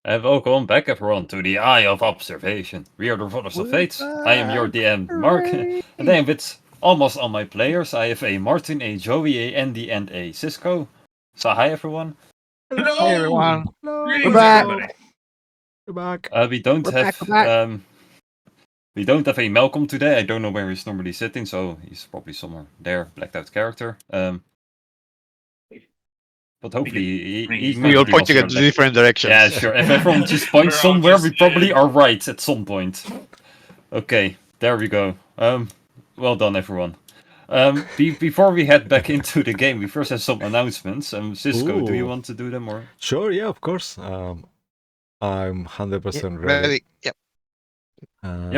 Welcome back, everyone, to the Eye of Observation. We are the Brothers of Fate. I am your DM, Mark, and I am with almost all my players. I have a Martin, a Joey, a Andy, and a Cisco. So, hi, everyone. Hello, Hey everyone. Hello. Greetings, We're back. everybody. We're back. We don't We're have back. we don't have a Malcolm today. I don't know where he's normally sitting, so he's probably somewhere there, blacked out character. But hopefully he We can all be pointing also at different directions. Yeah, sure. If everyone just points We're all somewhere, just, we probably are right at some point. Okay, there we go. Well done, everyone. Before we head back into the game, we first have some announcements. Cisco, do you Ooh. want to do them or? Sure, yeah, of course. I'm 100% ready. Ready? Yep. Yeah,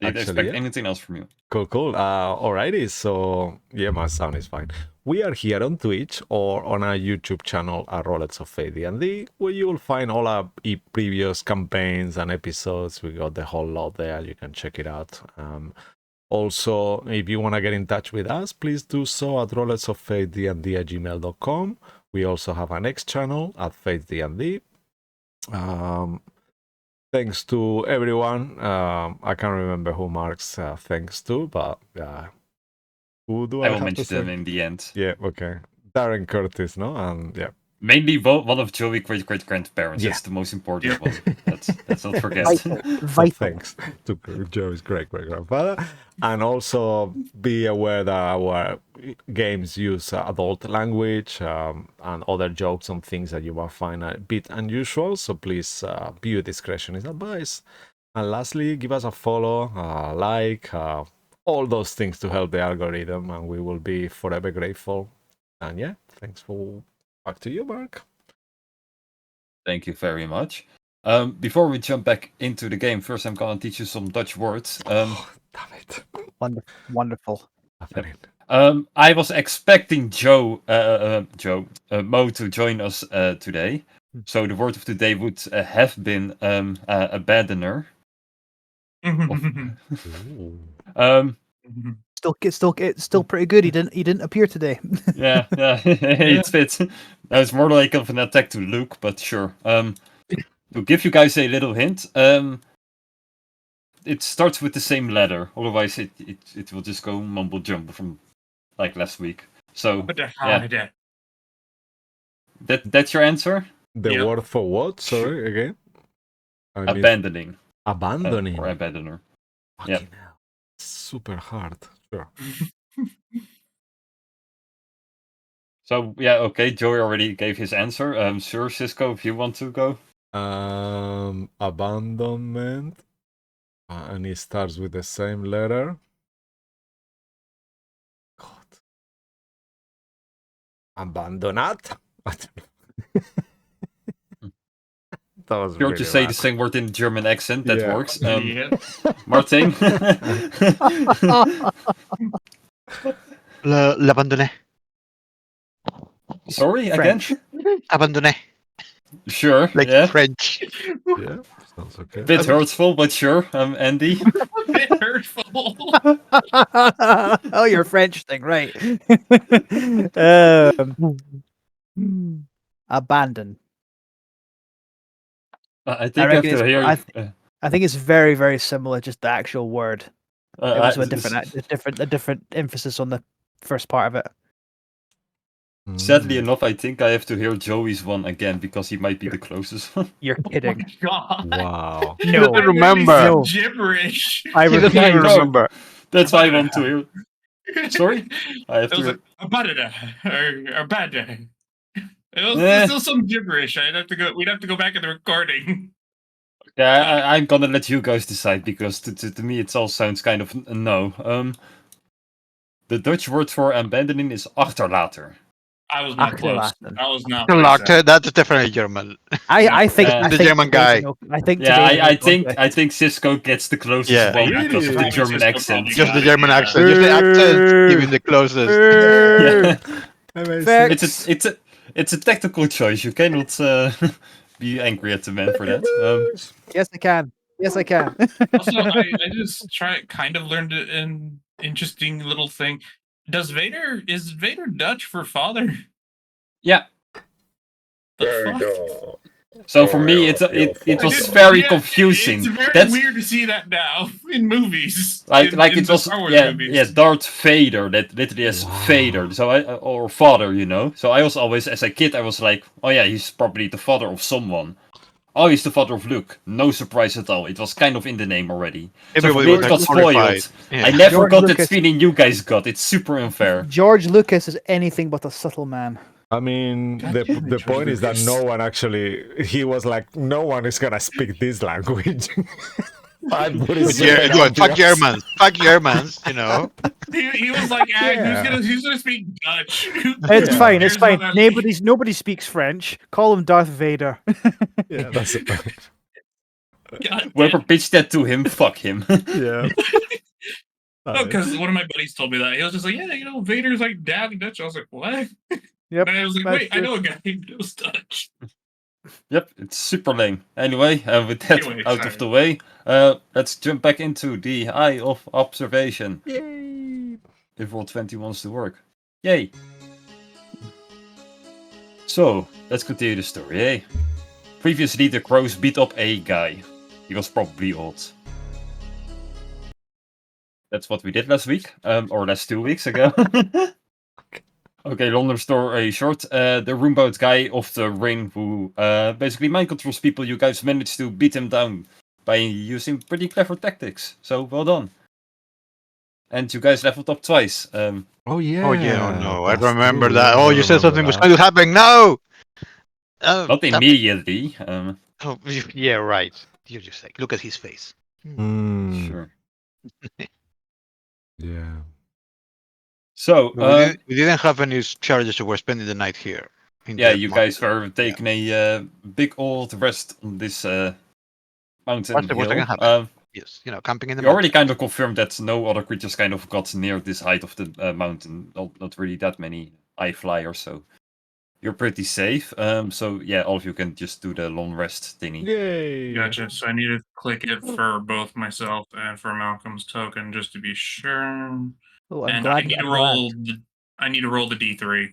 Didn't actually, expect yeah. anything else from you. Cool. Alrighty, so yeah, my sound is fine. We are here on Twitch or on our YouTube channel, Rollets of Fate D&D, where you will find all our previous campaigns and episodes. We got the whole lot there. You can check it out. Also, if you want to get in touch with us, please do so at rolletsoffatednd@gmail.com. We also have an X channel at FateDND. Thanks to everyone. I can't remember who Mark's thanks to, but who do I I will have to mention them say? in the end. Yeah, okay. Darren Curtis, no? And yeah. Mainly one of Joey's great grandparents. Yeah. That's the most important one. Let's not forget. So thanks to Joe's great grandfather. And also be aware that our games use adult language and other jokes and things that you might find a bit unusual. So please, viewer discretion is advised. And lastly, give us a follow, like, all those things to help the algorithm, and we will be forever grateful. And yeah, thanks for back to you, Mark. Thank you very much. Before we jump back into the game, first I'm gonna teach you some Dutch words. Damn it. Wonderful. I was expecting Mo to join us today. So the word of the day would have been abandoner. It's still pretty good. He didn't appear today. yeah, it fits. It's more like of an attack to Luke, but sure. To give you guys a little hint, it starts with the same letter. Otherwise, it will just go mumble jumble from like last week. So yeah, that's your answer. The word for what? Sorry, again. Abandoning. Abandoning. Or abandoner. Yeah. Super hard. Sure. So yeah, okay. Joey already gave his answer. Sir Cisco, if you want to go. Abandonment. And it starts with the same letter. God. Abandonat. That was Sure, really to say bad. the same word in the German accent. That works. Yeah. Martin. L'abandonné. Sorry, again? Abandonné. Sure, Like yeah. French. Yeah, sounds okay. Bit hurtful, but sure. Andy. Bit hurtful. Oh, your French thing, right? Abandon. I think I have to hear. I think it's very, very similar. Just the actual word. It was a different emphasis on the first part of it. Sadly enough, I think I have to hear Joey's one again because he might be the closest one. You're kidding. God. Wow. No. I remember. No. Gibberish. I remember. That's why I want to hear. Sorry? I have to hear. Abandonné. Or abandonné. It was still some gibberish. We'd have to go back in the recording. Yeah, I'm gonna let you guys decide because to me it all sounds kind of no. The Dutch word for abandoning is achterlater. I was not close. I was not. That's definitely German. I think the German guy. I think. Yeah, I think Cisco gets the closest one because of the German accent. Just the German accent. Just the accent, even the closest. Yeah. It's a tactical choice. You cannot be angry at the man for that. Yes, I can. Yes, I can. Also, I just kind of learned an interesting little thing. Is Vader Dutch for father? Yeah. The fuck? So for me, it I was did- very yeah, confusing. It's very That's weird to see that now in movies. like in it the was Star Wars movies. Darth Vader, that literally is Wow. Vader. So or father, you know. So I was always, as a kid, I was like, oh yeah, he's probably the father of someone. Oh, he's the father of Luke. No surprise at all. It was kind of in the name already. So for Everybody me, was it like got horrified. spoiled. Yeah. I never George got that Lucas- feeling you guys got. It's super unfair. George Lucas is anything but a subtle man. I mean, God the damn it, the George point is that Lucas. no one actually. He was like, no one is gonna speak this language. I put it But super fuck obvious. Germans. Fuck Germans, you know. He was like, Yeah. who's gonna speak Dutch? It's Yeah. fine. It's Cares about fine. that? Nobody speaks French. Call him Darth Vader. Yeah, that's the point. God Whoever damn. pitched that to him, fuck him. Yeah. Oh, because one of my buddies told me that. He was just like, yeah, Vader's like dad in Dutch. I was like, what? Yep. And I was like, that's wait, I true. know a guy who knows Dutch. Yep, it's super lame. Anyway, with that Anyway, out sorry. of the way, let's jump back into the Eye of Observation. Yay. If Roll20 wants to work. Yay! So, let's continue the story, eh? Previously, the crows beat up a guy. He was probably old. That's what we did last week, or last 2 weeks ago. Okay, longer story short. The roomboat guy of the ring who basically mind controls people, you guys managed to beat him down by using pretty clever tactics. So, well done. And you guys leveled up twice. Oh yeah. Oh yeah, oh no, I that's remember true, that. yeah, Oh, I you said remember something was that. going to happen. No. Oh, Not damn it. immediately. Oh, yeah, right. You're just like, look at his face. Mm, Sure. yeah. So, But we didn't have any charges, so we're spending the night here. In yeah, the you mountain. guys were taking a big old rest on this mountain What's the worst that hill. can happen? Yes, camping in the You already mountain. kind of confirmed that no other creatures kind of got near this height of the mountain. Not really that many eye flyers, so you're pretty safe. So yeah, all of you can just do the long rest thingy. Yay. Gotcha. So I need to click it for both myself and for Malcolm's token just to be sure. Oh, I'm And glad. I need to I'm roll. glad. I need to roll the D3.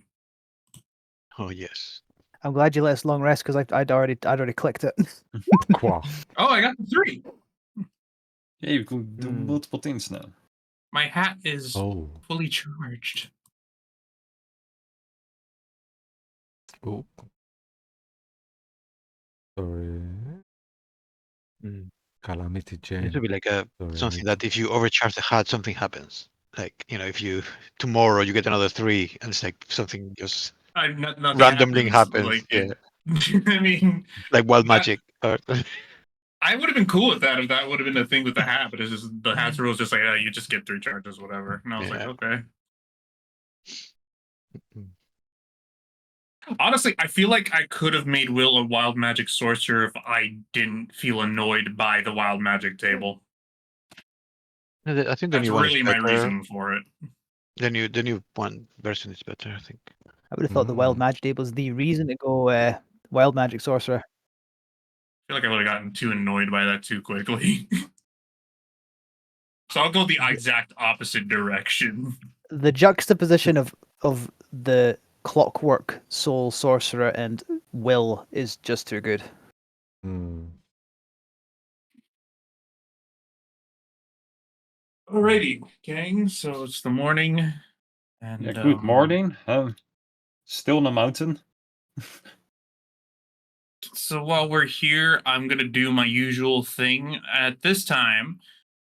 Oh yes. I'm glad you let us long rest because I'd already clicked it. Wow. Oh, I got the 3. Yeah, you can do Hmm. multiple things now. My hat is Oh. fully charged. Oh. Sorry. Mm. Calamity It Jane. should be like Sorry, something Nick. that if you overcharge the hat, something happens. Like if you tomorrow you get another 3, and it's like something just Nothing randomly happens. Like, Yeah, I mean, like wild that- magic. Or, I would have been cool with that if that would have been the thing with the hat, but it's just the hat's rule is just like, oh, you just get 3 charges, whatever. And I was like, Yeah. okay. Honestly, I feel like I could have made Will a wild magic sorcerer if I didn't feel annoyed by the wild magic table. I think the That's new one really is my better. reasoning for it. The new one version is better. I think. I would have thought the wild magic table was the reason to go wild magic sorcerer. I feel like I would have gotten too annoyed by that too quickly. So I'll go the exact opposite direction. The juxtaposition of the clockwork soul sorcerer and will is just too good. Hmm. Alrighty, gang. So it's the morning. And Yeah, good morning. Still on a mountain. So while we're here, I'm going to do my usual thing. At this time,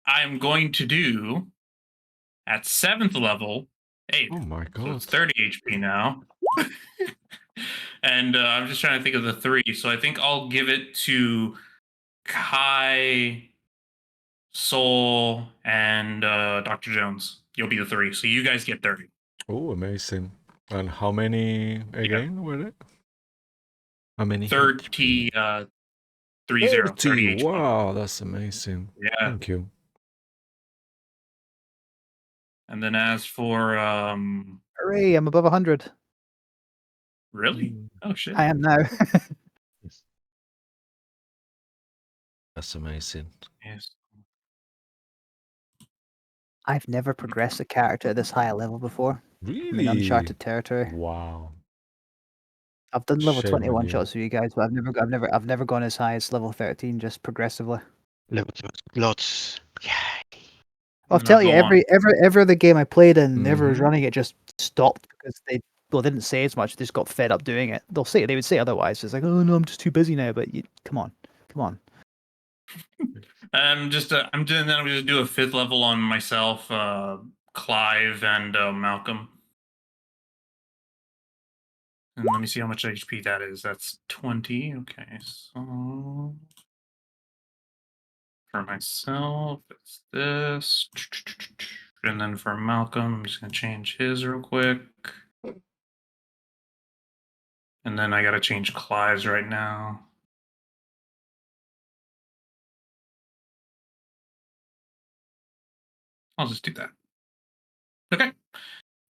I'm going to do, at 7th level, 8. Oh my So god. it's 30 HP now. And I'm just trying to think of the 3. So I think I'll give it to Kai, Soul, and Dr. Jones. You'll be the 3. So you guys get 30. Oh, amazing. And how many again were it? How many? 30, 30, 30 HP. Wow, that's amazing. Yeah. Thank you. And then as for Hooray! I'm above 100. really? Oh shit. I am now. That's amazing. Yes. I've never progressed a character at this high a level before. I'm in Really? uncharted territory. Wow. I've done level Shame on 21 you. shots with you guys, but I've never gone as high as level 13, just progressively. Level lots. Yeah. I'll And tell I'll you, go on. every other game I played and never was Mhm. running it just stopped because they didn't say as much. They just got fed up doing it. They would say otherwise. It's like, oh no, I'm just too busy now. But come on. I'm just I'm gonna do a 5th level on myself, Clive, and Malcolm. And let me see how much HP that is. That's 20. Okay, so for myself, it's this. And then for Malcolm, I'm just gonna change his real quick. And then I gotta change Clive's right now. I'll just do that. Okay.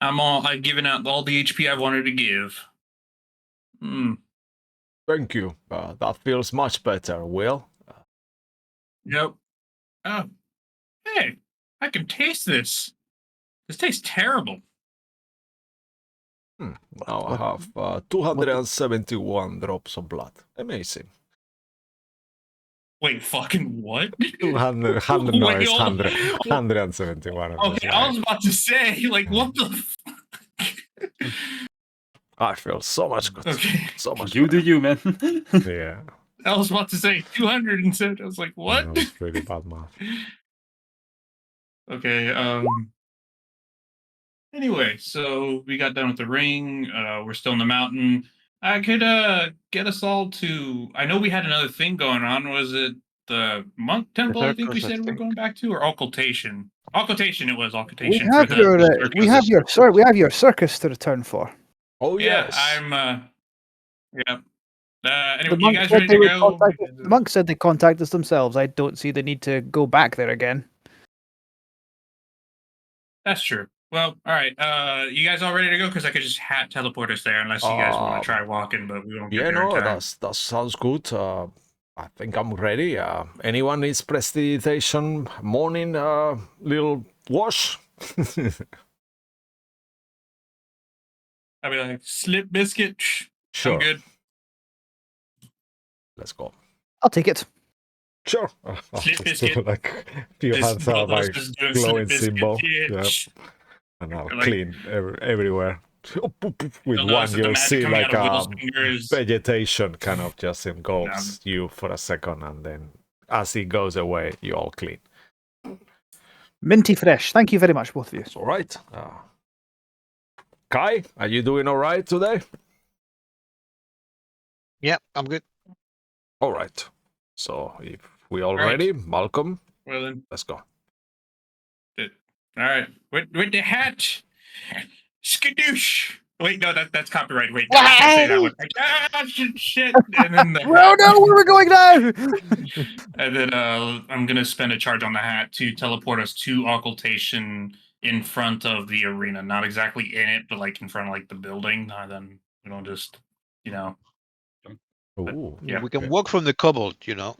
I've given out all the HP I wanted to give. Thank you. That feels much better, Will. Yep. Oh, hey, I can taste this. This tastes terrible. Now I What- have 271 drops of blood. Amazing. Wait, fucking what? 200, 100 Wait, noise, hold on. 100, 171. I'm just Okay, I like, was about to say, like, what the fuck? I feel so much good. Okay, So much You do better. you, man. Yeah. I was about to say 200 instead. I was like, what? That was really bad math. Okay, anyway, so we got done with the ring. We're still in the mountain. I could get us all to. I know we had another thing going on. Was it the monk temple? I think we circus, I said we were think. going back to, or occultation. Occultation. It was We occultation for have the your we have circus. your circus to return for. Oh, Yeah, yes. I'm. Yeah. Anyway, The you monk guys said ready they to would go? contact us. The monk said they contact us themselves. I don't see the need to go back there again. That's true. Well, all right. You guys all ready to go? Because I could just hat teleport us there, unless you guys want to try walking, but we won't get Yeah, there in no, time. that sounds good. I think I'm ready. Anyone needs prestidigitation morning little wash? I'll be like, slip biscuit. Sure. I'm good. Let's go. I'll take it. Sure. I'll Slip just do biscuit. like a few This hands out both of us like just doing glowing slip biscuit. symbol. Yeah. Yep. And I'll Like- clean everywhere. With You'll one, notice that the you'll magic see coming like out of Will's fingers. vegetation kind of just engulfs you for a second, and then as it goes away, you all clean. Minty fresh. Thank you very much, both of you. It's all right. Kai, are you doing all right today? Yeah, I'm good. All right. So if we all All right. ready, Malcolm, Well then, let's go. all right. With the hat, skadoosh. Wait, no, that's copyright. Wait, I can't say that one. Shit. And then the Oh no, where are we going now? And then I'm gonna spend a charge on the hat to teleport us to occultation in front of the arena, not exactly in it, but like in front of like the building. Then we don't just, you know. Ooh. Yeah. We can walk from the cobble, you know.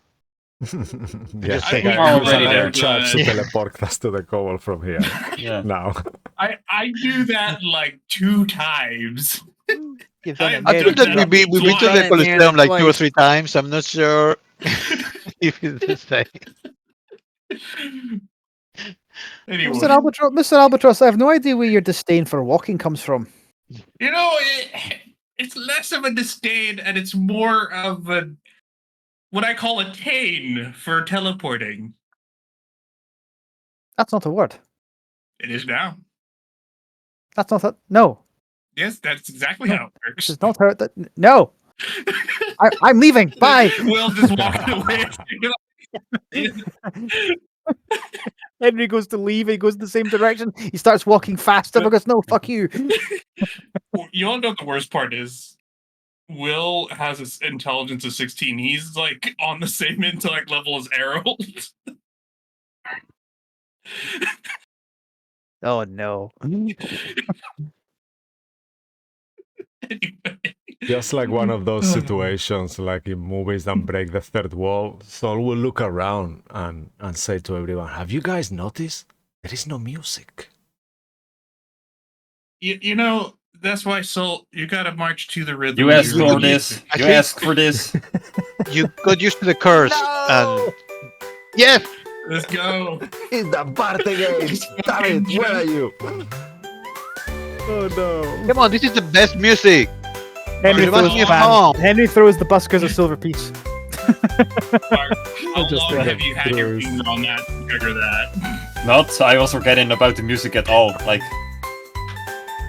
Yeah, Just take say- We're already a there. charge to Yeah. teleport us to the goal from here Yeah. now. I do that like 2 times. You've done I it I did think nearly that that we've been to twice. the Coliseum like 2 or twice. 3 times. I'm not sure if it's the same. Anyway, Mr. Albatross, I have no idea where your disdain for walking comes from. you know, it's less of a disdain and it's more of a what I call a tane for teleporting. That's not a word. It is now. That's not a no. Yes, that's exactly No, how it works. This is not her. No, I'm leaving. Bye. Will's just walking away. Henry goes to leave. He goes in the same direction. He starts walking faster because no, fuck you. You all know the worst part is Will has his intelligence of 16. He's like on the same intellect level as Harold. Oh no. Anyway. Just like one of those situations, like in movies that break the third wall, Saul will look around and say to everyone, "Have you guys noticed? There is no music." You know, That's why, Soul, you gotta march to the rhythm. You of asked your for own this. music. I You think- asked for this. You got used to the curse, and yes, Let's go. It's the part again. Damn it, where are you? Oh no. come on, this is the best music. Henry Reminds throws me the of band. home. Henry throws the buskers a silver piece. Mark, how just long think have you had your throws. finger on that to trigger that? Not. I was forgetting about the music at all. Like,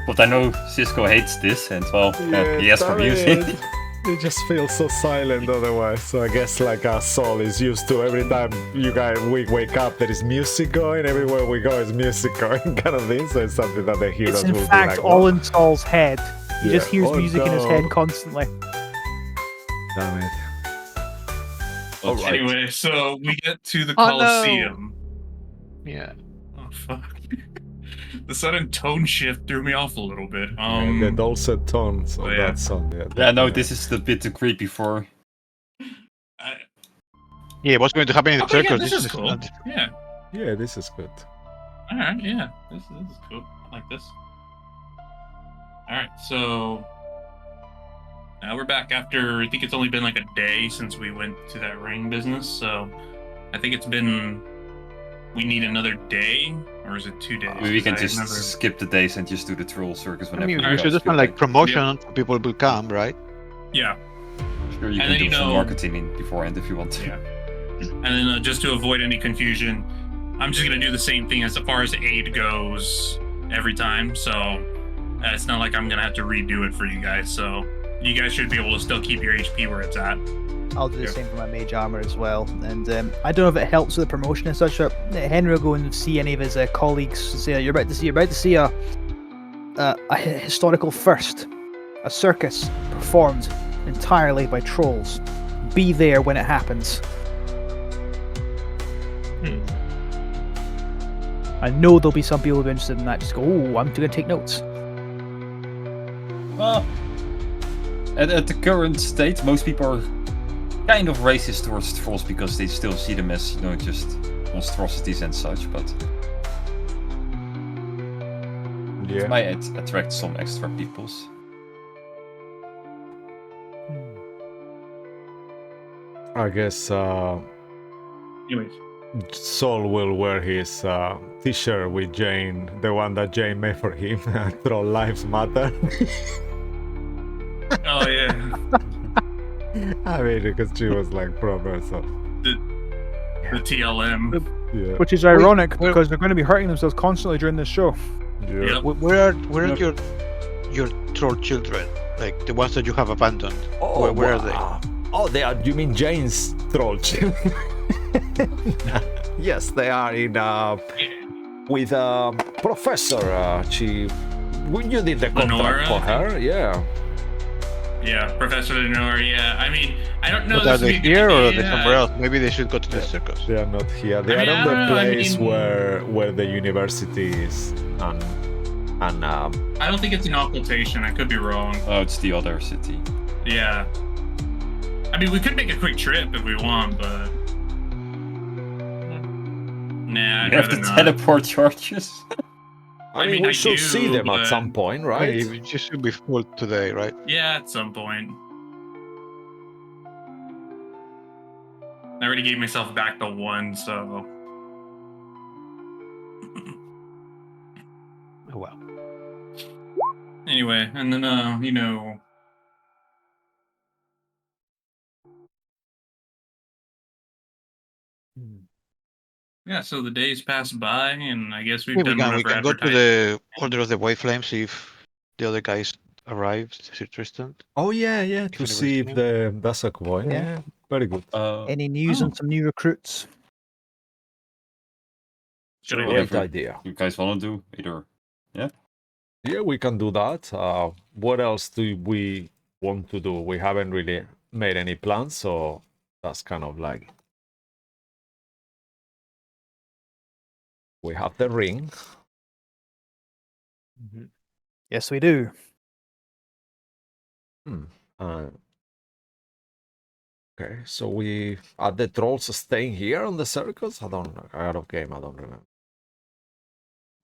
but I know Cisco hates this, and well, he asked for damn music. it. It just feels so silent otherwise. So I guess like our soul is used to every time we wake up there is music going, everywhere we go is music going kind of thing. So it's something that the heroes It's in will fact be like, all "Oh, in Saul's head. He just Yeah. hears Oh, music in his no. head constantly. damn it. All right. Anyway, so we get to the Oh, no. Coliseum. Yeah. Oh fuck. The sudden tone shift threw me off a little bit. Yeah, the dulcet tones of oh, yeah. that song. Yeah, no, this is a bit too creepy for. I, Yeah, what's going to happen in the okay, yeah, circus? this is cool. not- Yeah. Yeah, this is good. All right. Yeah. This is cool. I like this. All right. So now we're back after I think it's only been like a day since we went to that ring business. So I think it's been. We need another day, or is it 2 days? We can 'Cause I just remember- skip the days and just do the troll circus I whenever mean, we we go. should just Skip have like it. promotion, so people will come, right? Yeah. Sure, you and can then, do you some know- marketing in beforehand if you want to. Yeah. And then just to avoid any confusion, I'm just gonna do the same thing as far as aid goes every time. So it's not like I'm gonna have to redo it for you guys. So you guys should be able to still keep your HP where it's at. I'll do the Yeah. same for my mage armor as well. And I don't know if it helps with the promotion and such. Henry will go and see any of his colleagues. Say you're about to see a historical first, a circus performed entirely by trolls. Be there when it happens. I know there'll be some people who are interested in that. Just go, oh, I'm going to take notes. Well, at the current state, most people are kind of racist towards trolls because they still see them as, you know, just monstrosities and such, but Yeah. it might attract some extra peoples. I guess Anyways, Sol will wear his t-shirt with Jane, the one that Jane made for him. Troll lives matter. oh yeah, I mean, because she was like proper, so the TLM. yeah. Which is ironic well- because they're going to be hurting themselves constantly during this show. Yeah. Yep. Where are your troll children? Like the ones that you have abandoned? Where are they? Oh, they are. You mean Jane's troll children? Yes, they are in with Professor. You did the contract Lenora, for I her, yeah. Yeah, Professor Lenore. Yeah, I mean, I don't know. But are this they would be here or are they yeah. somewhere else? Maybe they should go to the circus. They are not here. They I mean, are I on don't the know, I place mean- where the university is, and I don't think it's an occultation. I could be wrong. Oh, it's the other city. Yeah. I mean, we could make a quick trip if we want, but nah, I'd You have rather the not. teleport charges. I mean, mean, we I should see do, them at but- some point, right? Right? It just should be full today, right? Yeah, at some point. I already gave myself back the one, so Oh, well. anyway, and then you know, yeah. So the days pass by, and I guess we've Yeah, done we whatever can go to advertising. the Order of the White Flames, see if the other guys arrived, Sir Tristan. Oh yeah, yeah. To anybody's see if listening. that's a boy. Yeah. Yeah, very good. Any news Oh. on some new recruits? Should I Yeah, do Great for- idea. You guys want to do either? Yeah, we can do that. What else do we want to do? We haven't really made any plans, so that's kind of like we have the ring. Yes, we do. Okay, so we are the trolls staying here on the circus? I don't know. Out of game, I don't remember.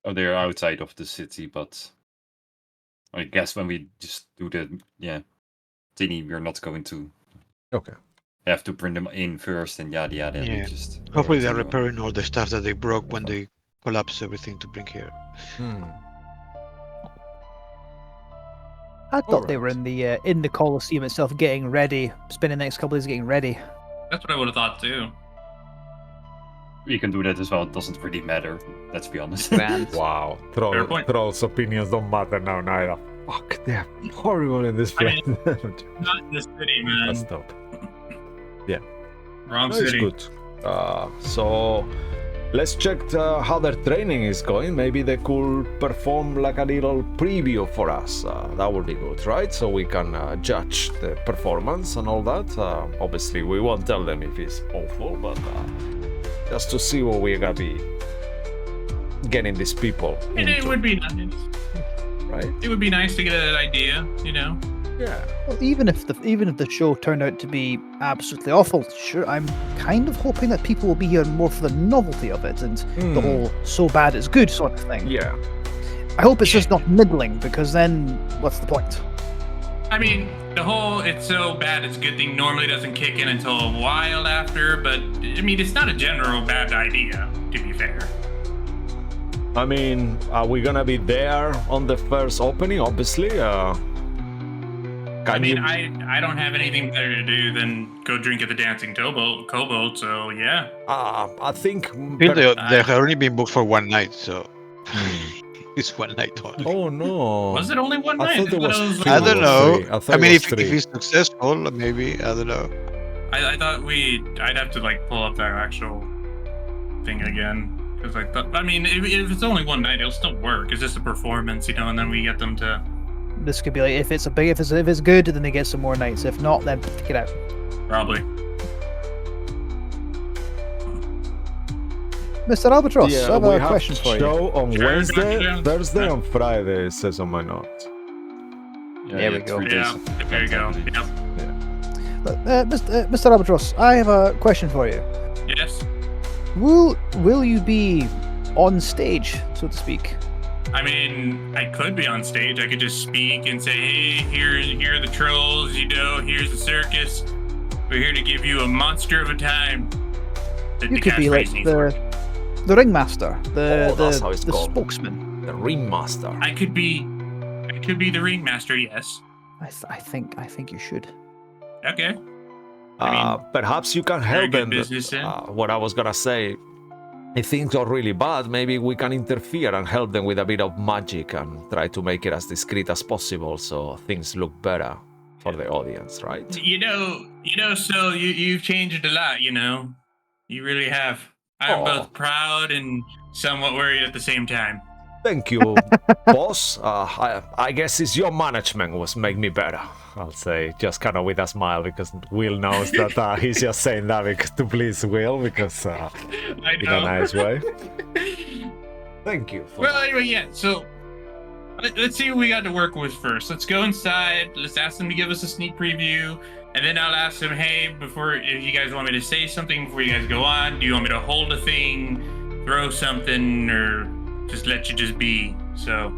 Oh, they're outside of the city, but I guess when we just do the thingy, we're not going to Okay. have to bring them in first and yada yada. Yeah. We just Hopefully they're continue on. repairing all the stuff that they broke when they collapsed everything to bring here. I thought they were Alright. in the Colosseum itself, getting ready, spending the next couple of days getting ready. That's what I would have thought too. We can do that as well. It doesn't really matter. Let's be honest. Grand. Wow. Fair point. Trolls' opinions don't matter now neither. Fuck, they're horrible in this I place. mean, Not in this city, man. That's dope. Wrong That's city. good. So let's check how their training is going. Maybe they could perform like a little preview for us. That would be good, right? So we can judge the performance and all that. Obviously, we won't tell them if it's awful, but just to see what we're gonna be getting these people And it into, would be nice. right? It would be nice to get an idea, you know. Yeah. Well, even if the show turned out to be absolutely awful, sure, I'm kind of hoping that people will be here more for the novelty of it and the whole so bad it's good sort of thing. Yeah. I hope it's just not middling, because then what's the point? I mean, the whole "it's so bad it's good" thing normally doesn't kick in until a while after, but I mean, it's not a general bad idea, to be fair. I mean, are we gonna be there on the first opening? Obviously. I mean, I don't have anything better to do than go drink at the Dancing Kobold, so yeah. I think. They've only been booked for one night, so it's one night only. Oh no! Was it only one I night? thought there was two I don't or know. three. I thought I mean, it was if three. he's successful, maybe, I don't know. I thought I'd have to like pull up that actual thing again. Because I mean, if it's only one night, it'll still work. It's just a performance, you know, and then we get them to. This could be like if it's good, then they get some more nights. If not, then get out. Probably. Mr. Albatross, I have we a question for you. show on Sure, Wednesday, gotcha. Thursday, and Friday. It says on my notes. There we go. 3 days. Yeah, there you go. Yep. Mr. Albatross, I have a question for you. Yes. Will you be on stage, so to speak? I mean, I could be on stage. I could just speak and say, "Hey, here are the trolls. You know, here's the circus. We're here to give you a monster of a time." You could be like the ringmaster, that's how it's the called. spokesman. The ringmaster. I could be the ringmaster. Yes. I think you should. Okay. I mean, Perhaps you can very help good them. business then. What I was gonna say, if things got really bad, maybe we can interfere and help them with a bit of magic and try to make it as discreet as possible so things look better for the audience, right? You know. So you've changed a lot. You know, you really have. I'm both proud and somewhat worried at the same time. Thank you, boss. I guess it's your management was make me better. I'll say, just kind of with a smile, because Will knows that he's just saying that because to please Will, because I in know. a nice way. Thank you. For Well, that. anyway, yeah. So let's see what we got to work with first. Let's go inside. Let's ask them to give us a sneak preview, and then I'll ask them, "Hey, if you guys want me to say something before you guys go on, do you want me to hold a thing, throw something, or just let you just be?" So,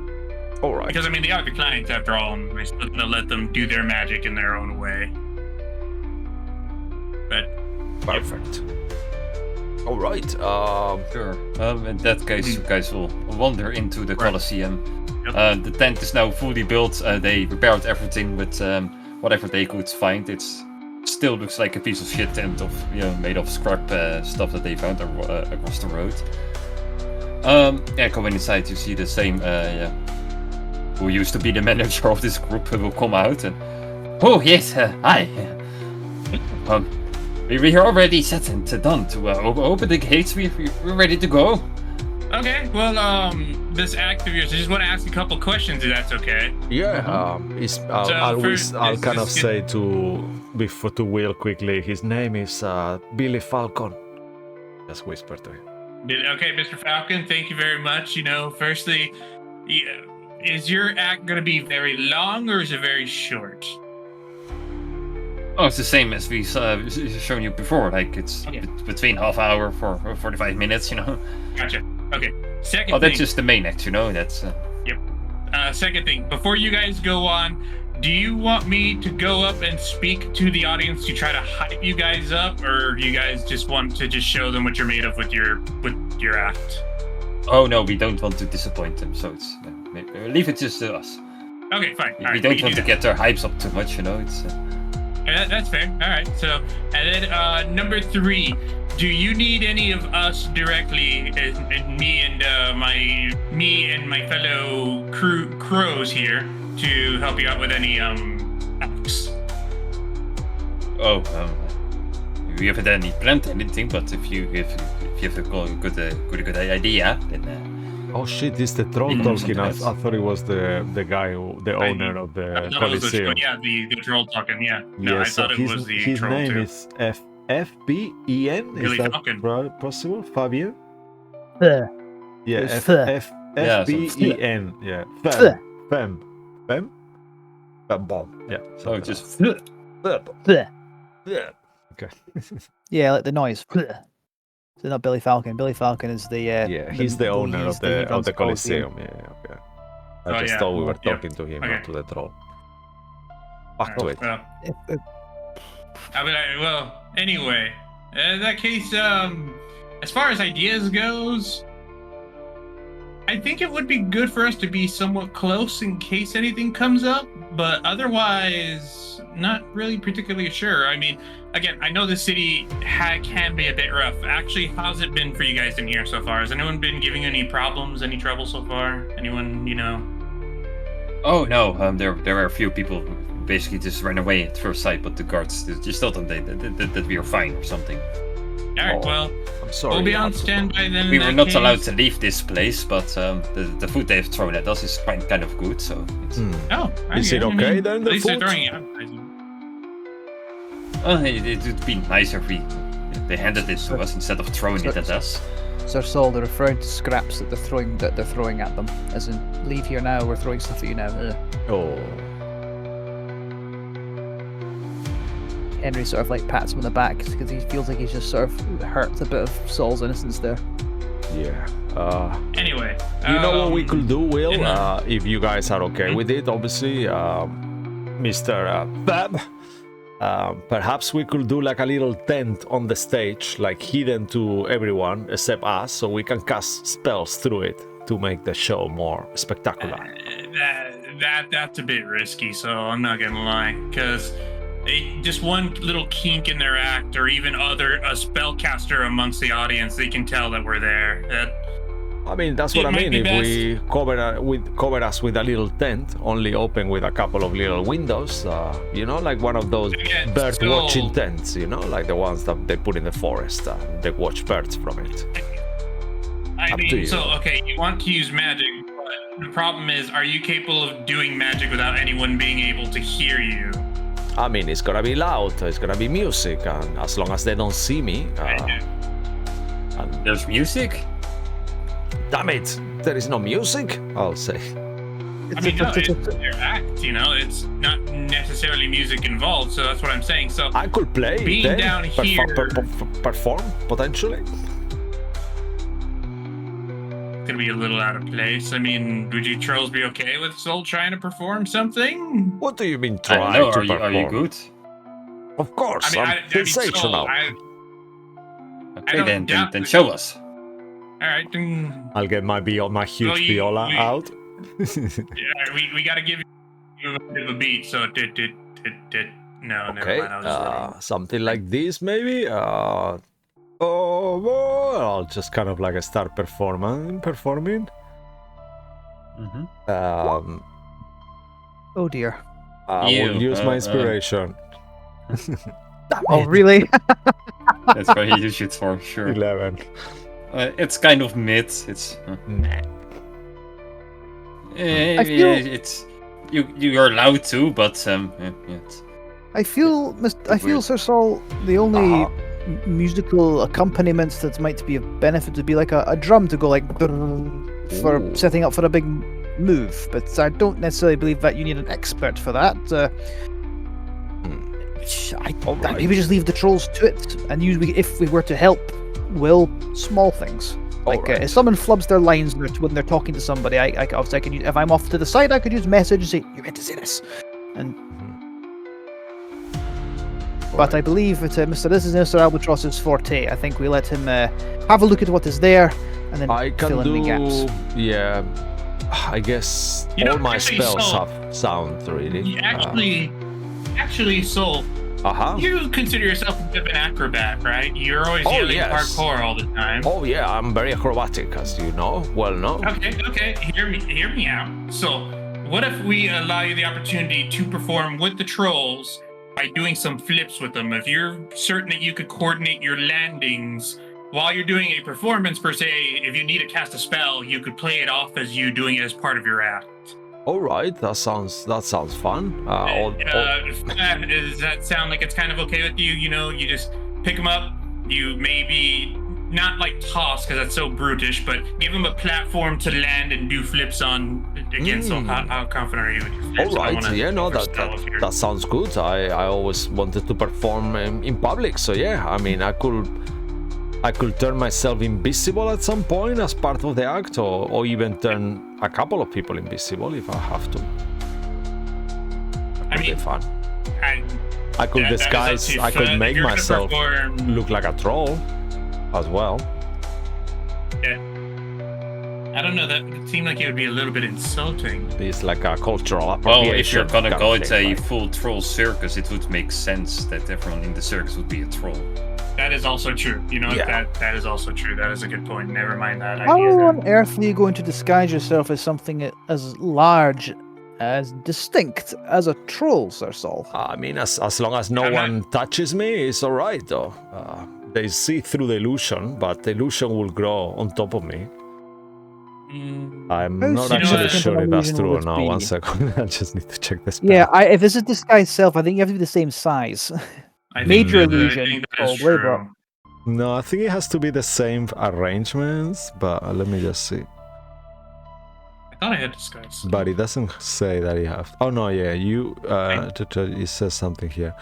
All right. because I mean, they are the clients after all, and we're still gonna let them do their magic in their own way. But Perfect. All right. Sure. In that case, you guys will wander into the Colosseum. Yep. The tent is now fully built. They repaired everything with whatever they could find. It still looks like a piece of shit tent made of scrap stuff that they found across the road. Going inside, you see the same who used to be the manager of this group will come out and, "Oh yes, hi. We are already set and done to open the gates. We're ready to go." okay, well, this act of yours, I just want to ask a couple questions, if that's okay. Yeah. I'll kind of first- say to Will quickly. His name is Billy Falcon. Just whisper to him. Okay, Mr. Falcon, thank you very much. You know, firstly, is your act going to be very long or is it very short? Oh, it's the same as we've shown you before. Like it's Okay. between half hour for 45 minutes. Gotcha. Okay. Second Oh, that's thing. just the main act. That's second thing, before you guys go on, do you want me to go up and speak to the audience to try to hype you guys up, or do you guys just want to just show them what you're made of with your act? Oh no, we don't want to disappoint them, so it's leave it just to us. Okay, fine. All We right, don't can want do to that. get their hypes up too much, you know. It's Yeah, that's fair. All right. So, and then number 3, do you need any of us directly, and me and my fellow crows here, to help you out with any acts? we haven't any planned anything, but if you have a good idea, then Oh shit, this is the troll Mm, talking. something I else. thought it was the guy, the owner of the I thought it was Coliseum. the troll talking. Yeah. No, Yeah, I so thought it was the his troll name too. is FBEN. Billy Is that Falcon. possible, Fabien? Th. Yeah, It's th. Yeah, FBEN. Yeah, Th. Fem. Bomb. Yeah. so something just like that. Th. Yeah. Okay. Yeah, like the noise. So not Billy Falcon. Billy Falcon is the Yeah, he's the owner he's of he the runs Coliseum. Yeah, okay. I Oh, just yeah. thought we were Yeah. talking to him, Okay. not to the troll. Back to Alright, it. well, If- I mean, well, anyway, in that case, as far as ideas goes, I think it would be good for us to be somewhat close in case anything comes up, but otherwise, not really particularly sure. I mean, again, I know the city can be a bit rough. Actually, how's it been for you guys in here so far? Has anyone been giving you any problems, any trouble so far? Anyone, oh no, there are a few people who basically just ran away at first sight, but the guards just told them that we are fine or something. All right, Oh, well, I'm sorry. we'll be you on had to- standby then. in We were that not allowed case. to leave this place, but the food they have thrown at us is kind of good, so it's, Oh, Is it okay then, At the least they're food? throwing it out. it would be nicer if they handed it to us instead of throwing it at us. Sir Saul, they're referring to scraps that they're throwing at them. As in, leave here now, we're throwing stuff at you now. Oh. Henry sort of like pats him on the back because he feels like he's just sort of hurt a bit of Saul's innocence there. Yeah. Anyway, You know what we could do, Will? in a- If you guys are okay with it, obviously, Mr. Fab. Perhaps we could do like a little tent on the stage, like hidden to everyone except us, so we can cast spells through it to make the show more spectacular. That's a bit risky, so I'm not gonna lie, because just one little kink in their act, or even a spellcaster amongst the audience, they can tell that we're there. I mean, that's what It I might mean. be If we cover us with a little tent, only open with a couple of little windows, like one of those Again, bird still- watching tents, like the ones that they put in the forest. They watch birds from it. I Up to mean, you. so okay, you want to use magic, but the problem is, are you capable of doing magic without anyone being able to hear you? I mean, it's gonna be loud, it's gonna be music, and as long as they don't see me, and There's music? damn it, there is no music, I'll say. I mean, no, it's their act, it's not necessarily music involved, so that's what I'm saying. So I could play Being then, down here- perform, potentially. it's gonna be a little out of place. I mean, would you trolls be okay with Soul trying to perform something? What do you mean I don't try know, to are perform? you good? Of course, I I'm mean, sensational. Okay, don't doubt then it. show us. All right, then, I'll get my huge Well, viola we- out. yeah, we gotta give you a bit of a beat. So no, Okay, never mind. I was wrong. something like this maybe. I'll just kind of like start performing. Mm-hmm. Oh dear. I will Ew, use my inspiration. Oh really? That's what he use it for, sure. 11. It's kind of mid. It's Nah. feel- it's you're allowed to, but it's, I feel, Weird. Sir Saul, the only Uh-huh. musical accompaniment that might be of benefit would be like a drum to go like for Ooh. setting up for a big move. But I don't necessarily believe that you need an expert for that. Alright. Maybe just leave the trolls to it and use. If we were to help, Will, small things. Like Alright. if someone flubs their lines when they're talking to somebody, obviously I can use, if I'm off to the side, I could use message and say, "You meant to say this," and. But I believe that this is Mr. Albatross's forte. I think we let him have a look at what is there, and then I fill can in the gaps. do. Yeah. I guess You know, all my actually, spells so- have sound really. Actually, Soul, you consider yourself a bit of an acrobat, right? You're always Oh, yelling yes. hardcore all the time. Oh yeah, I'm very acrobatic, as you know. Well, no. Okay. Hear me out. So, what if we allow you the opportunity to perform with the trolls by doing some flips with them? If you're certain that you could coordinate your landings while you're doing a performance, per se, if you need to cast a spell, you could play it off as you doing it as part of your act. All right, that sounds fun. Does that sound like it's kind of okay with you? You know, you just pick them up, you maybe not like toss because that's so brutish, but give them a platform to land and do flips on. Again, so how confident are you with your flips? All right, yeah, no, that sounds good. I always wanted to perform in public, so yeah, I mean, I could turn myself invisible at some point as part of the act, or even turn a couple of people invisible if I have to. I mean, fun. I could disguise. I could make myself look like a troll, as well. Yeah. I don't know. That it seemed like it would be a little bit insulting. It's like a cultural Well, appropriation. if you're gonna kind go of into thing, a like- full troll circus, it would make sense that everyone in the circus would be a troll. That is also true. You know, Yeah. that is also true. That is a good point. Never mind that How idea. on earth are you going to disguise yourself as something as large, as distinct as a troll, Sir Saul? I mean, as long as no I'm not- one touches me, it's all right, though. They see through the illusion, but the illusion will grow on top of me. I'm How not actually significant sure an if that's illusion true will or it not. be? One second, I just need to check this. Yeah, if this is disguised self, I think you have to be the same size. I think Major that- I illusion, think that is probably, but- true. No, I think it has to be the same arrangements, but let me just see. I thought I had disguise. But it doesn't say that you have. Oh no, yeah, you. It says something here.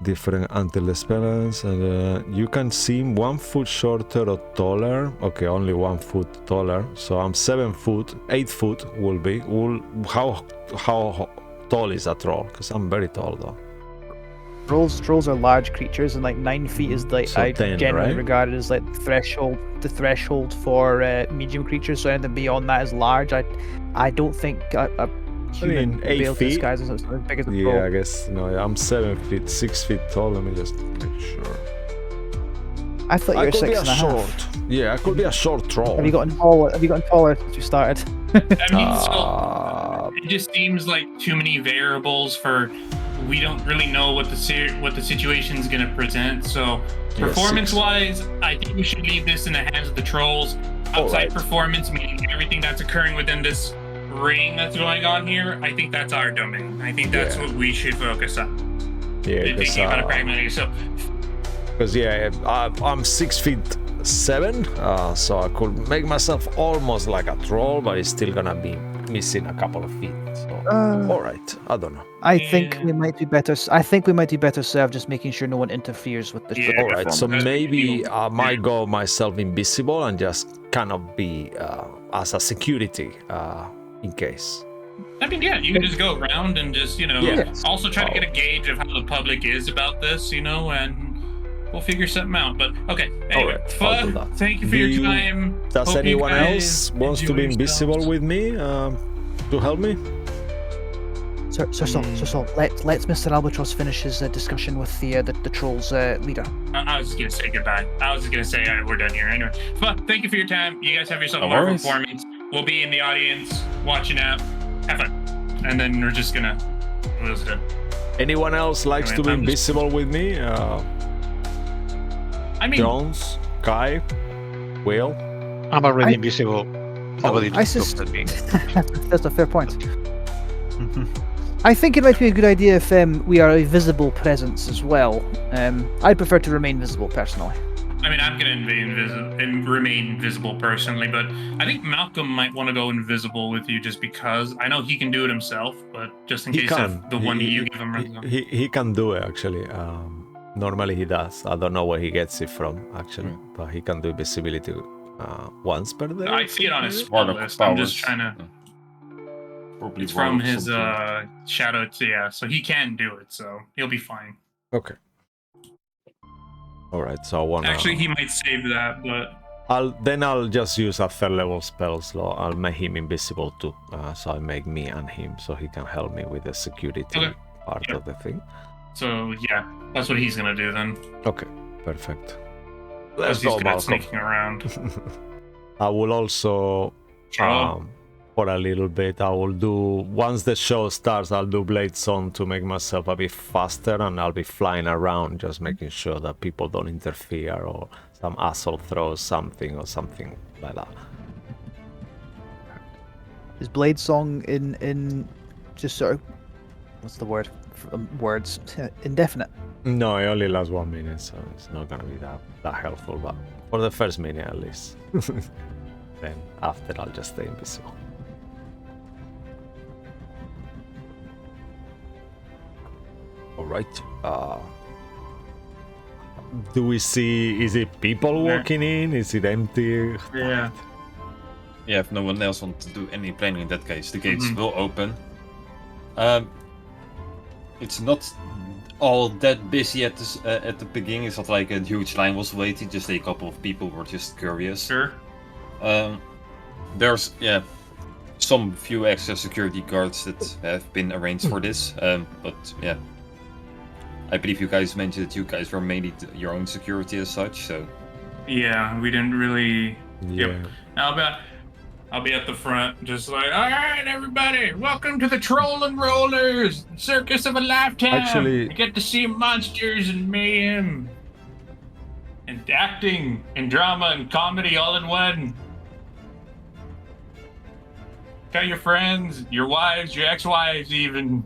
Different until the spell ends, and you can seem 1 foot shorter or taller. Okay, only 1 foot taller. So I'm 7 foot. 8 foot will be. How tall is a troll? Because I'm very tall though. Trolls are large creatures, and like 9 feet is like So I 10, generally right? regard it as like the threshold for medium creatures. So anything beyond that is large. I don't think a human would 8 be able to feet? disguise as as big as a Yeah, I troll. guess no. I'm 7 feet, 6 feet tall. Let me just make sure. I thought you I were could be 6 a and a half. short. Yeah, I could be a short troll. Have you gotten taller? Have you gotten taller since you started? I mean, Uh, so it just seems like too many variables for. We don't really know what the situation's going to present. So, Yeah, performance-wise, I think we should leave this in the hands of the trolls. Outside Alright. performance, meaning everything that's occurring within this ring that's going on here, I think that's our domain. I think that's Yeah. what we should focus on. yeah, Thinking about it pragmatically. So, because I'm 6'7", so I could make myself almost like a troll, but it's still gonna be missing a couple of feet. So, all right, I don't know. I think Yeah. we might be better. I think we might be better served just making sure no one interferes with the Yeah. the All right, so performance. maybe I might go myself invisible and just kind of be as a security in case. I mean, yeah, you can just go around and just, Yes. also try to get a gauge of how the public is about this, and we'll figure something out. But okay, anyway, Alright, I'll do that. thank you for Do your you- time. Does Hope you anyone guys else wants to enjoy be invisible yourselves. with me to help me? Sir Saul, let's Mr. Albatross finish his discussion with the trolls leader. I was just gonna say goodbye. I was just gonna say we're done here anyway. But thank you for your time. You guys have yourself a No wonderful worries. performance. We'll be in the audience watching out. Have fun, and then we're just gonna. What's done? Anyone else likes to be I'm just- invisible with me? I mean, Jones, Kai, Will. I'm already I- invisible. Nobody I looks at me. That's a fair point. I think it might be a good idea if we are a visible presence as well. I'd prefer to remain visible personally. I'm gonna remain visible personally, but I think Malcolm might want to go invisible with you just because I know he can do it himself, but just in He case can. if the one you give him runs out. He can do it actually. Normally he does. I don't know where he gets it from actually, but he can do visibility once per day. I see it on his maybe? spell Warlock list. I'm just powers. trying to. Probably It's from Warlock his something. shadow. Yeah, so he can do it. So he'll be fine. Okay. All right. So I wanna. Actually, he might save that, but I'll just use a third level spell slot. I'll make him invisible too. So I make me and him so he can help me with the security Okay. part Yeah. of the thing. so yeah, that's what he's gonna do then. Okay. Perfect. Because Let's he's go, good at Malcolm. sneaking around. I will also, Sure. for a little bit, I will do, once the show starts, I'll do Blade Song to make myself a bit faster, and I'll be flying around, just making sure that people don't interfere or some asshole throws something or something like that. Is Blade Song in just sort of what's the word? Words indefinite. No, it only lasts 1 minute, so it's not gonna be that helpful, but for the first minute at least. Then after, I'll just stay invisible. All right. Do we see? Is it people Yeah. walking in? Is it empty? Yeah. Yeah, if no one else wants to do any planning in that case, the gates Mhm. will open. It's not all that busy at the beginning. It's not like a huge line was waiting. Just a couple of people were just curious. Sure. There's some few extra security guards that have been arranged for this. But yeah, I believe you guys mentioned that you guys were mainly your own security as such. So Yeah, we didn't really. Yeah. Yep. I'll be at the front, just like, all right, everybody, welcome to the Troll and Rollers Circus of a Lifetime. Actually- you get to see monsters and mayhem, and acting and drama and comedy all in one. Tell your friends, your wives, your ex-wives, even.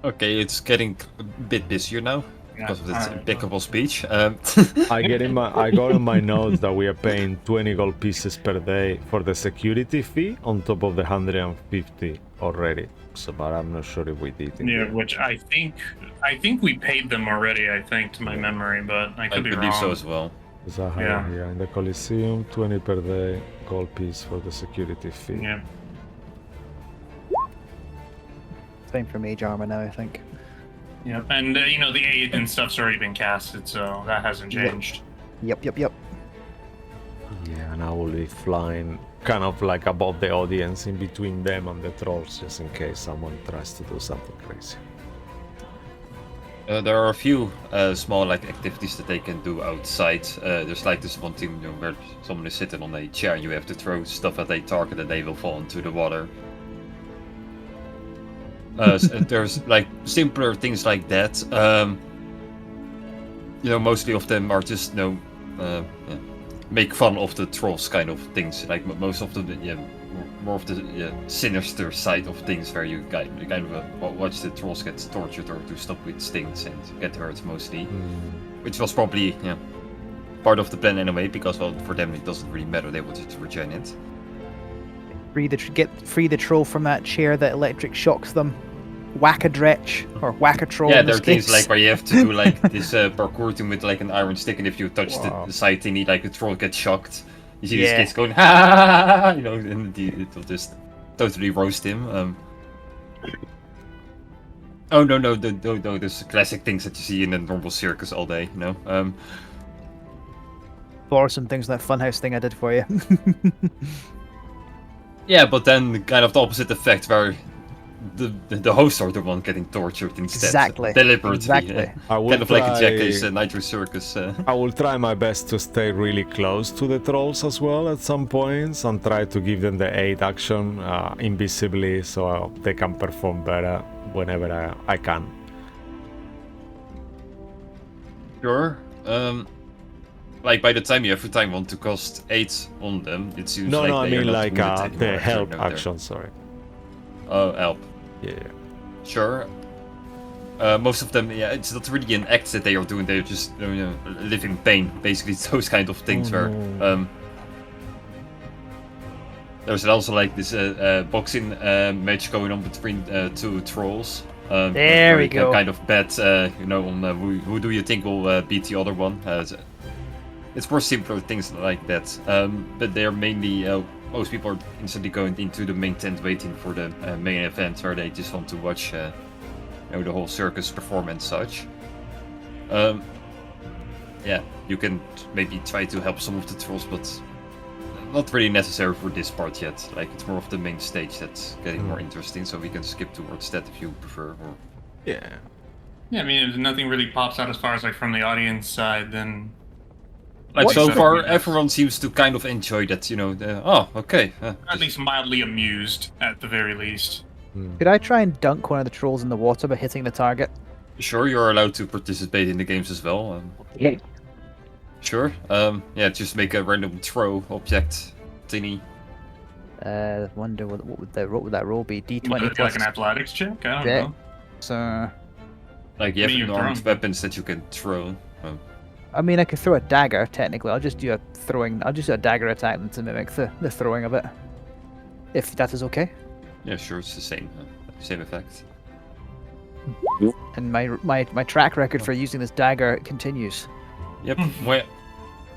okay, it's getting a bit busier now because of this alright. impeccable speech. I got in my notes that we are paying 20 gold pieces per day for the security fee on top of the 150 already. So, but I'm not sure if we did. Yeah, which I think we paid them already. I think, to my memory, but I I could be believe wrong. so as well. Is that Yeah. here in the Coliseum, 20 per day gold piece for the security fee. Yeah. Time for mage armor now, I think. Yep. And the aid and stuff's already been casted, so that hasn't Yep. changed. Yep. Yeah, and I will be flying kind of like above the audience in between them and the trolls, just in case someone tries to do something crazy. There are a few small activities that they can do outside. There's like this one thing where someone is sitting on a chair and you have to throw stuff at a target and they will fall into the water. There's like simpler things like that. Mostly of them are just make fun of the trolls kind of things. Like most of them, more of the sinister side of things, where you kind of watch the trolls get tortured or do stuff with stings and get hurt mostly, which was probably part of the plan anyway, because well, for them it doesn't really matter. They will just regen it. Free the troll from that chair that electric shocks them. Whack a dretch or whack a troll. Yeah, in there are this things case. like where you have to do like this parkour thing with like an iron stick, and if you touch the side thingy, like a troll gets shocked. You see these kids going ha ha ha ha, and it'll just totally roast him. Oh no, there's classic things that you see in a normal circus all day, Or some things like that funhouse thing I did for you. Yeah, but then kind of the opposite effect, where the hosts are the one getting tortured instead. Exactly. Deliberately. Exactly. I will Kind of like a try- Jack's Nitro Circus. I will try my best to stay really close to the trolls as well at some points and try to give them the aid action invisibly so they can perform better whenever I can. Sure. Like by the time you every time want to cost 8 on them, it seems No, like I they are mean not like wounded anymore. the Sure, help no, they're- action, sorry. Oh, help. Yeah. Sure. Most of them, yeah, it's not really an act that they are doing. They're just live in pain. Basically, it's those kind of things where there's also like this boxing match going on between 2 trolls. There where we you can go. kind of bet, on who do you think will beat the other one. it's more simpler things like that. But they're mainly most people are instantly going into the main tent waiting for the main event, where they just want to watch the whole circus perform and such. Yeah, you can maybe try to help some of the trolls, but not really necessary for this part yet. Like, it's more of the main stage that's getting more interesting, so we can skip towards that if you prefer. Or... Yeah. Yeah, I mean, if nothing really pops out as far as like from the audience side, then Like, so What- far, everyone seems to kind of enjoy that, okay. at least mildly amused at the very least. Could I try and dunk one of the trolls in the water by hitting the target? Sure, you're allowed to participate in the games as well. Yeah. Sure. Yeah, just make a random throw object thingy. Wonder what would that roll be? D20 Like plus. an athletics check? I don't Yeah. know. So, Like, you have You've armed thrown. weapons that you can throw. I mean, I could throw a dagger. Technically, I'll just do a throwing. I'll just do a dagger attack to mimic the throwing of it. If that is okay. Yeah, sure, it's the same effect. And my track record for using this dagger continues. Yep. Well,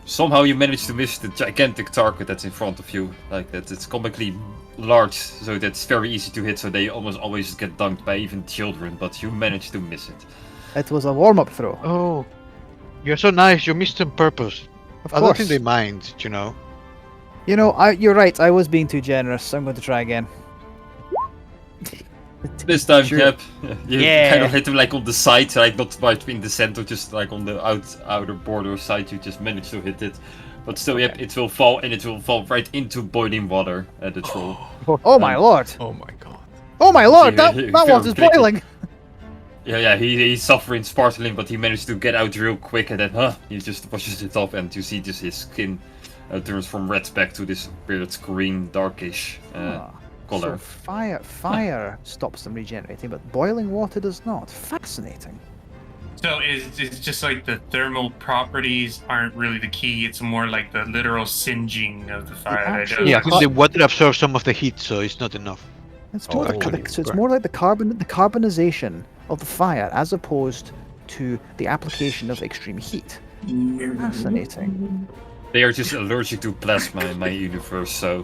somehow you managed to miss the gigantic target that's in front of you. Like that, it's comically large, so that's very easy to hit. So they almost always get dunked by even children, but you managed to miss it. It was a warm-up throw. Oh, you're so nice. You missed on purpose. Of I don't course. think they mind, you know. You know, you're right. I was being too generous. I'm going to try again. This time, Sure. yep. You Yeah. kind of hit him like on the side, like not right in the center, just like on the outer border side. You just managed to hit it, but still, yep, it will fall, and it will fall right into boiling water. The troll. Oh my lord! Oh my god. Oh my lord! Yeah, That yeah, water's very boiling. Yeah, he's suffering, sparkling, but he managed to get out real quick, and then, he just washes it off, and you see just his skin turns from red back to this weird green, darkish color. So fire stops them regenerating, but boiling water does not. Fascinating. So it's just like the thermal properties aren't really the key. It's more like the literal singeing of the fire. that actually- does Yeah, I it. think the water absorbs some of the heat, so it's not enough. It's Oh, more that could like, be so it's great. more like the carbonization of the fire as opposed to the application of extreme heat. Fascinating. They are just allergic to plasma in my universe, so.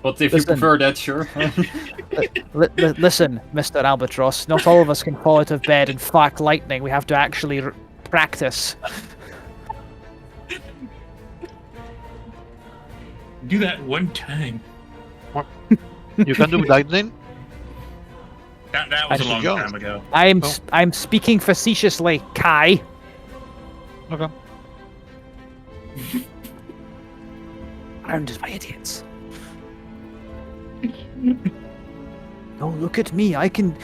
But if you Listen. prefer that, sure. Listen, Mr. Albatross, not all of us can fall out of bed and fart lightning. We have to actually practice. Do that one time. You can do lightning. That was a Actually, long Jones. time ago. I'm speaking facetiously, Kai. Okay. Surrounded by idiots. Oh, look at me! I can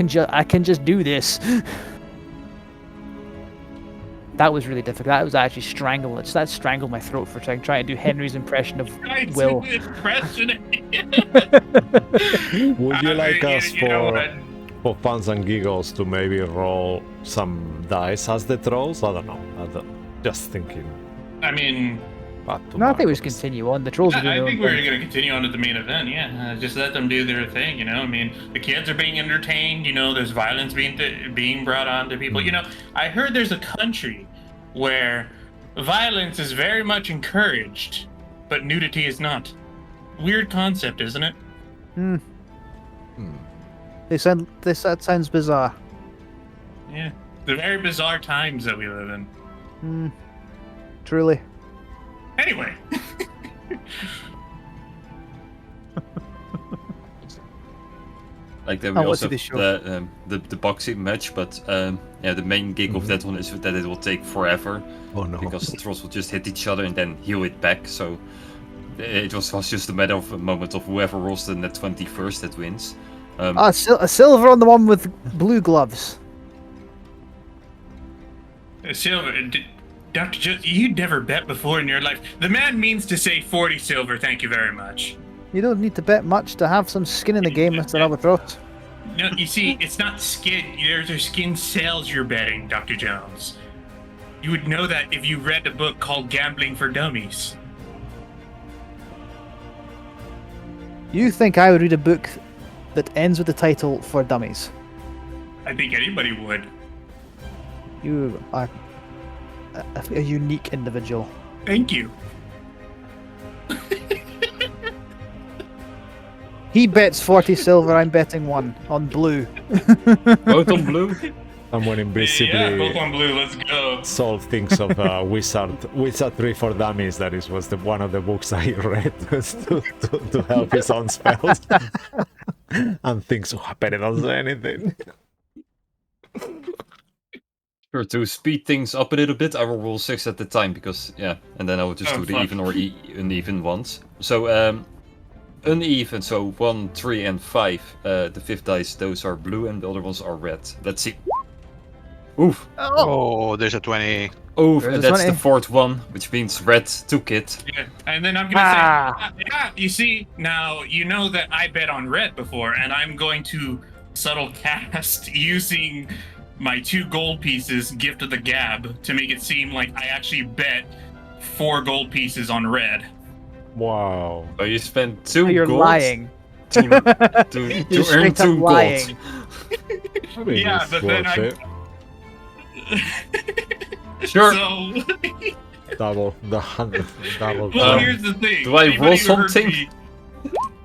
just do this. That was really difficult. That was actually that strangled my throat for trying to do Henry's impression of Will. Would you like us you know what? for fans and giggles to maybe roll some dice as the trolls? I don't know. Just thinking. I mean, No, I think we just continue on. The trolls are doing I their think own we're thing. going to continue on to the main event. Yeah, just let them do their thing. You know, I mean, the kids are being entertained. You know, there's violence being brought on to people. You know, I heard there's a country where violence is very much encouraged, but nudity is not. Weird concept, isn't it? That sounds bizarre. Yeah, the very bizarre times that we live in. Truly. Anyway. Like, then we Oh, what's also this have the boxing match, but yeah, the main gig of that one is that it will take forever. Oh no. Because the trolls will just hit each other and then heal it back. So it was just a matter of a moment of whoever rolls the net 20 first that wins. A silver on the one with blue gloves. Silver, Dr. Jones, you'd never bet before in your life. The man means to say 40 silver, thank you very much. You don't need to bet much to have some skin in the game, Mr. Albatross. No, you see, it's not skin. There's a skin sales you're betting, Dr. Jones. You would know that if you read a book called Gambling for Dummies. You think I would read a book that ends with the title For Dummies? I think anybody would. You are a unique individual. Thank you. He bets 40 silver, I'm betting 1 on blue. Both on blue? Someone Yeah, invisibly both on blue. Let's go. solve things of Wizardry for Dummies. That is was one of the books I read to help his own spells. And things happen, it doesn't say anything. Sure, to speed things up a little bit, I will roll 6 at the time, because, yeah, and then I will just Oh, do the fuck. even or uneven ones. So, uneven, so 1, 3, and 5, the 5th dice, those are blue, and the other ones are red. Let's see. Oof. Oh, there's a 20. Oof, There's and a that's the 20. 4th one, which means red took it. Yeah, and then I'm gonna say, yeah, you see, now you know that I bet on red before, and I'm going to subtle cast using my 2 gold pieces, Gift of the Gab, to make it seem like I actually bet 4 gold pieces on red. Wow. So you spend 2 You're gold lying. to You're earn straight up 2 lying. gold. I mean, Yeah, it's but then worth I'm- it. Sure. So, Double. well, Um, here's the thing. do I Anybody roll who heard something? me-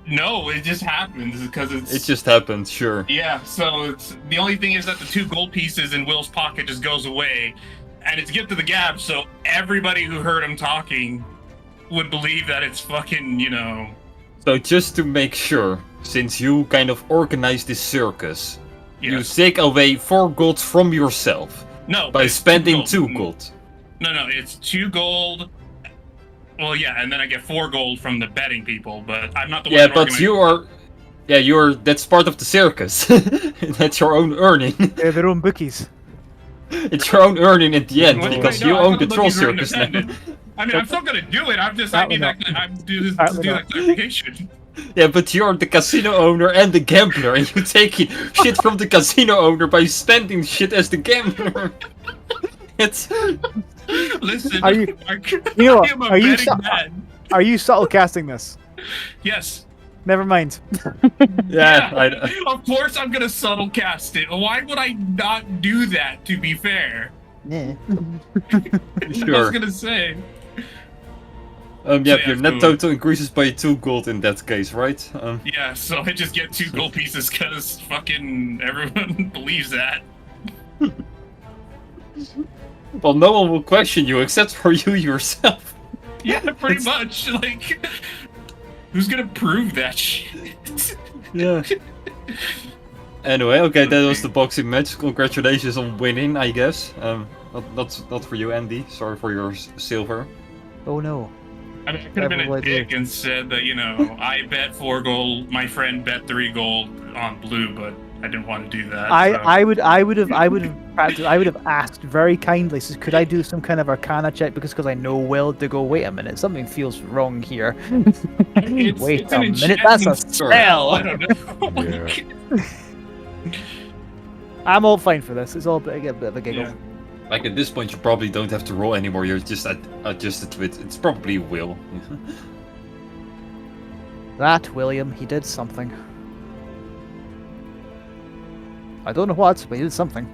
No, it just happens because it's. It just happened, sure. Yeah, so it's the only thing is that the 2 gold pieces in Will's pocket just goes away, and it's Gift of the Gab. So everybody who heard him talking would believe that it's fucking, So just to make sure, since you kind of organized this circus, you yes. take away 4 gold from yourself No, by it's spending 2 gold. gold. No, it's 2 gold. Well, yeah, and then I get 4 gold from the betting people, but I'm not the one. Yeah, that but organized- you are. Yeah, that's part of the circus. That's your own earning. They're their own bookies. It's your own earning at the end Wait, because no, you I own thought the troll bookies were circus now. independent. I mean, I'm still gonna do it. I Apparently need not. that. I'm do this to Apparently do not. that clarification. Yeah, but you're the casino owner and the gambler, and you take shit from the casino owner by spending shit as the gambler. It's Listen, Are you- Mark, You know what? I am a Are you betting so- man. Are you subtle casting this? Yes. Never mind. yeah. Of course, I'm gonna subtle cast it. Why would I not do that? To be fair, Yeah. I was Sure. gonna say. Yeah, yeah, your net so- total increases by 2 gold in that case, right? Yeah, so I just get 2 gold pieces because fucking everyone believes that. Well, no one will question you except for you yourself. Yeah, pretty much. Like, who's gonna prove that shit? Yeah. Anyway, okay, that was the boxing match. Congratulations on winning, I guess. Not for you, Andy. Sorry for your silver. Oh no. I mean, I could have been a Everybody dick and said that, I bet 4 gold, my friend bet 3 gold on blue, but I didn't want to do that. so- I would have asked very kindly. Says, could I do some kind of Arcana check because I know Will to go. Wait a minute, something feels wrong here. Wait it's a an minute, that's a enchanting spell. I don't know. Yeah. I'm all fine for this. It's all a bit of a giggle. Yeah. Like at this point, you probably don't have to roll anymore. You're just adjusted to it. It's probably Will. That William, he did something. I don't know what, but he did something.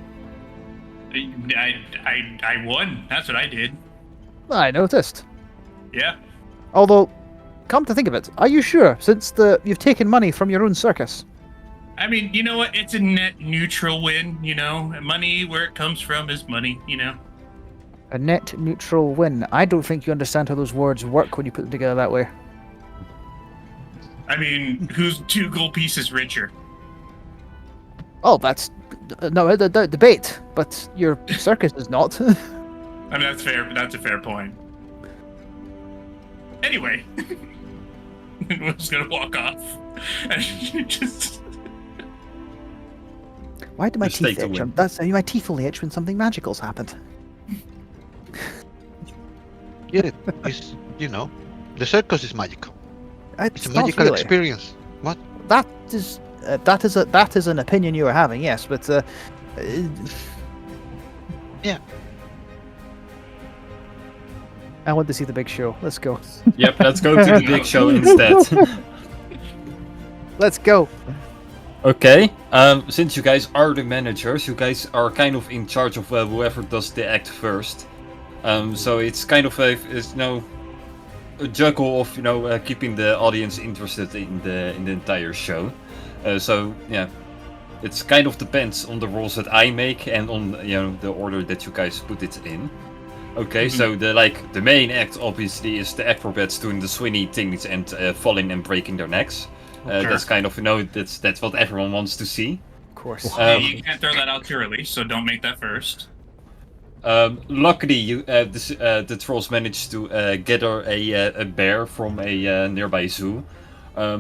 I won. That's what I did. I noticed. Yeah. Although, come to think of it, are you sure? Since you've taken money from your own circus. I mean, you know what? It's a net neutral win, Money, where it comes from is money, A net neutral win. I don't think you understand how those words work when you put them together that way. I mean, who's 2 gold pieces richer? Oh, that's no debate. But your circus is not. I mean, that's fair. That's a fair point. Anyway, we're just gonna walk off. And just Why do my Just take teeth the itch? win. My teeth only itch when something magical's happened. Yeah, it's, the circus is magical. It's a not magical really. experience. What? That is an opinion you are having, yes, but Yeah. I want to see the big show. Let's go. Yep, let's go to the big show instead. Let's go. Okay. Since you guys are the managers, you guys are kind of in charge of whoever does the act first. So it's kind of a juggle of keeping the audience interested in the entire show. So yeah, it's kind of depends on the rules that I make and on the order that you guys put it in. Okay, so the main act obviously is the acrobats doing the swingy things and falling and breaking their necks. Sure. That's kind of that's what everyone wants to see. Of course. You can't throw that out too early, so don't make that first. Luckily, the trolls managed to gather a bear from a nearby zoo.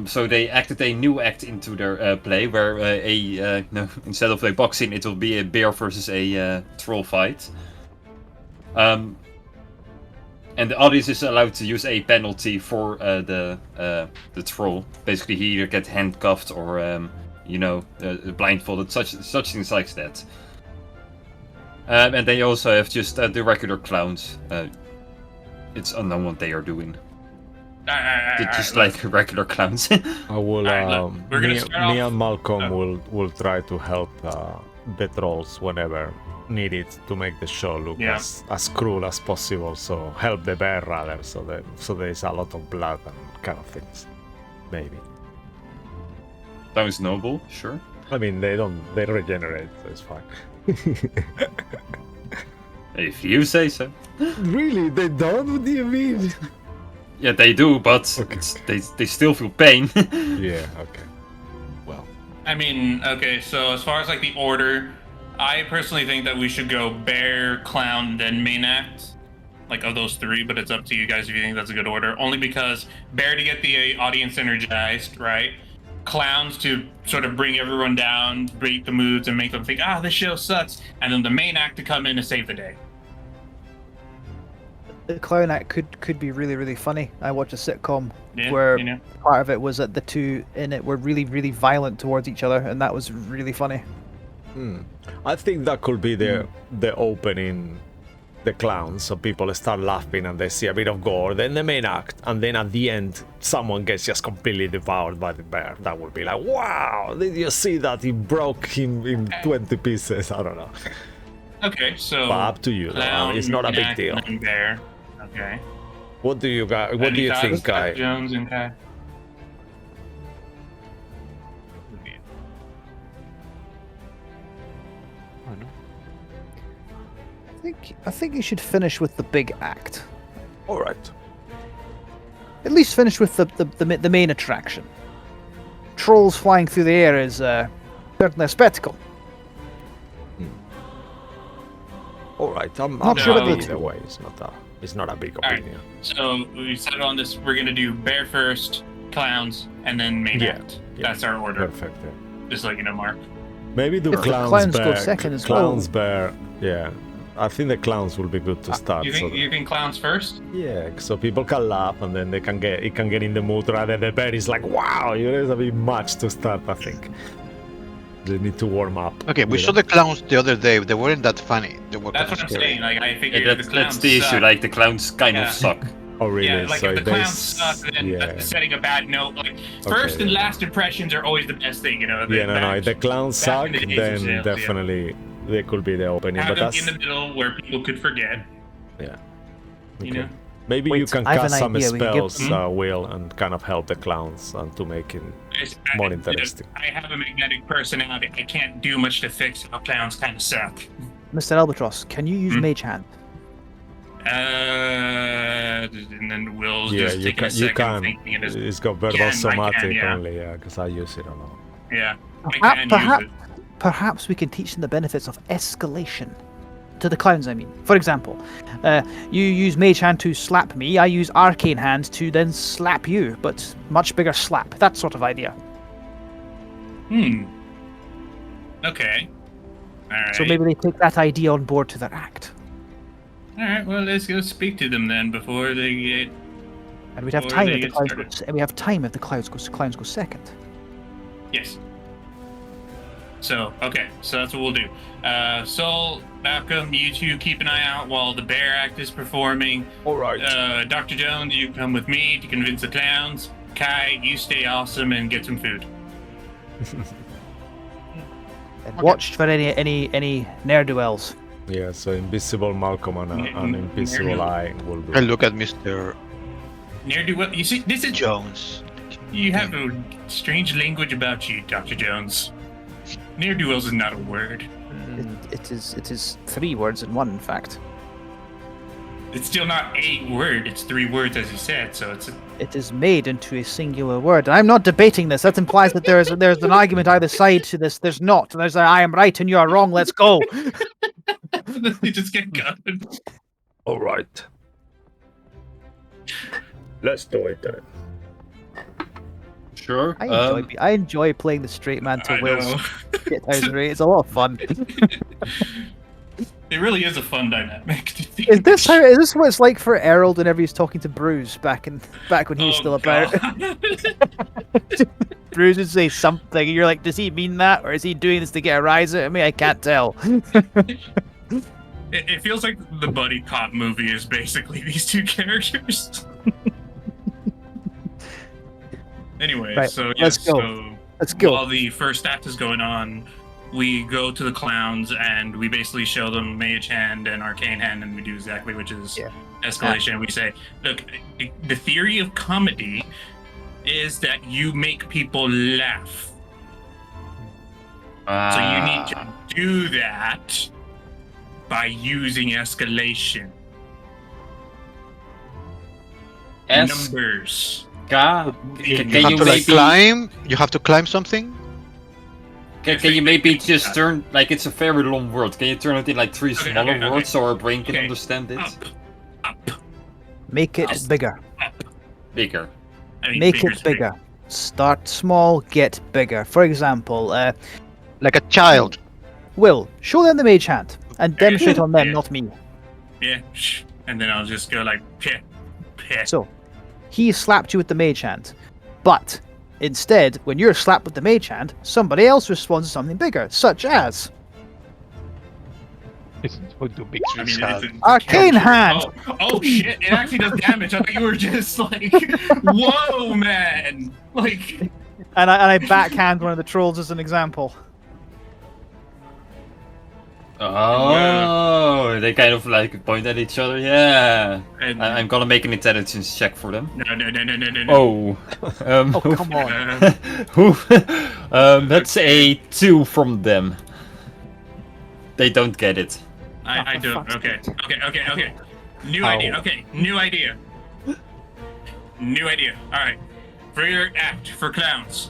So they acted a new act into their play, where instead of a boxing, it will be a bear versus a troll fight. And the audience is allowed to use a penalty for the troll. Basically, he either get handcuffed or blindfolded, such things like that. And they also have just the regular clowns. It's unknown what they are doing. They're just like regular clowns. I will. look, we're gonna Me start off- and Malcolm will try to help the trolls whenever needed to make the show look as cruel as possible. So help the bear rather, so there's a lot of blood and kind of things. Maybe. Sounds noble, sure. I mean, they regenerate, so it's fine. If you say so. Really? They don't? What do you mean? Yeah, they do, but Okay. they still feel pain. Yeah, okay. Well. I mean, okay, so as far as like the order, I personally think that we should go bear, clown, then main act. Like of those three, but it's up to you guys if you think that's a good order. Only because bear to get the audience energized, right? Clowns to sort of bring everyone down, break the moods, and make them think, this show sucks. And then the main act to come in to save the day. The clown act could be really, really funny. I watched a sitcom Yeah, where you know. part of it was that the two in it were really, really violent towards each other, and that was really funny. I think that could be the opening, the clowns, so people start laughing and they see a bit of gore, then the main act, and then at the end someone gets just completely devoured by the bear. That would be like, wow, did you see that? He broke him in 20 pieces. I don't know. Okay, so But up to you, though. clown, It's not a big act, deal. and bear. Okay. What do you guys? What do Any you thoughts, think, Dr. Kai? Jones and Kai? I think you should finish with the big act. All right. At least finish with the main attraction. Trolls flying through the air is certainly a spectacle. All right. I'm Not sure happy about either way. It's not a big right. opinion. So we settled on this. We're gonna do bear first, clowns, and then main Yeah, act. yeah. That's our order. Perfect. Yeah. Just like Mark. Maybe do If the clowns, clowns go bear. second as well. Clowns bear. Yeah. I think the clowns will be good to start. You think clowns first? Yeah, so people can laugh and then it can get in the mood rather the bear is like, wow, it's a bit much to start, I think. They need to warm up. Okay, we saw the clowns the other day. They weren't that funny. They were That's kind what of I'm scary. saying. Like I figure Yeah, the that's clowns the suck. issue. Like the clowns kind Yeah. of suck. Oh really? Yeah, like So if the clowns suck, then yeah. that's setting a bad note. Like first and last impressions are always the best thing, No, if the clowns back suck, in the days of then jails, yeah. definitely they could be the opening. Have But them that's in the middle where people could forget. yeah. You Okay. know. Maybe Wait, you can I have cast an some idea. We can give- spells, Will, and kind of help the clowns and to make it more interesting. I have a magnetic personality. I can't do much to fix how clowns kind of suck. Mr. Albatross, can you use Mage Hand? And then Will's Yeah, just you taking a can. You second can. thinking it is. It's got verbal I can, somatic yeah. only, yeah, because I use it a lot. Yeah, I can Perhaps, use it. perhaps we can teach them the benefits of escalation. To the clowns, I mean. For example, you use Mage Hand to slap me, I use Arcane Hand to then slap you, but much bigger slap. That sort of idea. Okay. All right. So maybe they take that idea on board to their act. All right. Well, let's go speak to them then before they get. And we'd have Or time they if the get clowns started. go, and we have time if the clowns go second. Yes. So okay. So that's what we'll do. Sol, Malcolm, you two keep an eye out while the bear act is performing. All right. Dr. Jones, you come with me to convince the clowns. Kai, you stay awesome and get some food. And Okay. watch for any ne'er-do-wells. Yeah, so invisible Malcolm and an invisible eye will do. I look at Mr. Ne'er do well. You see, this is Jones. you have a strange language about you, Dr. Jones. Ne'er do wells is not a word. It is 3 words in one, in fact. It's still not a word. It's 3 words, as you said. So it's. It is made into a singular word. I'm not debating this. That implies that there's an argument either side to this. There's not. There's a I am right and you are wrong. Let's go. You just get going. All right. Let's do it then. Sure. I enjoy playing the straight man to I Will's know. shithousery. It's a lot of fun. It really is a fun dynamic. Is this what it's like for Errol whenever he's talking to Bruce back when he was still about? Bruce would say something, and you're like, does he mean that, or is he doing this to get a rise out of me? I can't tell. It feels like the buddy cop movie is basically these 2 characters. Anyway, Right, so let's yes, go. so Let's go. while the first act is going on, we go to the clowns and we basically show them Mage Hand and Arcane Hand, and we do exactly which is Yeah. escalation. We say, look, the theory of comedy is that you make people laugh. So you need to do that by using escalation. Numbers. Can You you have to like maybe climb. You have to climb something. can you maybe just turn like it's a very long word? Can you turn it in like 3 Okay, smaller okay. words so our brain can Okay. understand it? Up. Make it bigger. Bigger. I mean, Make bigger's it bigger. Start small, get bigger. For example, Like a child. Will, show them the mage hand and demonstrate on them, Yeah. not me. big. Yeah. Shh. And then I'll just go like, peh, peh. So, he slapped you with the mage hand, but instead, when you're slapped with the mage hand, somebody else responds to something bigger, such as It's going to big I mean, child. it's Arcane Hand. Oh shit! It actually does damage. I thought you were just like, whoa, man! Like, And I backhand one of the trolls as an example. Oh, they kind of like point at each other. Yeah. and, I'm gonna make an intelligence check for them. no. Oh. Oh, come on. Who? That's a 2 from them. They don't get it. I for don't. fuck's Okay. sake. Okay. New How? idea. Okay, new idea. New idea. All right. For your act for clowns,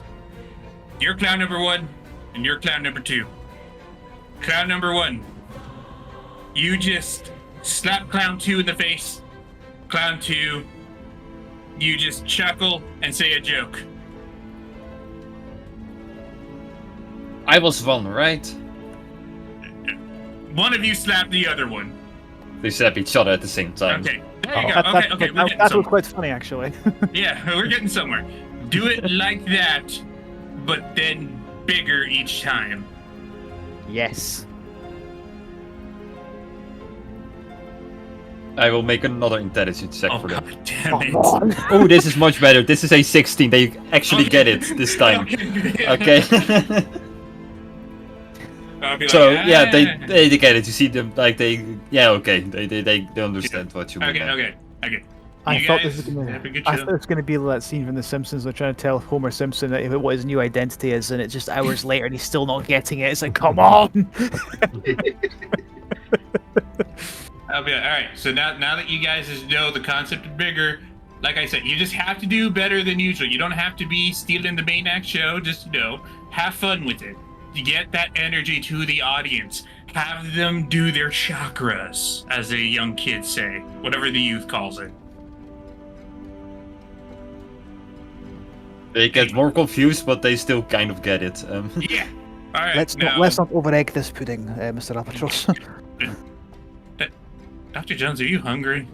you're clown number 1, and you're clown number 2. Clown number 1, you just slap clown 2 in the face. Clown 2, you just chuckle and say a joke. I was 1, right? One of you slap the other one. They slap each other at the same time. Okay. There you That, go. that, Okay. We're that, getting that was somewhere. quite funny, actually. Yeah, we're getting somewhere. Do it like that, but then bigger each time. Yes. I will make another intelligence check Oh for them. god damn it. Come on. Oh, this is much better. This is a 16. They actually Okay. get it this time. Okay. Okay. I'll be like, So yeah, "Ah." they get it. You see them like they okay. They understand what you mean. Okay. I You thought guys this was gonna. have a good I show. thought it was gonna be that scene from The Simpsons. They're trying to tell Homer Simpson that what his new identity is, and it's just hours later, and he's still not getting it. It's like, come on. I'll be like, all right. So now that you guys just know the concept of bigger, like I said, you just have to do better than usual. You don't have to be stealing the main act show. Just have fun with it. You get that energy to the audience. Have them do their chakras, as the young kids say, whatever the youth calls it. They get more confused, but they still kind of get it. Yeah. All right. let's now, not over egg this pudding, Mr. Albatross. Dr. Jones, are you hungry?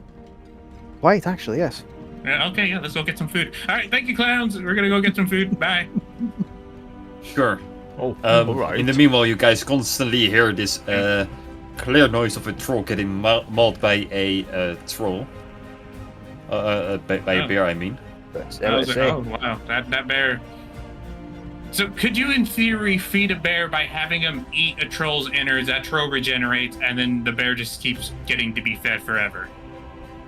Quite, actually, yes. Okay, yeah, let's go get some food. All right, thank you, clowns. We're gonna go get some food. Bye. Sure. Oh, all right. In the meanwhile, you guys constantly hear this clear noise of a troll getting mauled by a troll. By a bear, I mean. That's I was like, say. oh wow, that bear So could you, in theory, feed a bear by having him eat a troll's innards? That troll regenerates, and then the bear just keeps getting to be fed forever.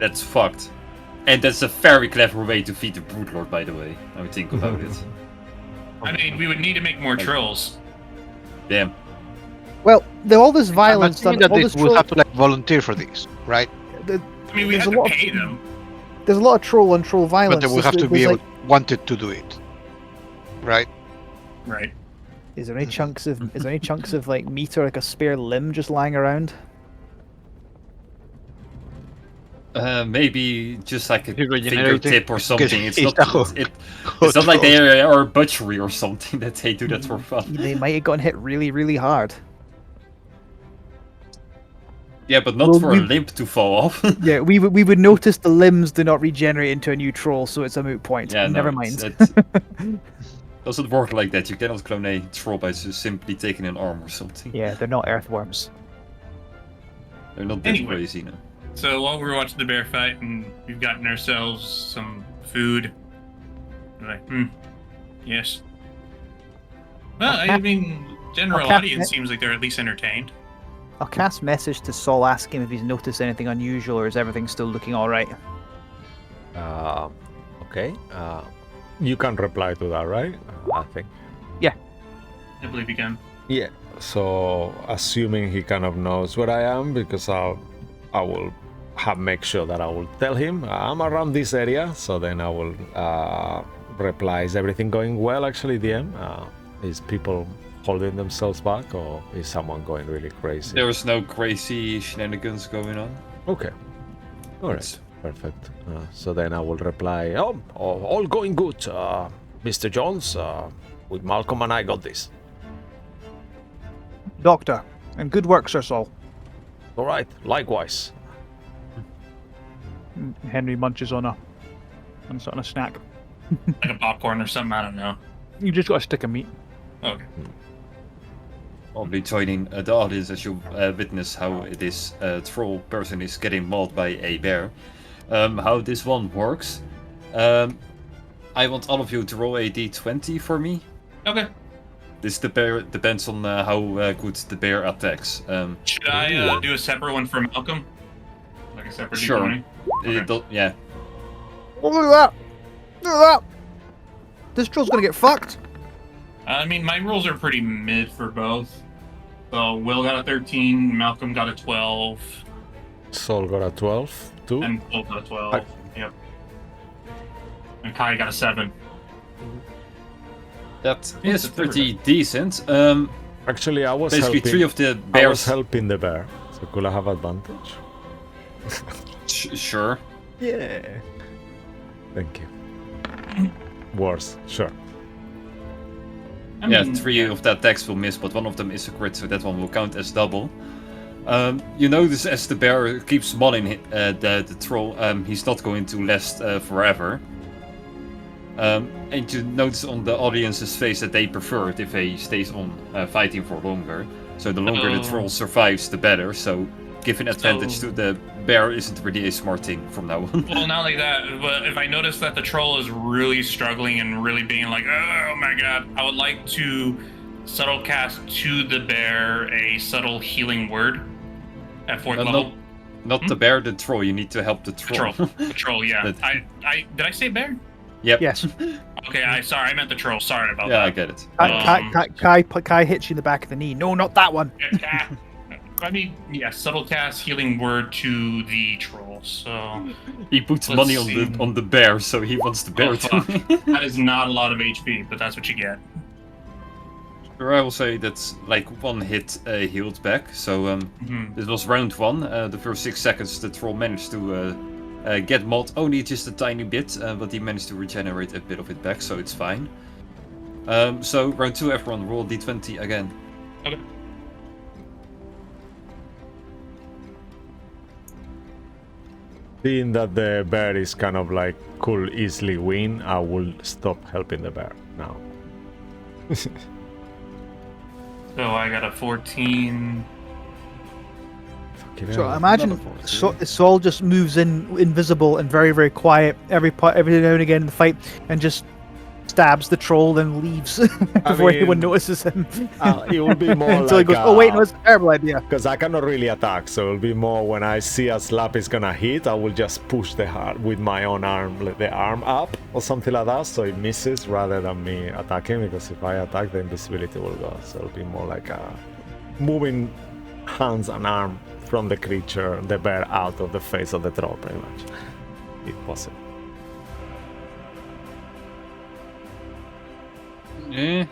That's fucked. And that's a very clever way to feed the Broodlord, by the way. Now we think about it. I mean, we would need to make more trolls. Damn. Well, all this I'm violence assuming done, that all they this will troll, have to like volunteer for this, right? I mean, we There's have a to lot of- pay them. there's a lot of troll on troll violence. But they will have to be able, wanted to do it, right? Right. Is there any chunks of like meat or like a spare limb just lying around? Maybe just like a He regenerated fingertip or something. It's he's not. a It's not like they are a butchery or something that they do that for fun. They might have gotten hit really, really hard. Yeah, but not Well, for a limb to fall off. Yeah, we would notice the limbs do not regenerate into a new troll, so it's a moot point. Yeah, no, Never mind. it doesn't work like that. You cannot clone a troll by just simply taking an arm or something. Yeah, they're not earthworms. They're not that Anyway. crazy, no. So while we were watching the bear fight, and we've gotten ourselves some food, we're like, yes. Well, I mean, general Okay. audience seems like they're at least entertained. I'll cast message to Saul, ask him if he's noticed anything unusual, or is everything still looking all right? Okay. You can reply to that, right? I think. I believe you can. Yeah. So, assuming he kind of knows where I am, because I will make sure that I will tell him I'm around this area. So then I will reply: Is everything going well? Actually, DM, is people holding themselves back, or is someone going really crazy? There's no crazy shenanigans going on. Okay. All right. Perfect. So then I will reply: all going good, Mr. Jones. With Malcolm and I got this. Doctor, and good work, Sir Saul. All right. Likewise. Henry munches on a snack. Like a popcorn or something, I don't know. You just got a stick of meat. Okay. I'll be joining the audience as you witness how this troll person is getting mauled by a bear. How this one works. I want all of you to roll a d20 for me. Okay. This depends on how good the bear attacks. Should I do a separate one for Malcolm? Like a separate Sure. D20? Okay. Yeah. Oh, look at that! Look at that! This troll's gonna get fucked. I mean, my rolls are pretty mid for both. So Will got a 13, Malcolm got a 12, Sol got a 12 too. and Will got a 12. Hi. Yep. And Kai got a 7. That Yes, is it's pretty decent. Actually, I was Basically, helping. 3 of the I was bears. helping the bear. So could I have advantage? Sure. Yeah. Thank you. Worse, sure. I Yeah, mean, 3 of the attacks will miss, but 1 of them is a crit, so that one will count as double. You notice as the bear keeps mauling the troll, he's not going to last forever. And you notice on the audience's face that they prefer it if he stays on fighting for longer. So the longer the troll survives, the better. So giving advantage to the bear isn't really a smart thing from now on. Well, not like that, but if I notice that the troll is really struggling and really being like, oh my god, I would like to subtle cast to the bear a subtle healing word at 4th level. Not the bear, the troll. You need to help the troll. The troll, yeah. But- Did I say bear? Yep. Yes. Okay, I meant the troll. Sorry about Yeah, I that. get it. Kai hits you in the back of the knee. No, not that one. I mean, yeah, subtle cast healing word to the troll. So He puts Let's money see. on the bear, so he wants the bear Oh, to. fuck. That is not a lot of HP, but that's what you get. Or I will say that's like 1 hit healed back. So this was round 1. The first 6 seconds, the troll managed to get mauled only just a tiny bit, but he managed to regenerate a bit of it back, so it's fine. So round 2, everyone roll d20 again. Okay. Seeing that the bear is kind of like could easily win, I will stop helping the bear now. So I got a 14. Fucking So hell. imagine Another 14. Saul just moves in invisible and very, very quiet every now and again in the fight and just stabs the troll, then leaves before anyone mean, notices him. It will be more Until he like goes, "Oh wait, no, it's a terrible idea." because I cannot really attack, so it'll be more when I see a slap is gonna hit, I will just push the heart with my own arm, like the arm up or something like that, so it misses rather than me attacking. Because if I attack, the invisibility will go. So it'll be more like a moving hands and arm from the creature, the bear, out of the face of the troll, pretty much, if possible. Yeah,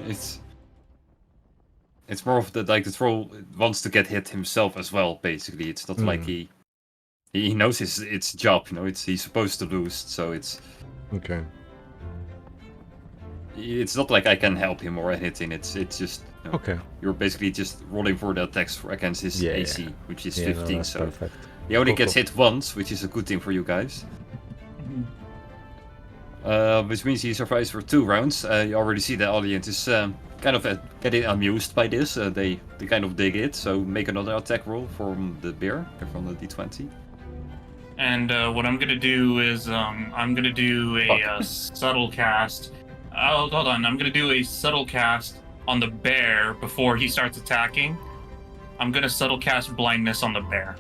it's more of the like the troll wants to get hit himself as well. Basically, it's not like he knows it's job. You know, he's supposed to lose, so it's Okay. not like I can help him or anything. It's just you know, Okay. you're basically just rolling for the attacks against his Yeah, AC, yeah. which is Yeah, no, 15. that's So perfect. he only Cool, gets cool. hit once, which is a good thing for you guys. Which means he survives for 2 rounds. You already see the audience is kind of getting amused by this. They kind of dig it. So make another attack roll from the bear, from the d20. And what I'm gonna do is I'm gonna do a subtle cast. Oh, hold on. I'm gonna do a subtle cast on the bear before he starts attacking. I'm gonna subtle cast blindness on the bear.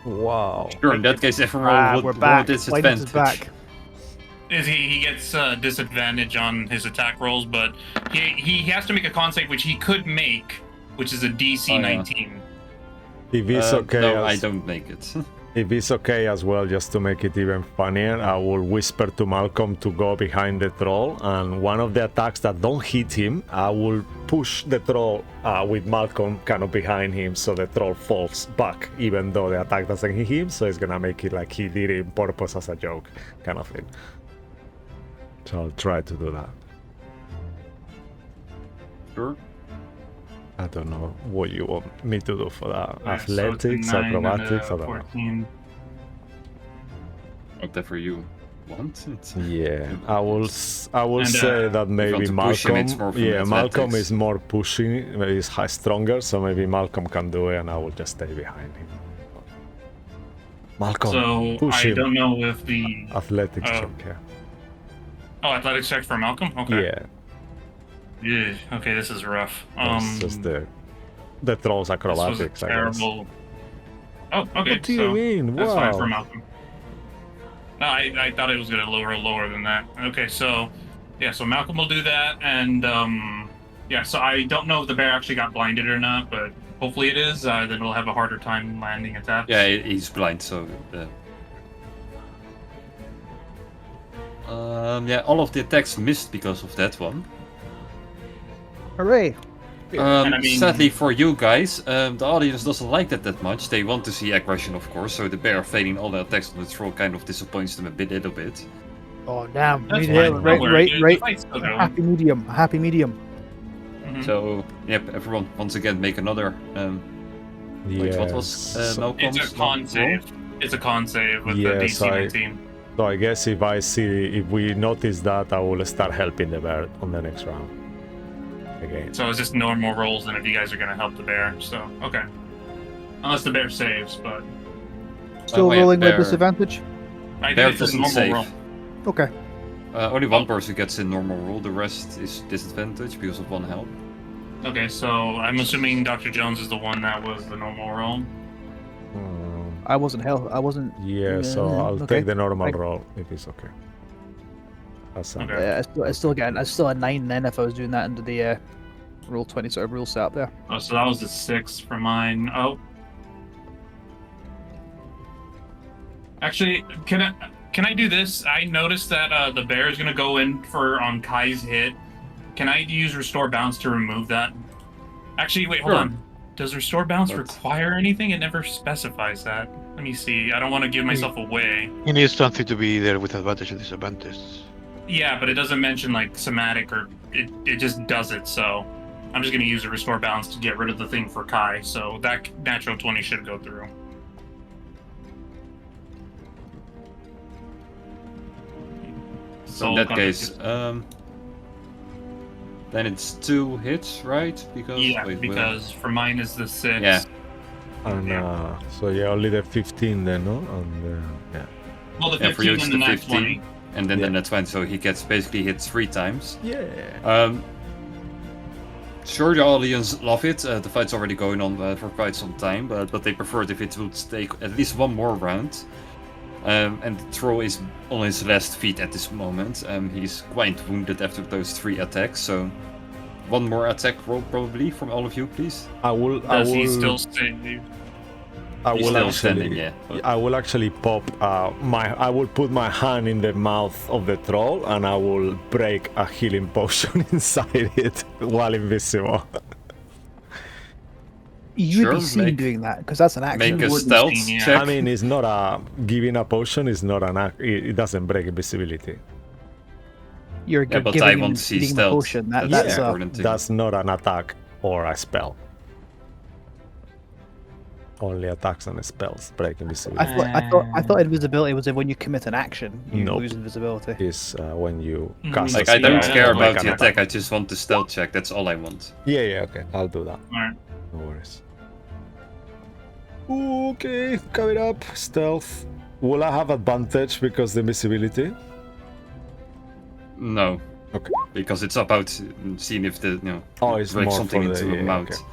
Wow. Sure, in that case, everyone We're would back. roll Lightness is disadvantage. back. Is he gets disadvantage on his attack rolls, but he has to make a con save, which he could make, which is a DC Oh, yeah. 19. If it's okay, No, I as, don't make it. if it's okay as well, just to make it even funnier, I will whisper to Malcolm to go behind the troll, and one of the attacks that don't hit him, I will push the troll with Malcolm kind of behind him, so the troll falls back, even though the attack doesn't hit him. So it's gonna make it like he did it on purpose as a joke, kind of thing. So I'll try to do that. Sure. I don't know what you want me to do for that. Yeah, so it's a Athletics, 9 and a acrobatics, I don't know. 14. Whatever you want. Yeah, I will. I will And, say that maybe to push him, Malcolm. it's more from Yeah, Malcolm athletics. is more pushing. Is stronger, so maybe Malcolm can do it, and I will just stay behind him. Malcolm, So push I him. don't know if the Athletics Oh. check. Yeah. athletics check for Malcolm. Okay. Yeah, Yeah. Okay, this is rough. that's just the trolls this was a acrobatics. I guess. terrible. Oh, okay. What do you so mean? That's fine for Wow. Malcolm. No, I thought it was gonna lower than that. Okay, so yeah, so Malcolm will do that, and yeah, so I don't know if the bear actually got blinded or not, but hopefully it is. Then it'll have a harder time landing attacks. Yeah, he's blind, so. Yeah, all of the attacks missed because of that one. Hooray! And I mean- Sadly for you guys, the audience doesn't like that much. They want to see aggression, of course, so the bear failing all the attacks on the troll kind of disappoints them a little bit. Oh damn! That's We fine. need to Don't hit worry, the right. fight's still going. Happy medium. Happy medium. Mhm. So, yep, everyone, once again, make another. Wait, what was Yes. Malcolm's It's a con roll? save. It's a con save with Yes, the DC I- 19. So I guess if we notice that, I will start helping the bear on the next round. Again. So it's just normal rolls, and if you guys are gonna help the bear, so okay. Unless the bear saves, but Still wait, rolling with bear- disadvantage. I think Bear it's a doesn't normal save. roll. Okay. Only one person gets a normal roll, the rest is disadvantage because of 1 help. Okay, so I'm assuming Dr. Jones is the one that was the normal roll. I wasn't hell. I wasn't. Yeah, so Yeah, I'll okay. take the normal Like- roll if it's okay. That's Okay. I still a 9 then if I was doing that under the roll 20 sort of rule setup there. Oh, so that was a 6 for mine. Oh. Actually, can I do this? I noticed that the bear is gonna go in for on Kai's hit. Can I use Restore Bounce to remove that? Actually, wait, hold Sure. on. Does Restore Bounce What? require anything? It never specifies that. Let me see. I don't want to give myself away. He needs something to be there with advantage and disadvantage. Yeah, but it doesn't mention like somatic or it just does it. So I'm just gonna use a Restore Bounce to get rid of the thing for Kai. So that natural 20 should go through. So in that case, then it's 2 hits, right? Because Yeah, wait, because for mine is the 6. Yeah. And so yeah, only the 15 then, no? And yeah. Well, the Yeah, for you 15 it's and the the nat 15. 20. and then Yeah. the net 20, so he gets basically hit 3 times. Yeah. Sure, the audience love it. The fight's already going on for quite some time, but they preferred if it would take at least one more round. And the troll is on his last feet at this moment. He's quite wounded after those 3 attacks, so one more attack roll probably from all of you, please. I will. Does he still stay? I He's will still actually. standing, yeah. I will actually pop I will put my hand in the mouth of the troll and I will break a healing potion inside it while invisible. You would be Sure, seen make- doing that because that's an action. Make a would be stealth seen, yeah. check. I mean, it's not a giving a potion is not an act. It doesn't break invisibility. You're Yeah, but giving I him want and to see feeding him a stealth. potion. That's That's important to me. That's not an attack or a spell. Only attacks and spells break invisibility. I thought invisibility was when you commit an action, you Nope. lose invisibility. Is when you Mm, cast Like, a I don't spell care or make about an the attack, I just want the stealth check, that's all I want. Yeah, okay, I'll do that. Alright. No worries. Okay, coming up, stealth. Will I have advantage because the invisibility? No. Okay. Because it's about seeing if the, Oh, it's break more something for the- into a yeah, mount. okay.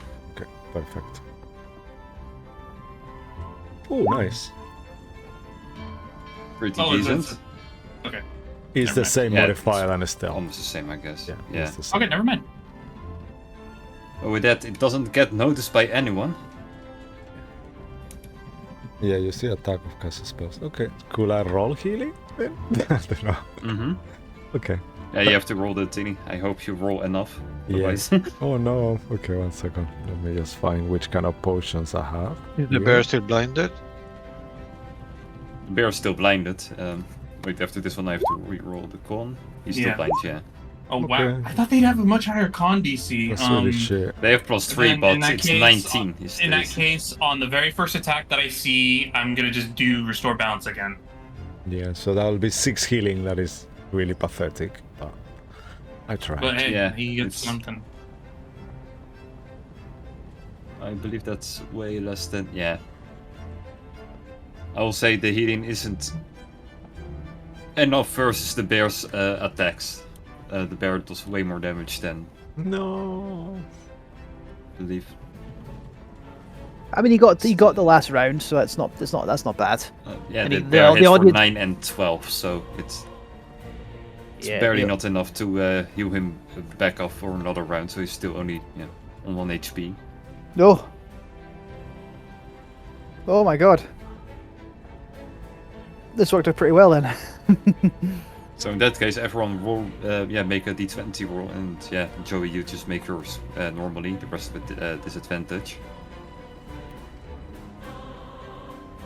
Okay, perfect. Oh, nice. Pretty Oh, decent. Okay. It's Never the mind. same Yeah, modifier it's than a stealth. Almost the same, I guess. Yeah, Yeah. it's the same. Okay, never mind. But with that, it doesn't get noticed by anyone. Yeah, you see attack of cast spells. Okay, could I roll healing then? I don't know. Mm-hmm. Okay. Yeah, you have to roll the thingy. I hope you roll enough. Yes. Otherwise- Oh no. Okay, 1 second. Let me just find which kind of potions I have. Is the Yeah. bear still blinded? The bear is still blinded. Wait, after this one I have to re-roll the con. He's still Yeah. blind, yeah. Oh wow! Okay. I thought they'd have a much higher con DC. That's really shit. They have +3, Then but in that it's case, 19. He In that stays. case, on the very first attack that I see, I'm gonna just do restore balance again. Yeah, so that'll be 6 healing. That is really pathetic, but I tried. But hey, Yeah, he gets it's- something. I believe that's way less than, yeah. I will say the healing isn't enough versus the bear's attacks. The bear does way more damage than, No. I believe. I mean, he got the last round, so that's not bad. Yeah, And the he- bear the hits for audience- 9 and 12, so it's Yeah, barely the- not enough to heal him back up for another round, so he's still only on 1 HP. No. Oh my god. This worked out pretty well then. So in that case, everyone roll, make a d20 roll, and yeah, Joey, you just make yours normally, the rest with disadvantage.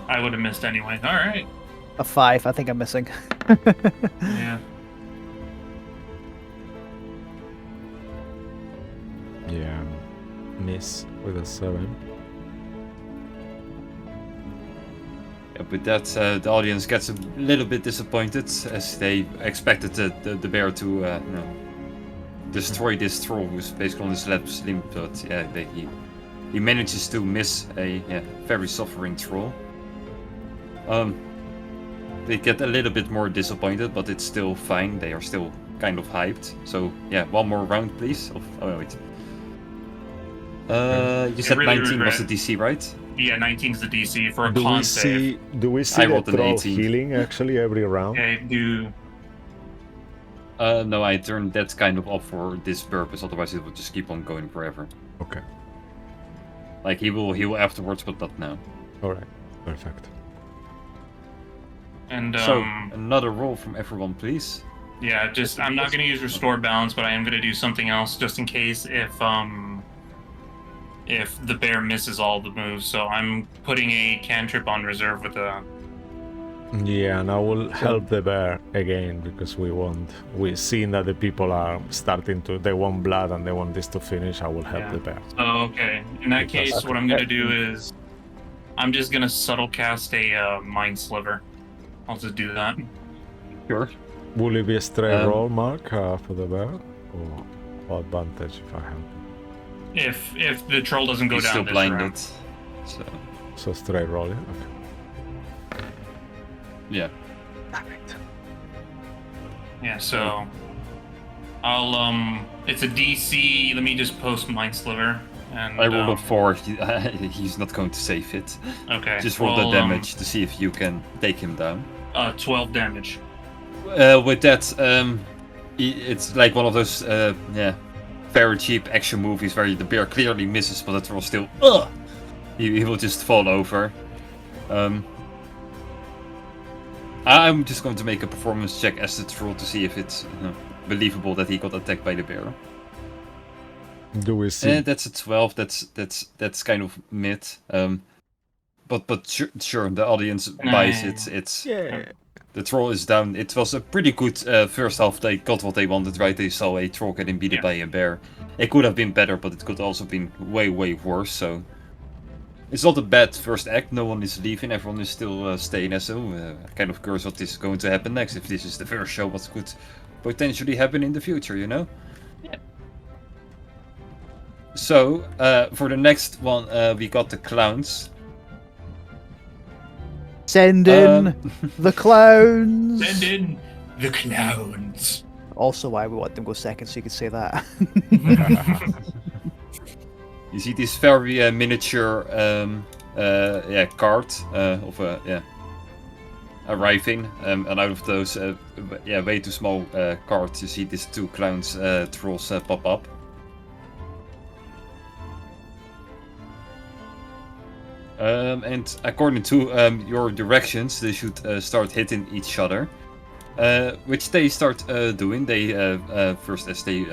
I would have missed anyway. All right. A 5, I think I'm missing. Yeah. Yeah, miss with a 7. Yeah, with that, the audience gets a little bit disappointed, as they expected the bear to destroy this troll who's basically on his left limb, but yeah, he manages to miss a very suffering troll. They get a little bit more disappointed, but it's still fine. They are still kind of hyped. So yeah, one more round, please. Oh wait. You said really 19 was the regret- DC, right? Yeah, 19 is the DC for a Do con we save. do we see I the rolled an troll 18. healing actually every round? Okay, do No, I turned that kind of off for this purpose. Otherwise, it would just keep on going forever. Okay. Like he will afterwards, but not now. All right. Perfect. and So another roll from everyone, please. yeah, just I'm not gonna use restore balance, but I am gonna do something else just in case if the bear misses all the moves. So I'm putting a cantrip on reserve with a. Yeah, and I will help the bear again because we've seen that the people are starting to, they want blood and they want this to finish. I will help Yeah. the bear. Oh, okay. In that Because- case, what I'm gonna do is I'm just gonna subtle cast a mind sliver. I'll just do that. Sure. Will it be a straight Um, roll, Mark, for the bear? Or advantage if I help? If the troll doesn't go He's down still this blinded. round. So So straight roll, yeah? Okay. yeah. Perfect. Yeah, so I'll it's a DC. Let me just post Mind Sliver and I rolled a 4. He's not going to save it. okay. Just roll well, the damage to see if you can take him down. 12 damage. With that, it's like one of those very cheap action movies where the bear clearly misses, but the troll still he will just fall over. I'm just going to make a performance check as the troll to see if it's believable that he got attacked by the bear. Do we see? That's a 12. That's kind of mid. But sure, the audience buys it. It's Yeah. the troll is down. It was a pretty good first half. They got what they wanted, right? They saw a troll getting beaten by a bear. It could have been better, but it could also have been way worse. So it's not a bad first act. No one is leaving. Everyone is still staying as so. Kind of curious what is going to happen next. If this is the first show, what could potentially happen in the future? You know. Yeah. So for the next one, we got the clowns. Send in the clowns. Send in the clowns. Also, why we want them to go second, so you could say that. You see this very miniature cart of arriving, and out of those way too small carts, you see these 2 clowns trolls pop up. And according to your directions, they should start hitting each other, which they start doing. They first, as they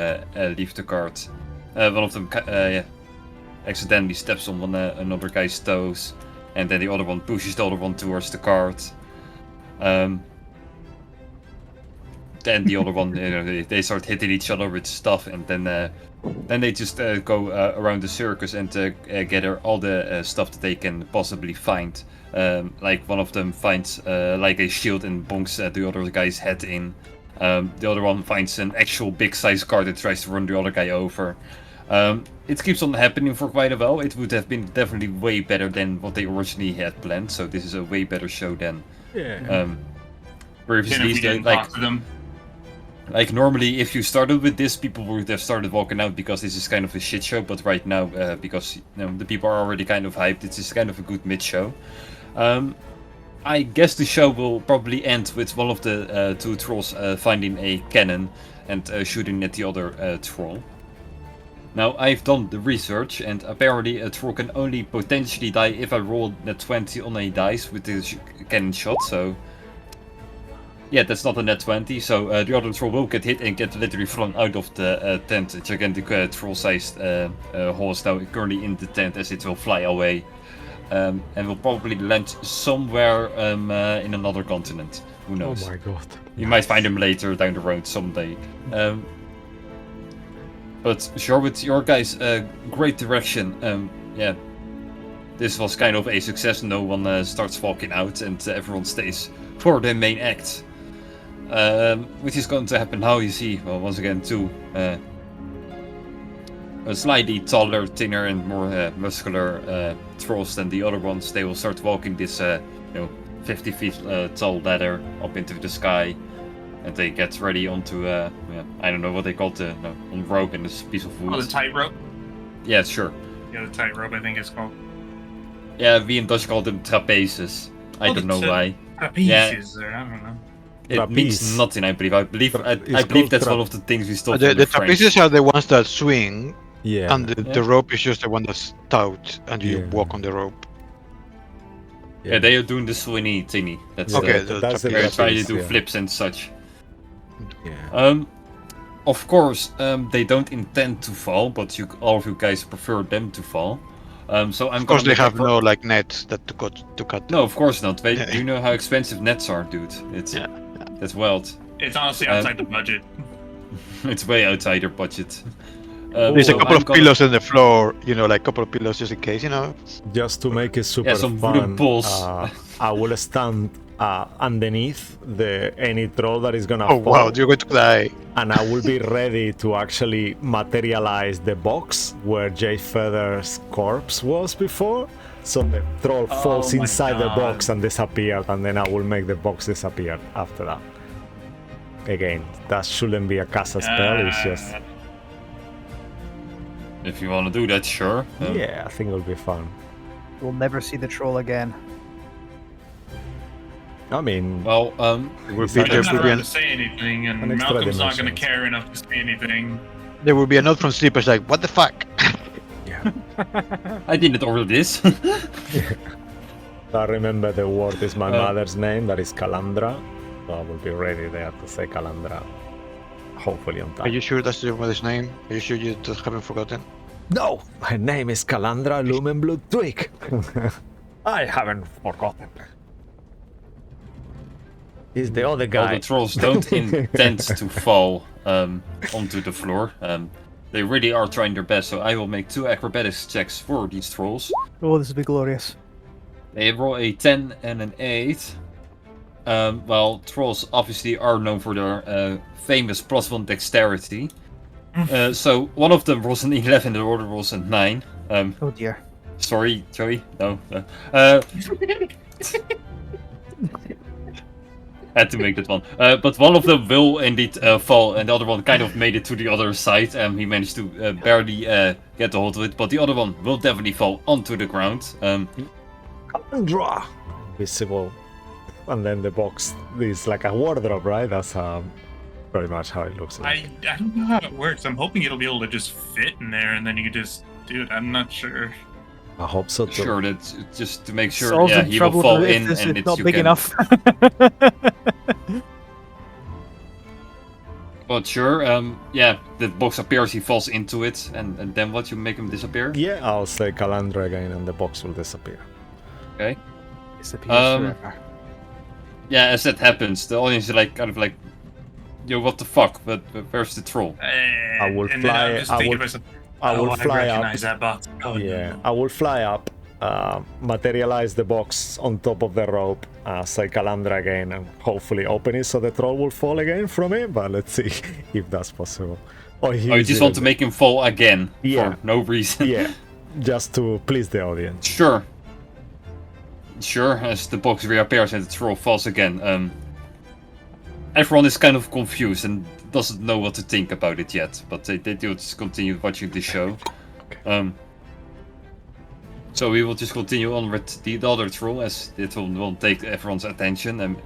leave the cart, one of them accidentally steps on another guy's toes, and then the other one pushes the other one towards the cart. Then the other one, they start hitting each other with stuff, and then they just go around the circus and gather all the stuff that they can possibly find. Like one of them finds like a shield and bonks the other guy's head in. The other one finds an actual big size car that tries to run the other guy over. It keeps on happening for quite a while. It would have been definitely way better than what they originally had planned. So this is a way better show than previously. If we didn't talk to them. Like normally, if you started with this, people would have started walking out because this is kind of a shit show. But right now, because the people are already kind of hyped, it's just kind of a good mid show. I guess the show will probably end with one of the 2 trolls finding a cannon and shooting at the other troll. Now I've done the research, and apparently a troll can only potentially die if I roll a 20 on a dice with the cannon shot. So. Yeah, that's not a net 20, so the other troll will get hit and get literally thrown out of the tent. A gigantic troll-sized hole is now currently in the tent as it will fly away. And will probably land somewhere in another continent. Who knows? Oh my god. You might find him later down the road someday. But sure, with your guys' great direction, this was kind of a success. No one starts walking out and everyone stays for the main act. Which is going to happen now, you see, well, once again, 2 slightly taller, thinner, and more muscular trolls than the other ones. They will start walking this, 50 feet tall ladder up into the sky, and they get ready onto, I don't know what they call it, on rope in this piece of wood. Oh, the tightrope? Yeah, sure. Yeah, the tightrope, I think it's called. Yeah, we in Dutch call them trapezes. I don't know why. Trapezes, I don't know. It means nothing, I believe. I believe that's one of the things we stole The from the French. trapezes are the ones that swing, Yeah. and the rope is just the one that's taut, and you walk on the rope. Yeah, they are doing the swingy thingy. That's Okay, that's the they're trying to do trapeze, flips and such. Yeah. Of course, they don't intend to fall, but all of you guys prefer them to fall. So I'm Of course, they gonna have no like nets that to cut. No, of course not. Yeah. Do you know how expensive nets are, dude? That's wild. It's honestly outside the budget. It's way outside your budget. There's so a couple I'm of gonna- pillows on the floor, like a couple of pillows just in case, Just to make it super some wooden fun, poles. I will stand underneath any troll that is gonna Oh fall, wow, you're going to die. and I will be ready to actually materialize the box where Cawfather's corpse was before. So the troll falls my inside the God. box and disappears, and then I will make the box disappear after that. again, that shouldn't be a cast spell. It's just If you want to do that, sure. yeah, I think it'll be fun. We'll never see the troll again. I mean, Well, It would it's be not I'm there not would be allowed to an, say anything, and an extra Malcolm's not going to dimension. care enough to say anything. there would be a note from Sleepers like, "What the fuck?" yeah. I didn't order this. I remember the word is my Oh. mother's name, that is Calandra. So I will be ready there to say Calandra. Hopefully on Are time. you sure that's your mother's name? Are you sure you just haven't forgotten? No! Her name is Calandra Lumenblood Twig. I haven't forgotten. He's the other Well, guy. the trolls don't intend to fall onto the floor. They really are trying their best, so I will make 2 acrobatics checks for these trolls. Oh, this will be glorious. They roll a 10 and an 8. Well, trolls obviously are known for their famous +1 dexterity. So one of them rolls an 11, the other rolls a 9. Oh dear. Sorry, Joey. No. Had to make that one. But one of them will indeed fall, and the other one kind of made it to the other side. He managed to barely get a hold of it, but the other one will definitely fall onto the ground. Calandra! Visible. And then the box is like a wardrobe, right? That's pretty much how it looks like. I don't know how it works. I'm hoping it'll be able to just fit in there, and then you can just do it. I'm not sure. I hope so too. Sure, that's just to make sure. Saul's Yeah, in he will trouble fall if in, this and is not you big can. enough. But sure, yeah, the box appears. He falls into it, and then what? You make him disappear? Yeah, I'll say Calandra again and the box will disappear. Okay. Disappears forever. Yeah, as that happens, the audience is like kind of like, yo, what the fuck? But where's the troll? I will and fly- Then I'm just I thinking will- to myself, I will oh, fly I up. recognize that box. Oh, Yeah, no. I will fly up, materialize the box on top of the rope, say Calandra again, and hopefully open it so the troll will fall again from it. But let's see if that's possible. Or Oh, you just want to make him fall again Yeah. for no reason. Yeah, just to please the audience. Sure. Sure, as the box reappears and the troll falls again. Everyone is kind of confused and doesn't know what to think about it yet, but they do just continue watching the show. So we will just continue on with the other troll, as it will take everyone's attention.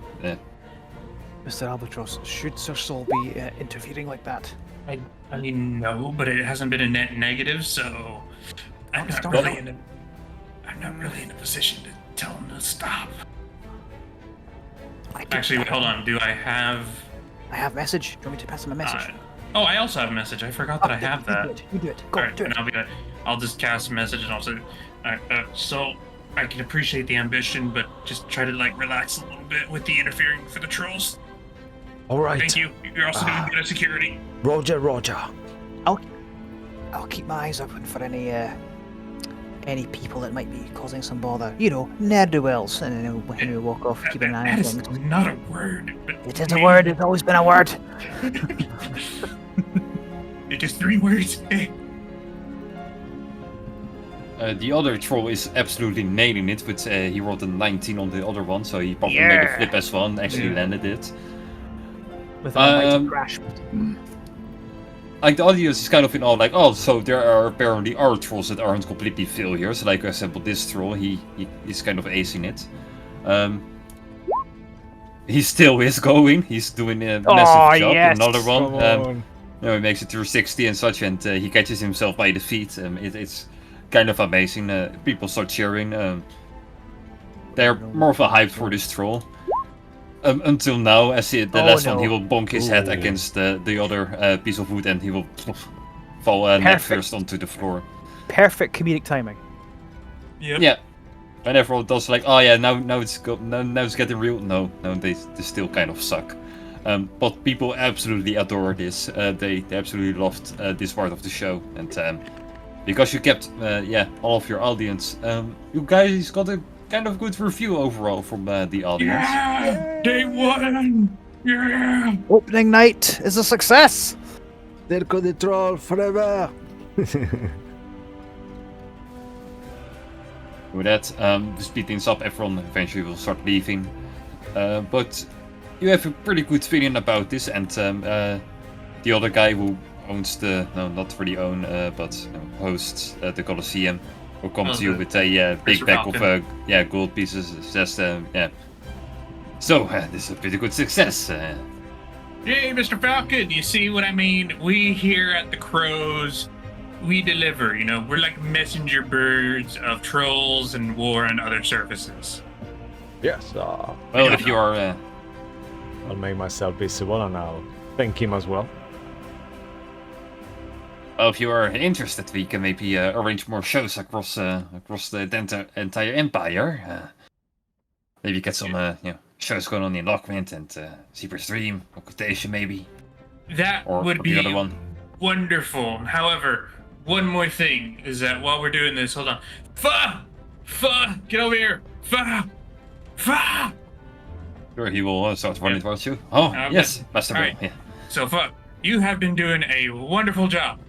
Mr. Albatross, should Sir Saul be interfering like that? I mean, no, but it hasn't been a net negative, so I'm not Stop. really in a position to tell him to stop. Actually, wait, hold on. Do I have? I have message. Do you want me to pass him a message? Oh, I also have a message. I forgot that I have that. You do it. Go, Alright, do and it. I'll just cast a message and I'll say, so I can appreciate the ambition, but just try to like relax a little bit with the interfering for the trolls. All right. Thank you. You're also doing good at security. Roger, Roger. I'll keep my eyes open for any people that might be causing some bother. You know, ne'er-do-wells. And then when we walk off, keep an eye on That is things. not a word. But It is a word. It's always been a word. It is 3 words. The other troll is absolutely nailing it, but he rolled a 19 on the other one, so he probably made a Yeah. flip as well and actually Yeah. landed it. With a mighty Um, crash. Like the audience is kind of in awe, like, oh, so there are apparently trolls that aren't completely failures. Like, for example, this troll, he is kind of acing it. He still is going. He's doing a massive job. yes. Another one. Come on. You know, he makes it through 60 and such, and he catches himself by the feet. It's kind of amazing. People start cheering. They're more of a hype for this troll. Until now, as the last one, he will bonk his head Ooh. against the other piece of wood, and he will fall neck Perfect. first onto the floor. Perfect comedic timing. Yep. Yeah, and everyone does like, oh yeah, now it's getting real. No, they still kind of suck. But people absolutely adore this. They absolutely loved this part of the show, and because you kept all of your audience, you guys got a kind of good review overall from the audience. Yeah! Day 1! Yeah! Opening night is a success. Dirko the troll forever. With that, to speed things up, everyone eventually will start leaving. But you have a pretty good feeling about this, and the other guy who owns not really own, but hosts the Colosseum, will come to you with a big Mr. bag of Falcon. gold pieces. Says yeah. So this is a pretty good success. Hey, Mr. Falcon, you see what I mean? We here at the Crows, we deliver, you know, we're like messenger birds of trolls and war and other services. Yes. Well, if you are, I'll make myself visible and I'll thank him as well. well, if you are interested, we can maybe arrange more shows across the entire empire. Maybe get some shows going on in Lockwind and Zebra's Dream, Occultation maybe. That Or would the be other one. wonderful. However, one more thing is that while we're doing this, hold on. Fa, get over here. Fa. Sure, he will start running towards you. Oh, yes, Master Bill. Alright. Yeah. So, Fa, you have been doing a wonderful job.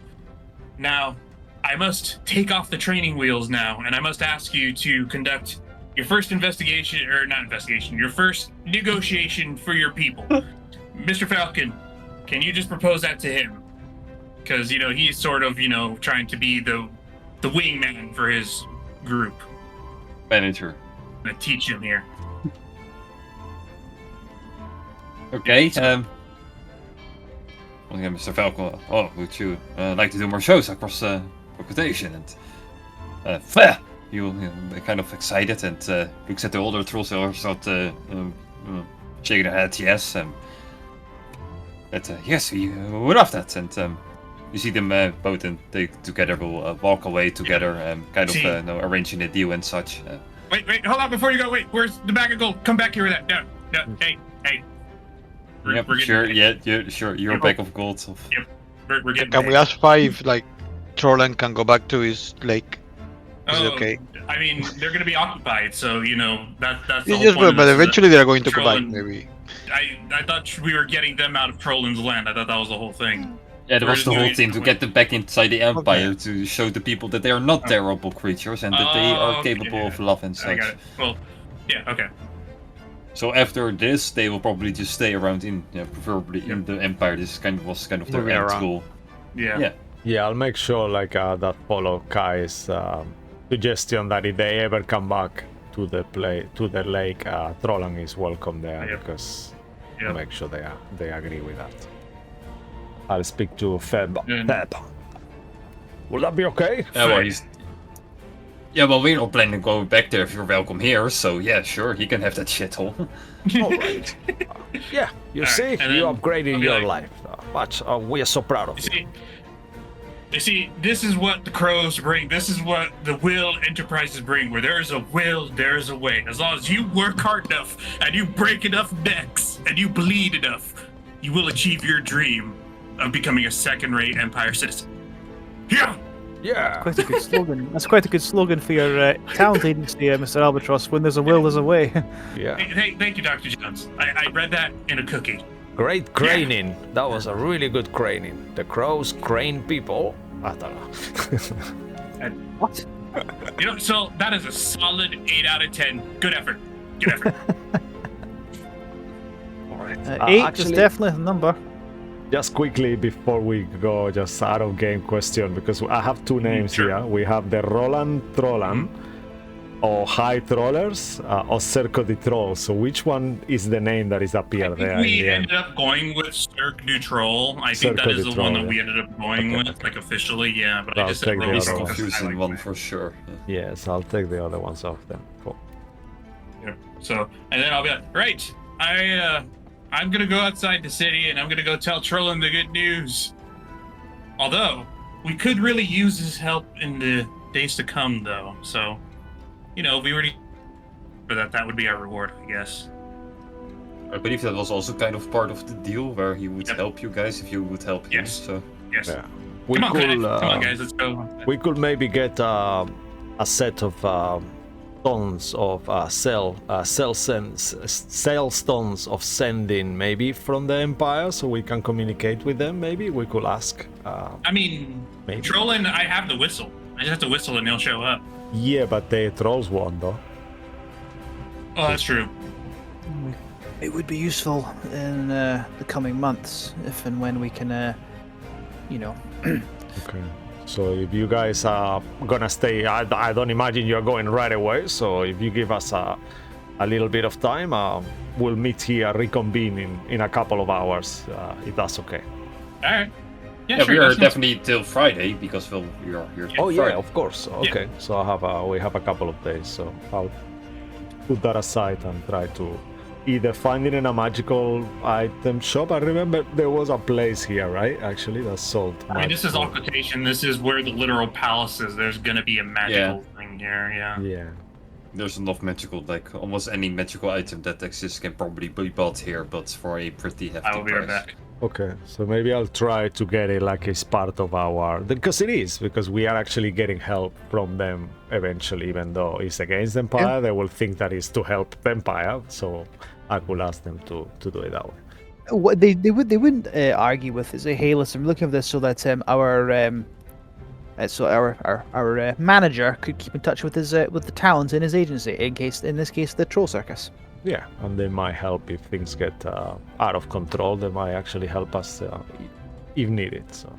Now, I must take off the training wheels now, and I must ask you to conduct your first your first negotiation for your people. Mr. Falcon, can you just propose that to him? Because, you know, he's sort of, you know, trying to be the wingman for his group. Manager. I'm gonna teach him here. Okay, okay, Mr. Falcon, would you like to do more shows across Occultation? And he'll be kind of excited and looks at the older trolls and start shaking their head, yes. Yes, we would love that. And you see them both and they together will walk away together, kind of arranging a deal and such. Wait, hold on before you go. Wait, where's the bag of gold? Come back here with that. No, hey. Yep, sure, sure, your bag of gold. Yep, we're getting Can we ask if like Trollen can go back to his lake? Is it okay? I mean, they're going to be occupied, so, you know, that's the Yeah, whole yes, point of but this, is that eventually they are going to go back, Trollen- maybe. I thought we were getting them out of Trollin's land. I thought that was the whole thing. Yeah, that was the We're whole doing- thing, to get them back inside the Empire, to show the people that they are not terrible creatures and that they are capable of love and I such. got it. Well, yeah, okay. So after this, they will probably just stay around preferably in the Empire. This was kind of their Moving end around. goal. Yeah. Yeah, I'll make sure that follow Kai's suggestion that if they ever come back to the lake, Trollan is welcome there because Yep. make sure they agree with that. I'll speak to Feb. And- Feb. Will that be okay? Well, we're not planning on going back there if you're welcome here, so yeah, sure, he can have that shithole. All right. Yeah, you All see, right, and you then upgraded I'll be your like- life. But we are so proud of you. You see, this is what the Crows bring. This is what the Will Enterprises bring. Where there is a will, there is a way. As long as you work hard enough and you break enough necks and you bleed enough, you will achieve your dream of becoming a second-rate Empire citizen. Yeah. Yeah. Quite a good slogan. That's quite a good slogan for your talent agency, Mr. Albatross. When there's a will, there's a way. Yeah. Hey, thank you, Dr. Jones. I read that in a cookie. Great craning. That was a really good craning. The crows crane people. I don't know. What? You know, so that is a solid 8 out of 10. Good effort. Good effort. All right. 8 is actually, definitely the number. just quickly before we go, just out of game question, because I have two names Sure. here. We have the Roland Trollan, or High Trollers, or Circo di Trolls. So which one is the name that is I appeared think there in we the end? ended up going with Cirque du Troll. I think Cirque that is du the one Troll, that we ended up going Okay. with, like officially, yeah. But I'll I just take the wrote It's other a one. confusing one for sure. Yes, I'll take the other ones off then. Cool. Yeah. So, and then I'll be like, right, I'm gonna go outside the city and I'm gonna go tell Trollin the good news. Although, we could really use his help in the days to come, though. So, you know, if we were to for that would be our reward, I guess. I believe that was also kind of part of the deal, where he would help you guys if you would help him. Yes. So Yes. Yeah. We Come on, could, come on, guys, let's go. we could maybe get a set of tons of cell stones of sending, maybe from the Empire, so we can communicate with them. Maybe we could ask. I mean, Maybe. Trollin, I have the whistle. I just have to whistle and they'll show up. Yeah, but the trolls won't, though. Oh, that's true. It would be useful in the coming months, if and when we can, you know. Okay. So if you guys are gonna stay, I don't imagine you're going right away. So if you give us a little bit of time, we'll meet here, reconvene in a couple of hours, if that's okay. All right. Yeah, Yeah, sure. we are that sounds- definitely till Friday because we are here. till Oh yeah, Friday. of course. Okay. So we have a couple of days. So I'll put that aside and try to either find it in a magical item shop. I remember there was a place here, right? Actually, that sold. I mean, this is magical- occultation. This is where the literal palace is. There's gonna be a magical thing here. Yeah. Yeah. There's enough magical, like almost any magical item that exists can probably be bought here, but for a pretty hefty I will be right price. back. Okay, so maybe I'll try to get it like it's part of our, because it is, because we are actually getting help from them eventually, even though it's against the Empire, they will think that it's to help the Empire, so I will ask them to do it that way. What they wouldn't argue with is, hey, listen, we're looking at this so that our manager could keep in touch with his with the talent in his agency, in this case the Troll Circus. Yeah, and they might help if things get out of control. They might actually help us if needed. So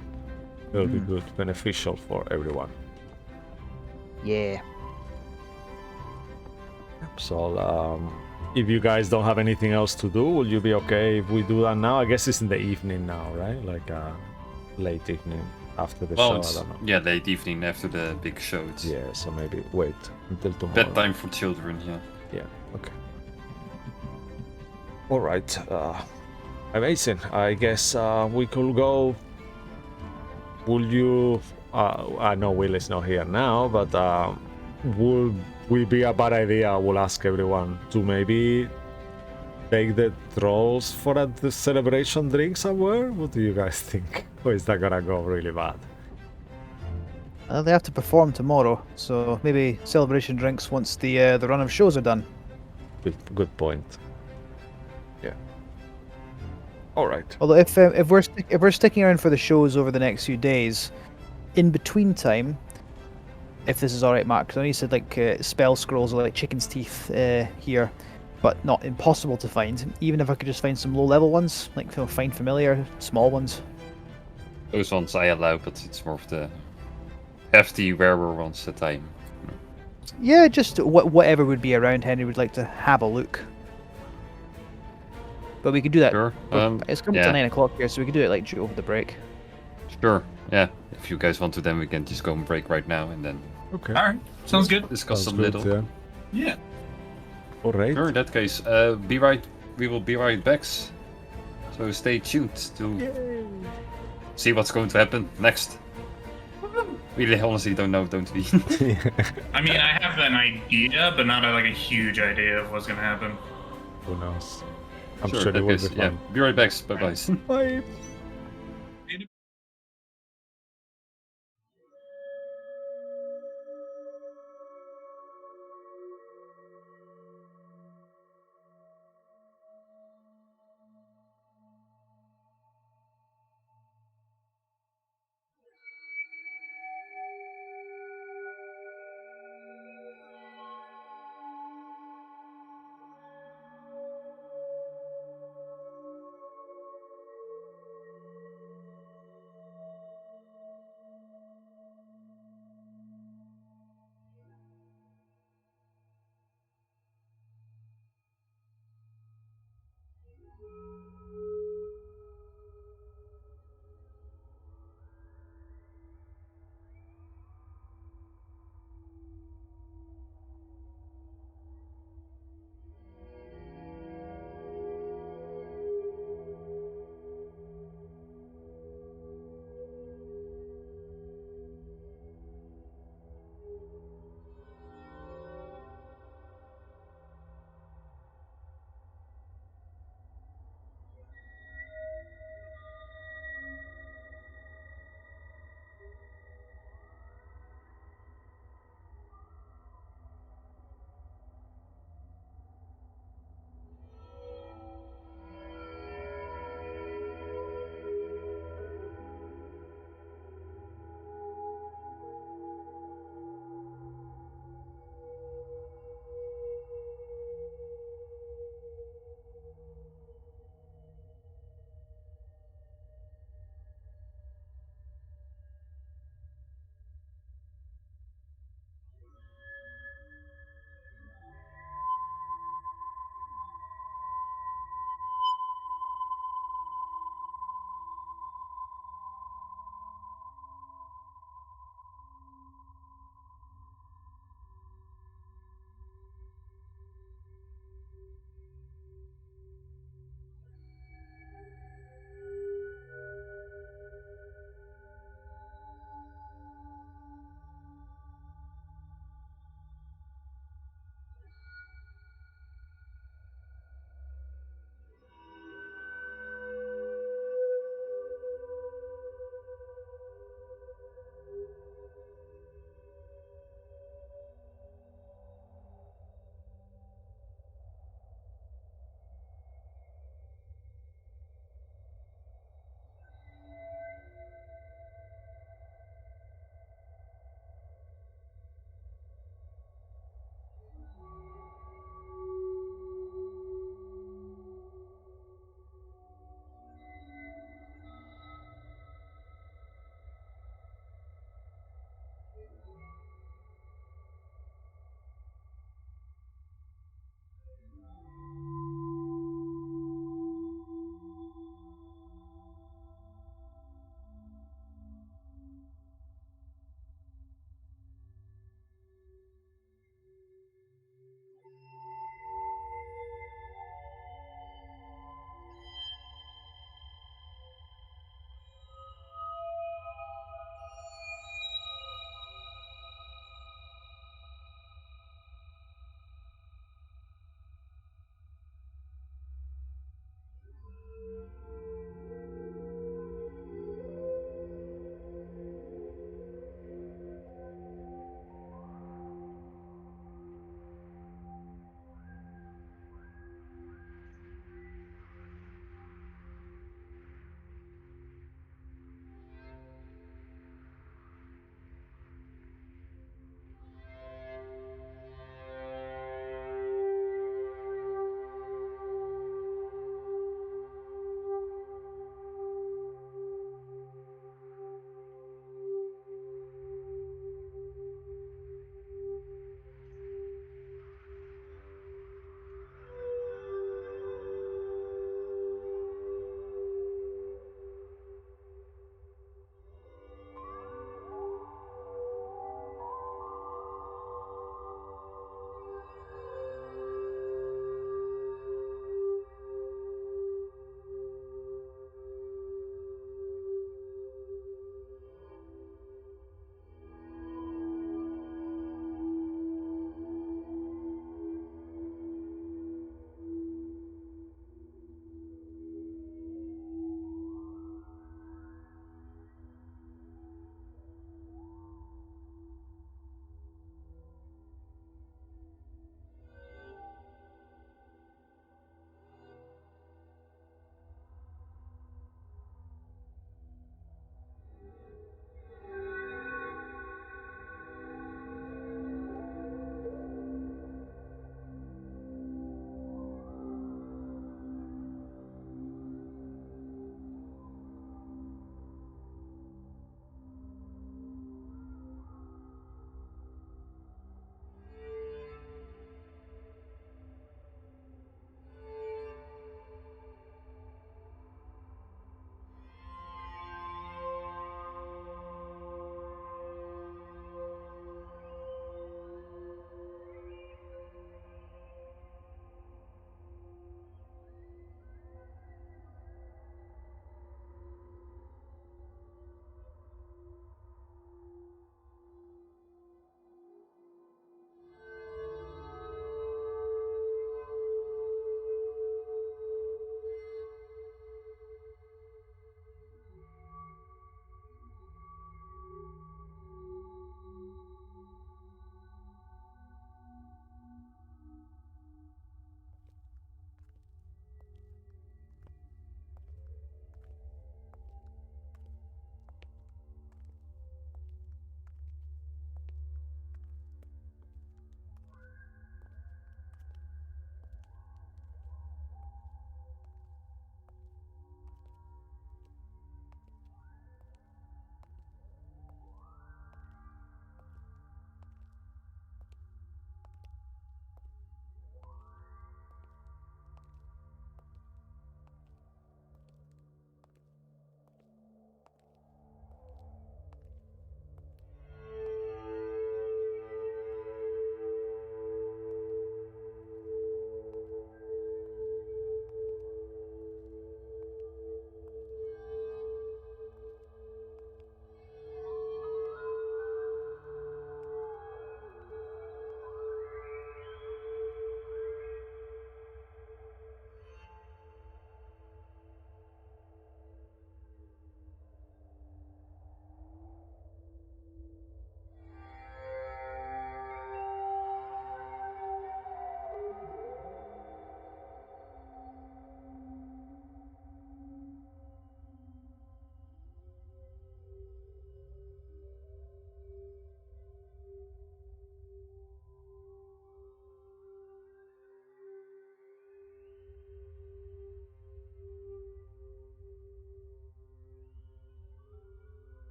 it'll be good, beneficial for everyone. Yeah. So if you guys don't have anything else to do, will you be okay if we do that now? I guess it's in the evening now, right? Like late evening after the Well, show. I it's, don't know. yeah, late evening after the big show. It's Yeah, so maybe wait until tomorrow. bedtime for children, yeah. Yeah, okay. All right. Amazing. I guess we could go. Will you? I know Will is not here now, but would we be a bad idea? We'll ask everyone to maybe take the trolls for the celebration drink somewhere. What do you guys think? Or is that gonna go really bad? They have to perform tomorrow, so maybe celebration drinks once the run of shows are done. Good point. Yeah. All right. Although if we're sticking around for the shows over the next few days, in between time, if this is all right, Mark, 'cause I know you said like spell scrolls are like chicken's teeth here, but not impossible to find. Even if I could just find some low-level ones, like find familiar small ones. Those ones I allow, but it's more of the hefty, rarer ones that I'm. Yeah, just whatever would be around. Henry would like to have a look. But we could do that. Sure. It's coming to 9 o'clock here, so we could do it like over the break. Sure. Yeah. If you guys want to, then we can just go and break right now and then Okay. All right. Sounds good. discuss Sounds some good, little. yeah. Yeah. All right. Sure. In that case, we will be right back. So stay tuned to see what's going to happen next. We honestly don't know, don't we? I mean, I have an idea, but not like a huge idea of what's gonna happen. Who knows? I'm Sure, sure in it that will case, be yeah. fun. Be right back. Bye bye. Bye.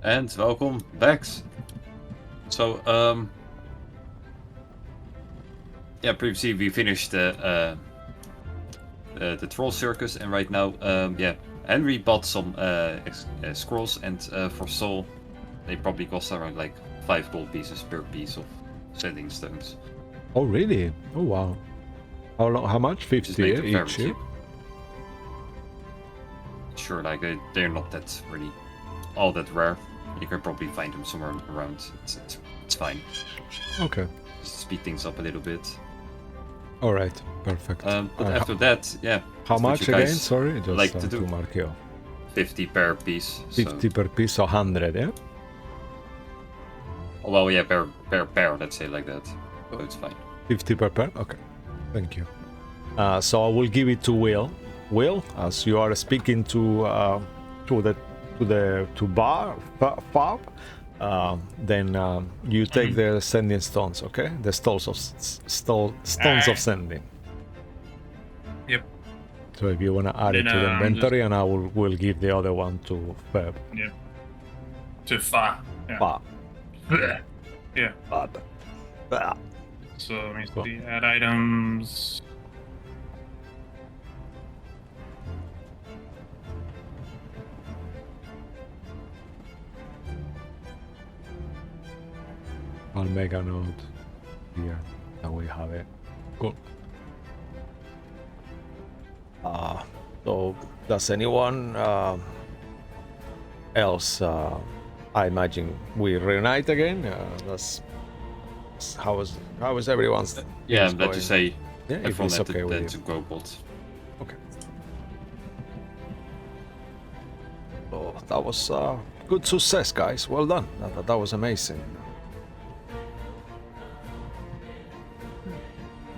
And welcome back. So, yeah, previously we finished the troll circus, and right now, yeah, Henry bought some scrolls, and for Soul, they probably cost around like 5 gold pieces per piece of sending stones. Oh, really? Oh, wow. How much? Just 50 make it very each? cheap. Sure, like they're not that really all that rare. You can probably find them somewhere around. It's fine. Okay. Just speed things up a little bit. All right. Perfect. But after that, yeah. How that's what much you again? guys Sorry, just like to to do. mark you. 50 per piece. 50 per piece, so 100, yeah? Oh, well, yeah, per pair, let's say like that. So it's fine. 50 per pair? Okay. Thank you. So I will give it to Will. Will, as you are speaking to Fab, then you take the sending stones, okay? The stones of sending. Yep. So if you wanna add it to the Then, inventory, and I will give the other one to Fab. Yep. To Fa. Yeah. Fab. Yeah. Fab. Fab. So let me Cool. see. Add items. I'll make a note here that we have it. Cool. So does anyone else? I imagine we reunite again. That's how is everyone's? Yeah, things let's going? just say Yeah, if everyone it's had okay with to you. go bot. Okay. Oh, that was good success, guys. Well done. That was amazing.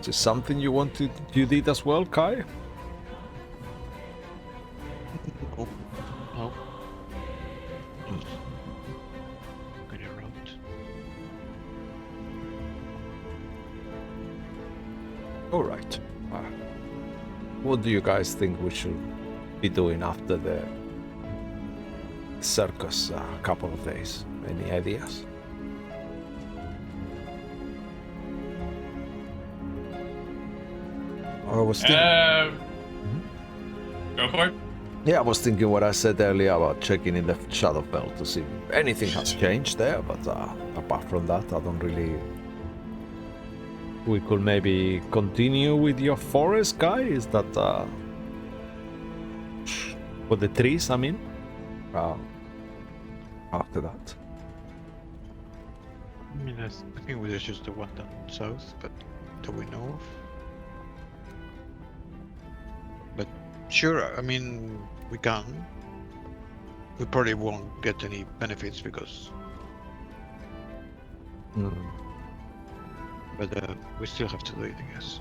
Is this something you did as well, Kai? Oh, no. Going around. All right. What do you guys think we should be doing after the circus couple of days? Any ideas? I was thinking, Go for it. yeah, I was thinking what I said earlier about checking in the Shadowfell to see if anything has changed there, but apart from that, I don't really. We could maybe continue with your forest, guy. Is that with the trees? I mean, after that. I mean, I think there's just the one down south, but that we know of. But sure, I mean, we can. We probably won't get any benefits because, but we still have to do it, I guess.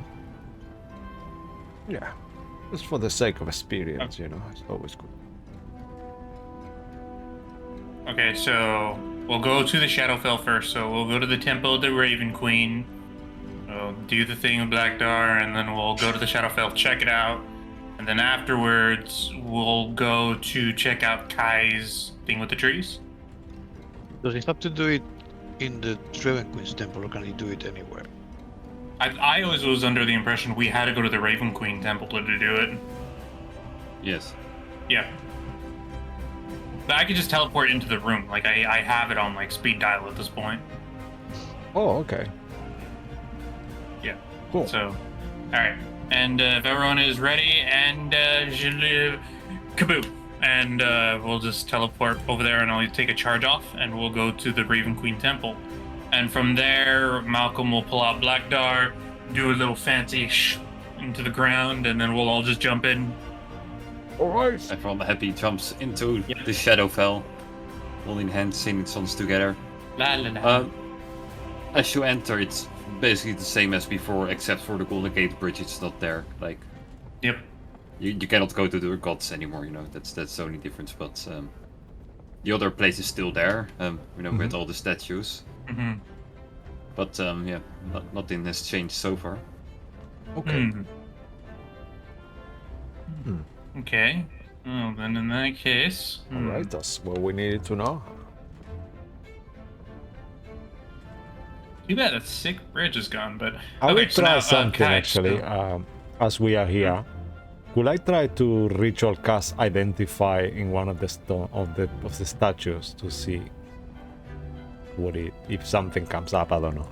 Yeah, just for the sake of experience, you know, it's always good. Okay, so we'll go to the Shadowfell first. So we'll go to the Temple of the Raven Queen. We'll do the thing with Blackdar, and then we'll go to the Shadowfell, check it out. And then afterwards, we'll go to check out Kai's thing with the trees. Does he have to do it in the Raven Queen's temple, or can he do it anywhere? I always was under the impression we had to go to the Raven Queen temple to do it. Yes. Yeah. But I could just teleport into the room. Like, I have it on, like, speed dial at this point. Oh, okay. Yeah. Cool. So, alright. And if everyone is ready, and kaboom. And we'll just teleport over there, and I'll take a charge off, and we'll go to the Raven Queen temple. And from there, Malcolm will pull out Blackdar, do a little fancy into the ground, and then we'll all just jump in. Alright. Everyone happy jumps into the Shadowfell, holding hands, singing songs together. La la la. As you enter, it's basically the same as before, except for the Golden Gate Bridge. It's not there. Like, Yep. you cannot go to the gods anymore. You know, that's the only difference. But the other place is still there. You know, with all the statues. Mm-hmm. But yeah, nothing has changed so far. Okay. Okay. Well, then in that case. Alright, that's what we needed to know. Too bad that sick bridge is gone, but I will so try now, something Kai, actually. so- As we are here, could I try to ritual cast identify in one of the the statues to see what if something comes up? I don't know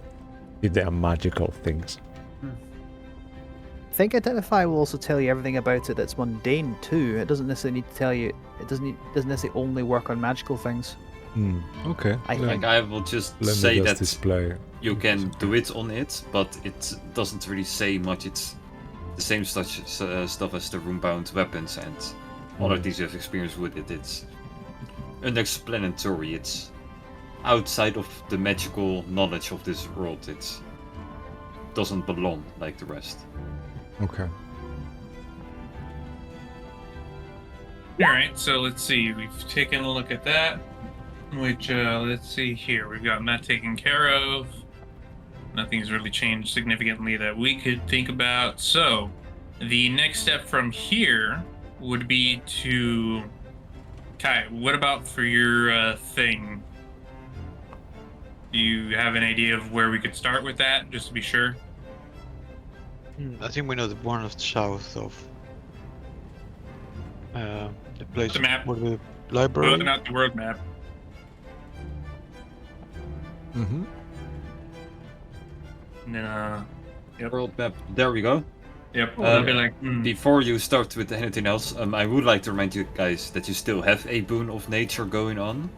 if they are magical things. I think Identify will also tell you everything about it that's mundane too. It doesn't necessarily need to tell you. It doesn't necessarily only work on magical things. Okay. I let- Like I will just let me say just that display. you can do it on it, but it doesn't really say much. It's the same stuff as the room-bound weapons and other things you have experienced with it. It's unexplanatory. It's outside of the magical knowledge of this world. It doesn't belong like the rest. Okay. All right, so let's see. We've taken a look at that. Which let's see here. We've gotten that taken care of. Nothing's really changed significantly that we could think about. So, the next step from here would be to Kai. What about for your thing? Do you have an idea of where we could start with that, just to be sure? I think we know the one of the south of the place The map. where the Oh, library. not the world map. Mm-hmm. And then, Yep. World map. There we go. Yep. Uh, I'll be like, Before you start with anything else, I would like to remind you guys that you still have a boon of nature going on.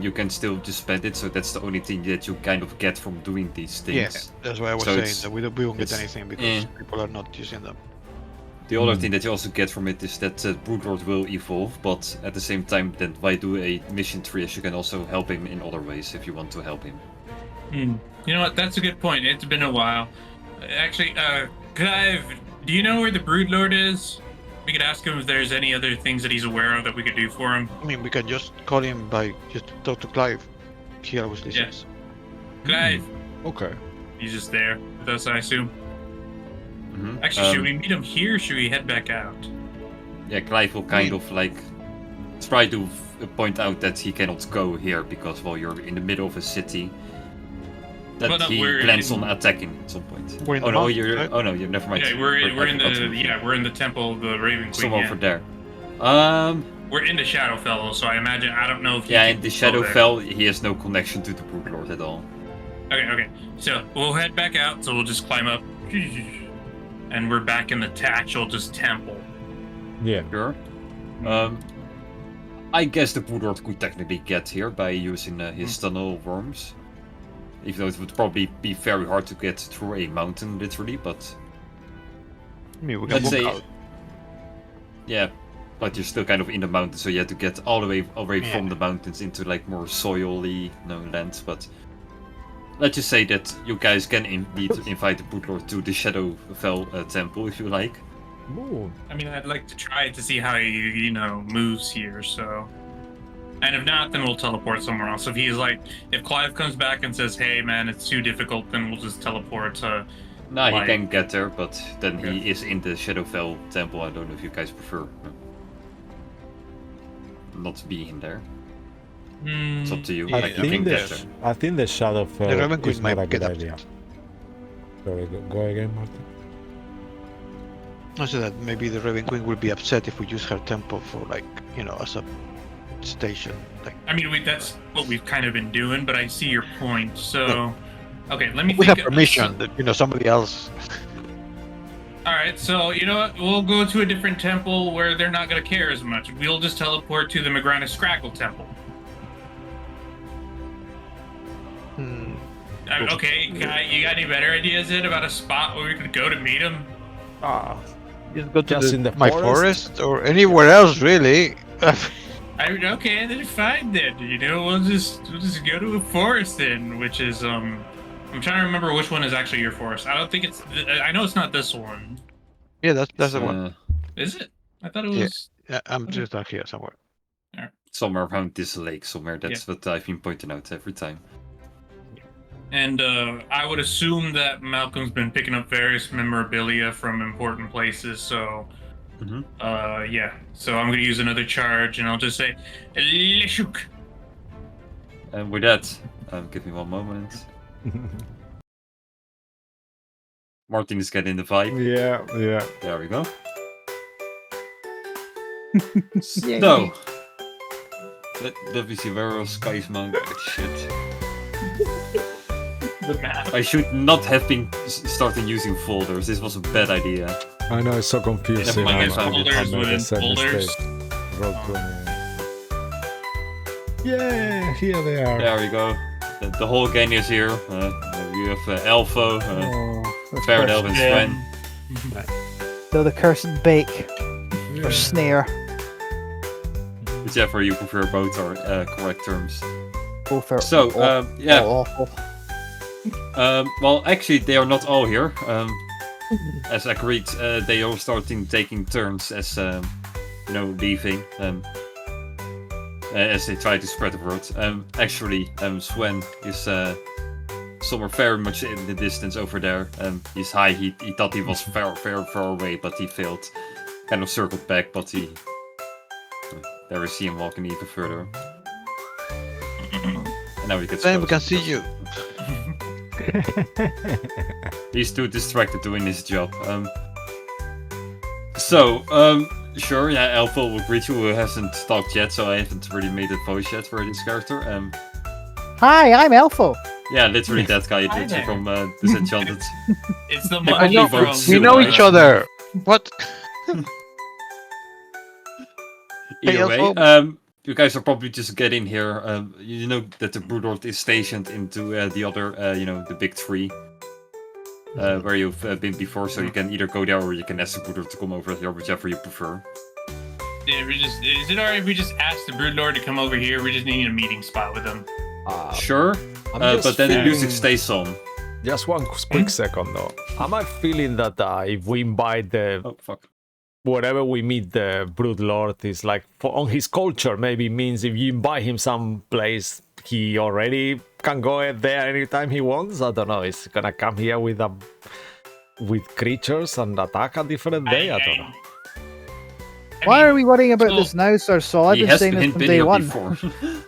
You can still just spend it, so that's the only thing that you kind of get from doing these Yeah, things. that's why I was So saying it's- that we won't get it's- anything because eh. people are not using them. The other thing that you also get from it is that Broodlord will evolve, but at the same time, then why do a mission tree as you can also help him in other ways if you want to help him. You know what? That's a good point. It's been a while. Actually, Clive, do you know where the Broodlord is? We could ask him if there's any other things that he's aware of that we could do for him. I mean, we can just call him by just talk to Clive. He always listens. Clive, Okay. he's just there with us, I assume. Mhm. Actually, should we meet him here or should we head back out? Yeah, Clive will kind of like try to point out that he cannot go here because, well, you're in the middle of a city. That Well, no, he we're plans in- on attacking at some point. We're in oh the no, mountains, you're right? oh no, you're never mind. Yeah, we're I in forgot to the move. we're in the temple of the Raven Queen. Some Yeah. over there. We're in the Shadowfell, so I imagine I don't know if Yeah, you in the can go there. Shadowfell, he has no connection to the Broodlord at all. Okay. So we'll head back out. So we'll just climb up, and we're back in the Tatchel just temple. Yeah. Sure. I guess the Broodlord could technically get here by using his tunnel worms. Even though it would probably be very hard to get through a mountain, literally, but I mean, we can let's walk say, out. yeah, but you're still kind of in the mountains, so you have to get all the way away from Yeah. the mountains into like more soily land. But let's just say that you guys can indeed invite the Broodlord to the Shadowfell temple if you like. Ooh. I mean, I'd like to try to see how he, moves here. So, and if not, then we'll teleport somewhere else. If Clive comes back and says, "Hey, man, it's too difficult," then we'll just teleport to. Nah, Like- he can get there, but then Yeah. he is in the Shadowfell temple. I don't know if you guys prefer not being there. It's up to you. Yeah, I like, you think can the get there. I think the Shadowfell The Raven Queen is not a might good get idea. upset. Sorry, go again, Martin. I said that maybe the Raven Queen will be upset if we use her temple for as a station. I mean, that's what we've kind of been doing, but I see your point. So, okay, let me. We have think- permission that somebody else. All right, so you know what? We'll go to a different temple where they're not gonna care as much. We'll just teleport to the Magranus Scrackle temple. Hmm. Okay, you got any better ideas yet about a spot where we could go to meet him? Just go to Just in the my forest? forest or anywhere else, really. Okay, then fine then. We'll just go to a forest then, which is I'm trying to remember which one is actually your forest. I don't think it's. I know it's not this one. Yeah, that's the one. Is it? I thought it Yeah. was. Yeah, I'm Okay. just out here somewhere. Somewhere around this lake, somewhere. That's what I've been pointing out every time. And I would assume that Malcolm's been picking up various memorabilia from important places. So, Mhm. yeah. So I'm gonna use another charge, and I'll just say, Leshuk. And with that, give me one moment. Martin is getting the vibe. Yeah, yeah. There we go. Yay. So, let me see where was Sky's Mount. Shit. The map. I should not have been starting using folders. This was a bad idea. I know, it's so confusing. Never mind, I I'm- found it. I Folders made the within same folders. mistake. Rogue 20. Yeah, here they are. There we go. The whole gang is here. We have Elfo, The Faradel, cursed- and Sven. No, the cursed bake or snare. Whichever you prefer, both are correct terms. Both are So, yeah. awful. Well, actually, they are not all here. As agreed, they are starting taking turns as, leaving. As they try to spread the word. Actually, Sven is somewhere very much in the distance over there. He's high. He thought he was very, very far away, but he failed. Kind of circled back, but he. There we see him walking even further. And now we get. Then we can see you. He's too distracted doing his job. Sure, yeah, Alpha will greet you, who hasn't talked yet, so I haven't really made a voice yet for this character. Hi, I'm Elfo. Yeah, literally that guy Hi literally there. from Disenchanted. It's the I monkey know, from. We know each other. What? Hey, Either way, Alpha. you guys are probably just getting here. You know that the Broodlord is stationed into the other, the big tree. Where you've been before, so you can either go there or you can ask the Broodlord to come over here, whichever you prefer. Yeah, is it alright if we just ask the Broodlord to come over here? We just need a meeting spot with him. Sure, I'm but just then the feeling- music stays on. Just one quick second though. Am I feeling that if we invite the Oh, fuck. wherever we meet the Broodlord is like on his culture, maybe means if you invite him some place, he already can go there anytime he wants. I don't know. He's gonna come here with creatures and attack a different day. I don't know. Why are we worrying about so- this now, Sir Saul? I've He been has saying this been from been day here one. before.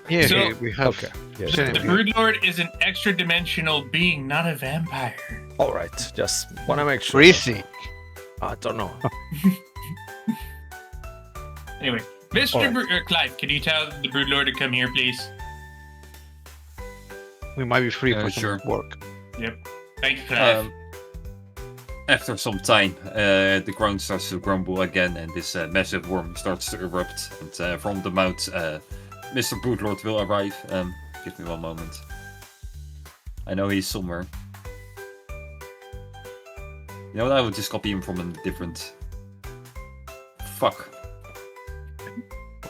Yeah, So- here we have. Okay. Yes. Same. The Broodlord is an extra-dimensional being, not a vampire. All right. Just wanna make sure. Greasy. I don't know. Anyway, Mr. Alright. Clive, can you tell the Broodlord to come here, please? We might be free Yeah, for some sure. work. Thank you, Clive. After some time, the ground starts to grumble again, and this massive worm starts to erupt. And from the mouth, Mr. Broodlord will arrive. Give me one moment. I know he's somewhere. You know what? I will just copy him from a different. Fuck.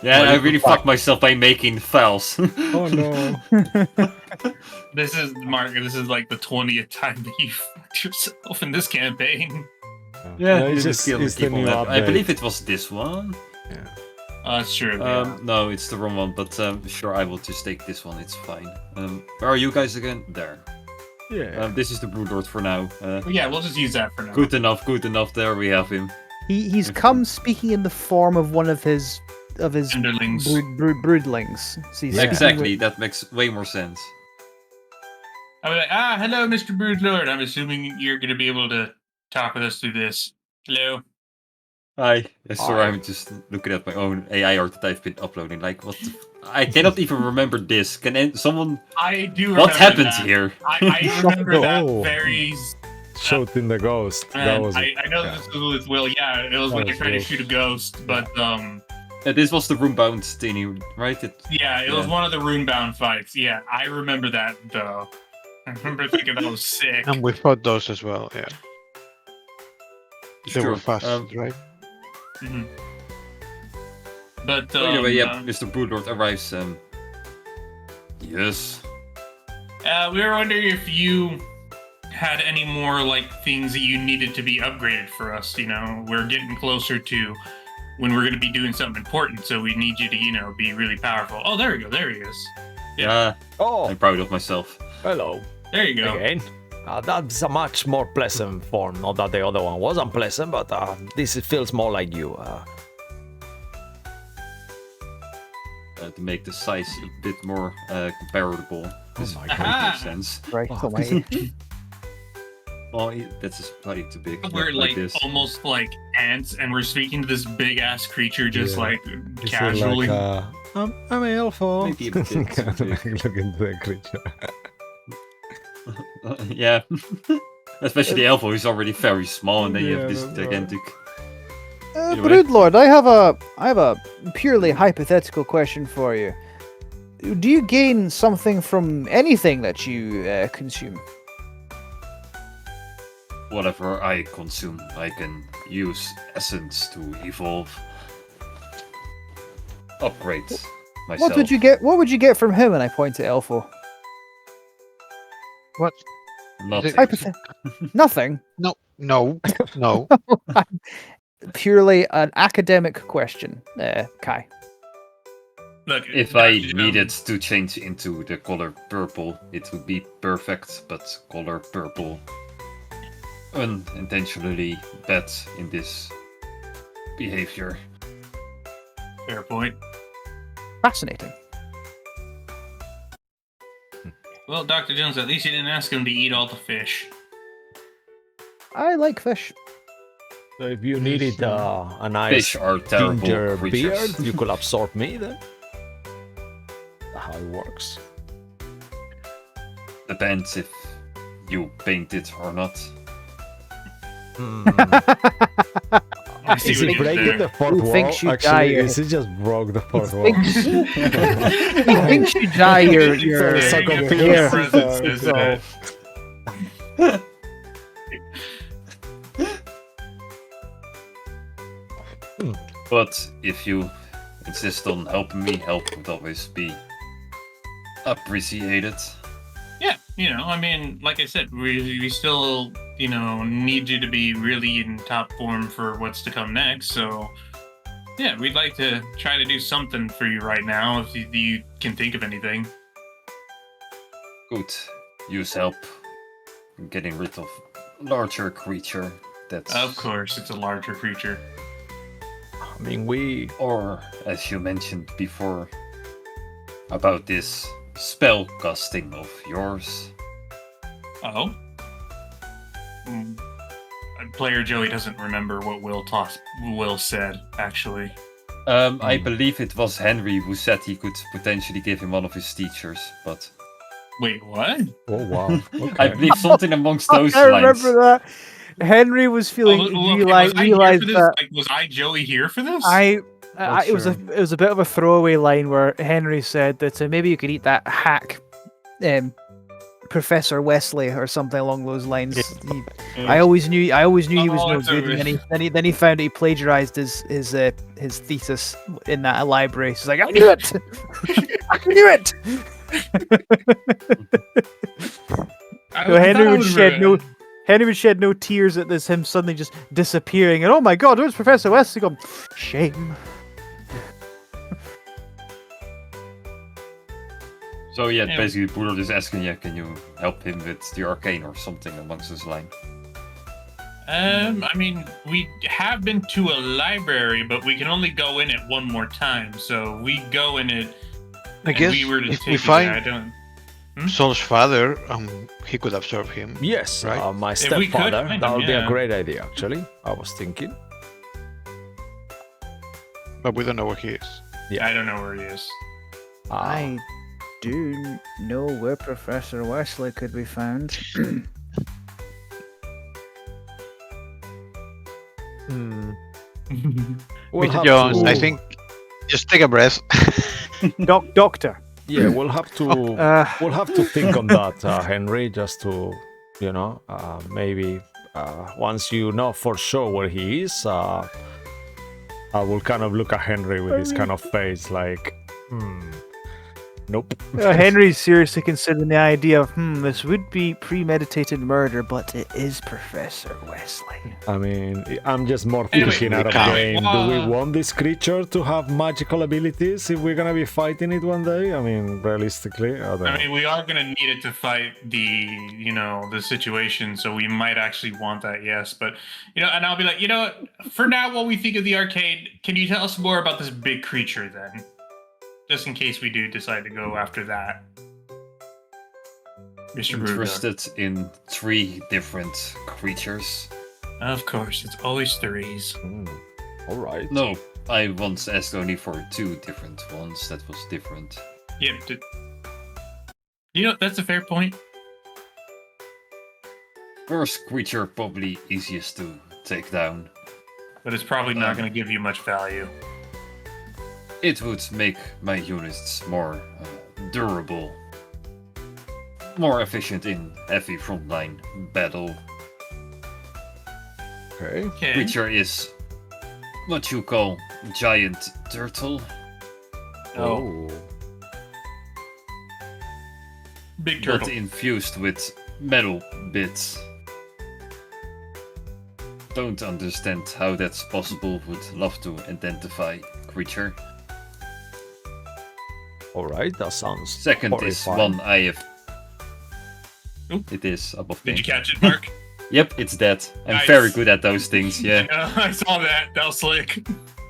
Yeah, Well, I you really fuck. fucked myself by making files. Oh no. This is, Mark, this is like the 20th time that you fucked yourself in this campaign. Yeah, it's just just it's the new update. I believe it was this one. That's true. Yeah. No, it's the wrong one, but sure, I will just take this one, it's fine. Where are you guys again? There. Yeah. This is the Broodlord for now. Yeah, we'll just use that for now. Good enough, there we have him. He's come speaking in the form of one of his Underlings. broodlings. So he's Yeah. speaking Exactly, with- that makes way more sense. I'll be like, hello, Mr. Broodlord. I'm assuming you're going to be able to talk with us through this. Hello. Hi. Sorry, Hi. I'm just looking at my own AI art that I've been uploading. Like, what the I cannot even remember this. Can someone... I do remember What happened that. here? I remember Oh. that very... Shooting the ghost. That And was. I know yeah. this was with Will. Yeah, it was when That they was tried to Will. shoot a ghost. But, This was the room-bound thingy, right? yeah, it was Yeah. one of the rune-bound fights. Yeah, I remember that, though. I remember thinking that was sick. And we fought those as well, yeah. They Sure. were fast, right? Mhm. But, Anyway, yeah, Mr. Broodlord arrives. Yes. we were wondering if you had any more like things that you needed to be upgraded for us. You know, we're getting closer to when we're going to be doing something important, so we need you to, be really powerful. Oh, there we go. There he is. Yeah, Oh, I'm proud of myself. hello There you go. again. That's a much more pleasant form. Not that the other one was unpleasant, but this feels more like you. To make the size a bit more comparable. this my makes God. sense. Right, Oh. almighty. Well, that's slightly too big. not We're like this. almost like ants, and we're speaking to this big ass creature just Yeah. like Is it casually. like, I'm an elfo. Maybe a bit too big. Look into the creature. Yeah. Especially Elfo is already very small, and then you Yeah, have this that's right. gigantic. Anyway. Broodlord, I have a purely hypothetical question for you. Do you gain something from anything that you consume? Whatever I consume, I can use essence to evolve, upgrade myself. What would you get? What would you get from him? And I point to Elfo. What? Nothing. Nothing. No, no, no. Purely an academic question, Kai. Look, If I Dr. Jones, needed to change into the color purple, it would be perfect, but color purple unintentionally bad in this behavior. fair point. Fascinating. Well, Dr. Jones, at least you didn't ask him to eat all the fish. I like fish. So if you needed a nice Fish are terrible ginger creatures. beard, you could absorb me then. How it works. Depends if you paint it or not. I see Is what it you did breaking there. the fourth Who wall? thinks you die Actually, here? is it just broke the fourth wall? Thinks- He thinks you dye your Yeah, suck you up get here. your hair. presents, isn't it? But if you insist on helping me, help would always be appreciated. Yeah, I mean, like I said, we still, need you to be really in top form for what's to come next. So, yeah, we'd like to try to do something for you right now if you can think of anything. Could use help in getting rid of larger creature. That's Of course, it's a larger creature. I mean, we Or as you mentioned before about this spell casting of yours. Oh. Player Joey doesn't remember what Will said, actually. I believe it was Henry who said he could potentially give him one of his teachers, but Wait, what? Oh wow! I Okay. believe something amongst those I lines. remember that. Henry was feeling Was I here realized for this? that Like, was I Joey here for this? Not it was sure. a bit of a throwaway line where Henry said that maybe you could eat that hack, Professor Wesley or something along those lines. I always knew he was Oh, no it's good, and then he found out he plagiarized his thesis in that library. So he's like, I knew it, I knew it. So Henry would shed no tears at this him suddenly just disappearing, and oh my god, where's Professor Wesley gone? Shame. So yeah, Yeah. basically Poodle is asking, yeah, can you help him with the arcane or something amongst this line? I mean, we have been to a library, but we can only go in it one more time. So we go in it. I and guess we were to if take we it there, I find don't. Sol's father, he could absorb him. Yes, Right. my If we could stepfather. find That him, would be a yeah. great idea, actually. I was thinking. But we don't know where he is. I don't know where he is. I do know where Professor Wesley could be found. We'll Mr. have Jones, to- I think just take a breath. Doctor. Yeah, we'll have to. We'll have to think on that, Henry, just to, maybe once you know for sure where he is, I will kind of look at Henry with this kind of face like, nope. Henry's seriously considering the idea of, this would be premeditated murder, but it is Professor Wesley. I mean, I'm just more Anyway, thinking out of anyway, game. Do we want this creature to have magical abilities if we're gonna be fighting it one day? I mean, realistically, I don't know. I mean, we are gonna need it to fight the situation, so we might actually want that, yes. But and I'll be like, what? For now, while we think of the arcade, can you tell us more about this big creature then? Just in case we do decide to go after that. Mr. Brewdog. interested in 3 different creatures. Of course, it's always threes. All right. No, I once asked only for 2 different ones. That was different. Yep. You know, that's a fair point. First creature probably easiest to take down. But it's probably not going to give you much value. It would make my units more durable, more efficient in heavy frontline battle. Okay. Okay. Creature is what you call giant turtle. Oh, big turtle. But infused with metal bits. Don't understand how that's possible, would love to identify creature. All right. That sounds. Second is horrifying. one I have. Oop. It is above me. Did you catch it, Mark? Yep, it's that. I'm Nice. very good at those things, yeah. I saw that. That was slick.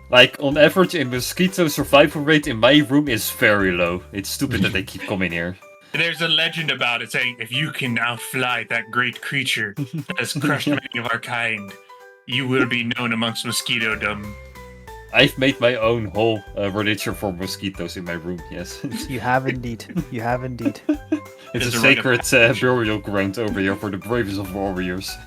Like, on average, a mosquito survival rate in my room is very low. It's stupid that they keep coming here. There's a legend about it saying if you can outfly that great creature that has crushed many of our kind, you will be known amongst mosquitodom. I've made my own whole religion for mosquitoes in my room, yes. You have indeed. You have indeed. It's a There's a rite of sacred burial ground over here for the bravest of warriors.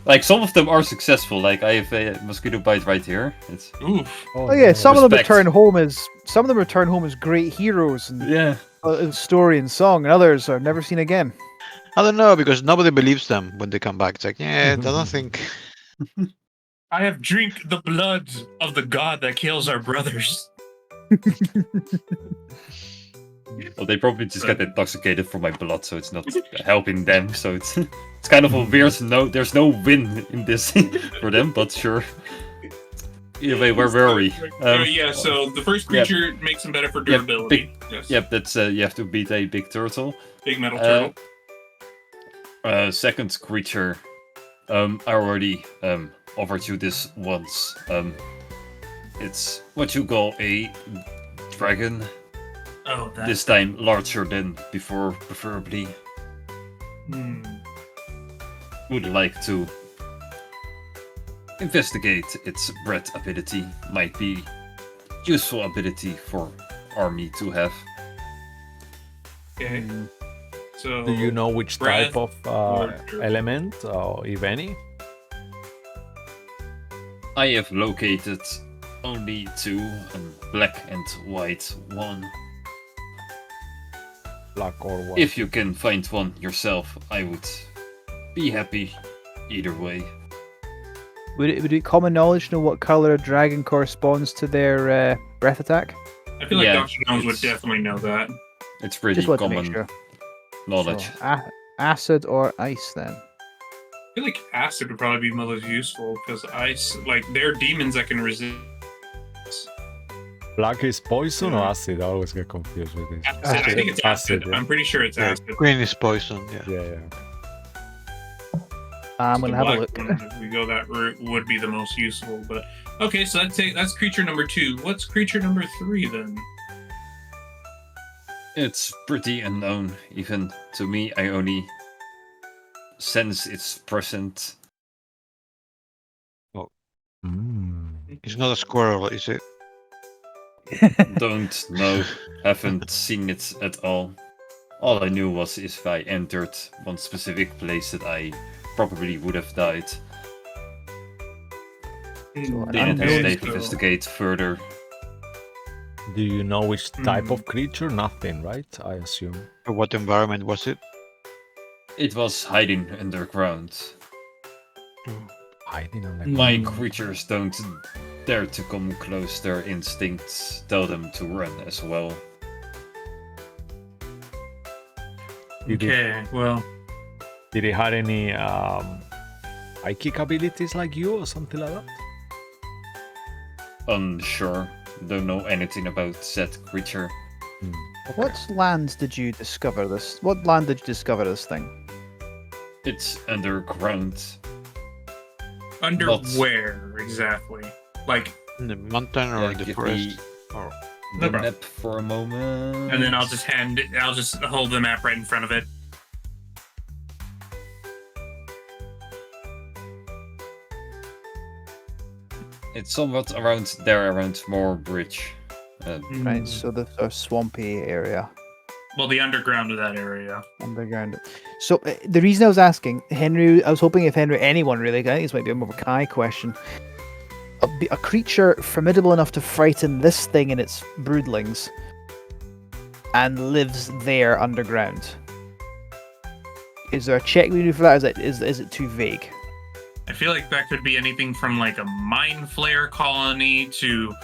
Like, some of them are successful, like I have a mosquito bite right here. It's Oof. Oh yeah, some of them Respect. return home as great heroes and yeah. in story and song, and others are never seen again. I don't know because nobody believes them when they come back. It's like, yeah, I don't think. I have drink the blood of the god that kills our brothers. Well, they probably just get intoxicated from my blood, so it's not helping them. So it's kind of a weird there's no win in this for them, but sure. Either way, where were we? Yeah, so the first creature makes them better for durability. Yes. Yep, that's you have to beat a big turtle. Big metal turtle. Second creature, I already offered you this once. It's what you call a dragon. Oh, that. This time larger than before, preferably. Would like to investigate its breath ability. Might be useful ability for army to have. Okay. So. Do you know which breath type of or- element, if any? I have located only 2, a black and white one. Black or white? If you can find one yourself, I would be happy either way. Would it be common knowledge to know what color a dragon corresponds to their breath attack? I feel like Yeah, Dr. Jones would it's- definitely know that. It's pretty Just want to common make sure. knowledge. So, acid or ice then? I feel like acid would probably be most useful because ice, like, they're demons that can resist. Black is poison or Yeah. acid? I always get confused with this. Acid. I think it's acid. yeah. I'm pretty sure it's Yeah, acid. green is poison. Yeah. Yeah. I'm The gonna have a black look. one, if we go that route, would be the most useful. But okay, so that's creature number 2. What's creature number 3 then? It's pretty unknown, even to me. I only sense its present. It's not a squirrel, is it? Don't know, haven't seen it at all. All I knew was if I entered one specific place that I probably would have died. an Didn't unknown hesitate to so- investigate further. Do you know which type of creature? Nothing, right? I assume. What environment was it? It was hiding underground. Hiding on the My creatures don't dare to come close, their instincts tell them to run as well. Okay, well, Did he have any psychic abilities like you or something like that? Unsure, don't know anything about said creature. What land did you discover this? What land did you discover this thing? It's underground. under Not- where exactly? Like, In the mountain or Yeah, in the give forest? me Or No the problem. map for a moment. And then I'll just hold the map right in front of it. It's somewhat around there, around Moor Bridge. Right, so the sort of swampy area, Well, the underground of that area. underground. So the reason I was asking Henry, I was hoping if Henry, anyone really, I think this might be more of a Kai question. A creature formidable enough to frighten this thing and its broodlings, and lives there underground. Is there a check we do for that? Is it too vague? I feel like that could be anything from like a mind flare colony to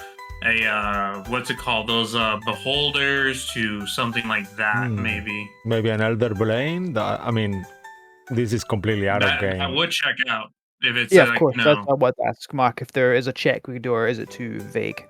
a what's it called? Those beholders to something like that, maybe. Maybe an Elder Blaine? I mean, this is completely out of game. I would check out if it's Yeah, of like, course. you That's know. what I wanted to ask Mark if there is a check we could do, or is it too vague?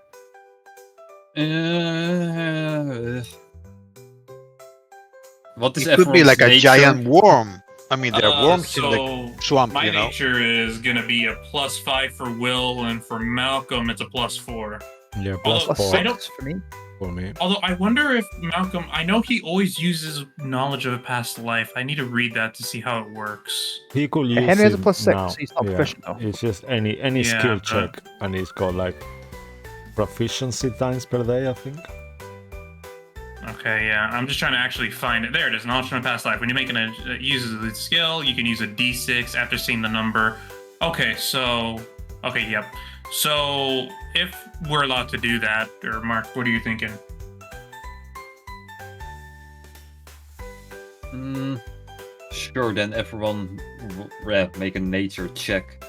What is It could be everyone's like a nature? giant worm. I mean, there are worms in the So swamp, my you know. nature is gonna be a +5 for Will, and for Malcolm it's a +4. Yeah, Although, plus Plus four I don't- six for me. for me. Although I wonder if Malcolm, I know he always uses knowledge of a past life. I need to read that to see how it works. He could use Yeah, Henry has a it plus 6, now. he's not Yeah, proficient though. It's just any Yeah, skill but- check, and he's got like proficiency times per day, I think. Okay, yeah, I'm just trying to actually find it. There it is, knowledge from a past life. When you make an uses a skill, you can use a D6 after seeing the number. Okay, yep. So if we're allowed to do that, or Mark, what are you thinking? Sure, then everyone make a nature check.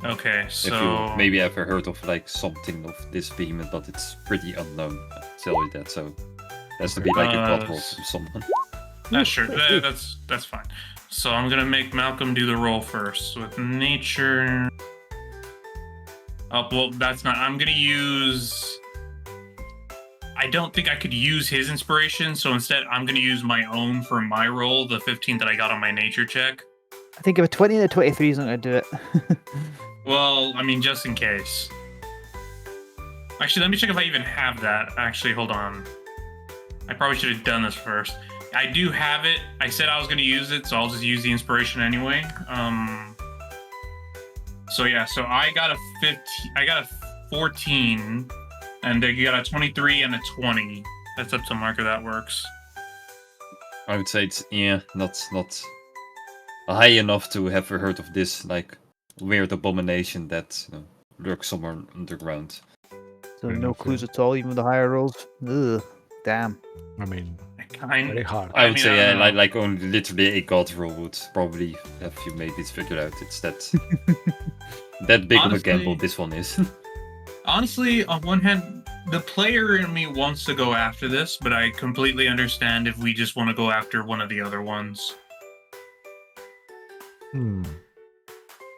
Okay, If so you maybe ever heard of like something of this behemoth, but it's pretty unknown. I'll tell you that. So has to be like a god roll from someone. sure, that's fine. So I'm gonna make Malcolm do the roll first with nature. Oh well, that's not. I'm gonna use. I don't think I could use his inspiration, so instead I'm gonna use my own for my roll, the 15 that I got on my nature check. I think if a 20 and a 23 isn't going to do it. Well, I mean, just in case. Actually, let me check if I even have that. Actually, hold on. I probably should have done this first. I do have it. I said I was going to use it, so I'll just use the inspiration anyway. So yeah, so I got a 15. I got a 14, and they got a 23 and a 20. That's up to Mark if that works. I would say it's not high enough to have heard of this like weird abomination that lurks somewhere underground. So no clues at all, even with the higher rolls. Ugh, damn. I mean, Kind. very hard. I would mean, say I don't know. like only literally a god roll would probably have you made this figured out. It's that that big of a Honestly- gamble this one is. Honestly, on one hand, the player in me wants to go after this, but I completely understand if we just want to go after one of the other ones.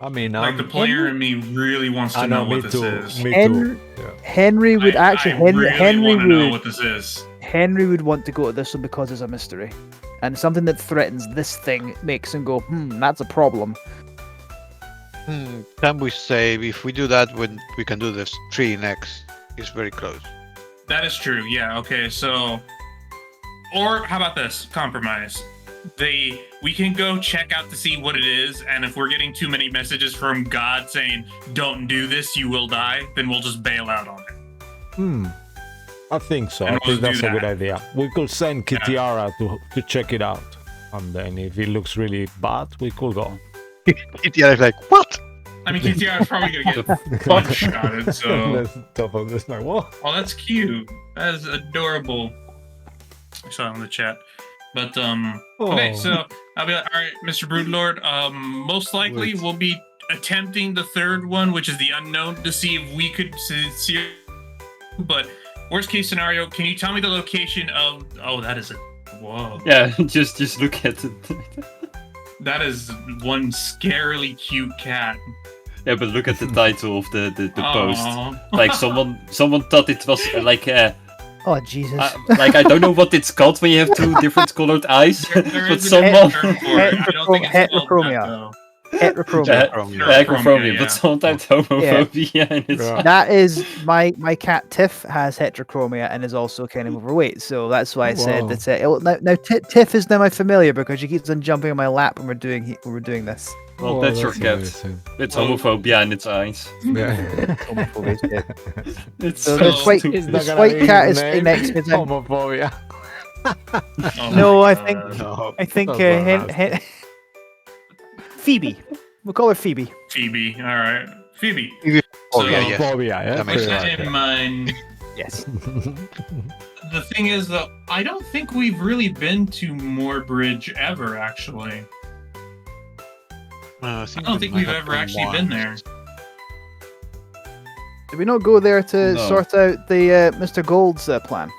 I mean, Like the player in me really wants to I know know, me what this too. is. Me Henry, too. Yeah. Henry would I really Henry want to know would what this is. Henry would want to go to this one because it's a mystery, and something that threatens this thing makes him go, that's a problem. Can we say if we do that when we can do this tree next? It's very close. That is true. Yeah. Okay. So, or how about this compromise? We can go check out to see what it is, and if we're getting too many messages from God saying "Don't do this, you will die," then we'll just bail out on it. I think so. And I we'll think that's do a good that. idea. We could send Kitiara to check it out, and then if it looks really bad, we could go. Kitiara is like, what? I mean, KTR is probably gonna get one-shotted. So, That's top of this like, what? oh, that's cute. That is adorable. I saw it in the chat. But okay, so I'll be like, all right, Mr. Broodlord. Most likely Wait. we'll be attempting the third one, which is the unknown, to see if we could see. But worst case scenario, can you tell me the location of? Oh, that is a whoa. Yeah, just look at it. That is one scarily cute cat. Yeah, but look at the title of the post. Aw. Like someone thought it was like Oh Jesus! like I don't know what it's called when you have two different colored eyes, There but is a someone term for it. I don't think it's called that, Heterochromia. though. Heterochromia. Acrophobia, yeah. but sometimes homophobia, and it's Yeah. That is my cat Tiff has heterochromia and is also kind of overweight, so that's why I said Wow. that. Now Tiff is now my familiar because she keeps on jumping on my lap when we're doing this. well, Oh, that's your cat. amazing. It's Well- homophobia in its eyes. Yeah. Homophobia is dead. It's So so this white- stupid. Is that This gonna white be cat his is staying name? next to me. Then Homophobia. Oh No, my I God. think- No. I think That's very nasty. Phoebe. We'll call her Phoebe. Phoebe. All right, Phoebe. Oh, So- yeah, yes. Phobia, yeah. That With makes that sense. in mind, Yes. the thing is though, I don't think we've really been to Moorbridge ever. Actually, I don't think we've ever actually been there. Did we not go there to No. sort out the Mr. Gold's plan?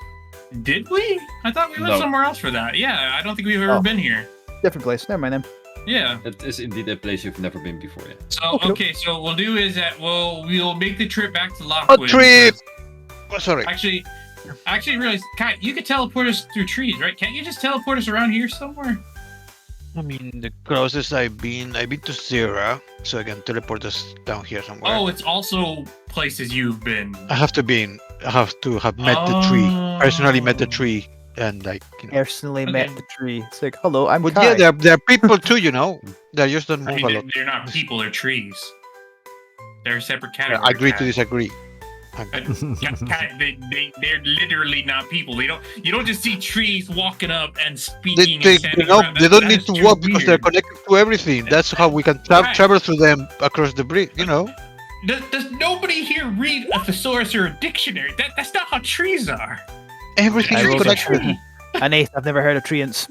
Did we? I thought we went No. somewhere else for that. Yeah, I don't think we've ever Oh. been here. Different place. Never mind then. Yeah. It is indeed a place you've never been before yet. So Okay. okay, so what we'll do is that we'll make the trip back to A Lockwood. trip! Oh, sorry. Actually, realize, Kai, you could teleport us through trees, right? Can't you just teleport us around here somewhere? I mean, the closest I've been to Zera, so I can teleport us down here somewhere. Oh, it's also places you've been. I have to have met the tree. Personally met the Oh. tree, and like, Personally met Okay. the tree. It's like, hello, I'm But Kai. yeah, there are people too, you know. They just don't I move mean, a they're, lot. they're not people; they're trees. They're a separate Yeah, category. I agree to Kai. disagree. Kai, they're literally not people. You don't just see trees walking up and speaking. They and standing no, around. they That- don't that need is to too walk because they're weird. connected to everything. That's how we can Right. travel through them across the bridge. You know. Does nobody here read a thesaurus or a dictionary? That's not how trees are. Everything I is will Trees are connected. tree. An eighth, I've never heard of treants.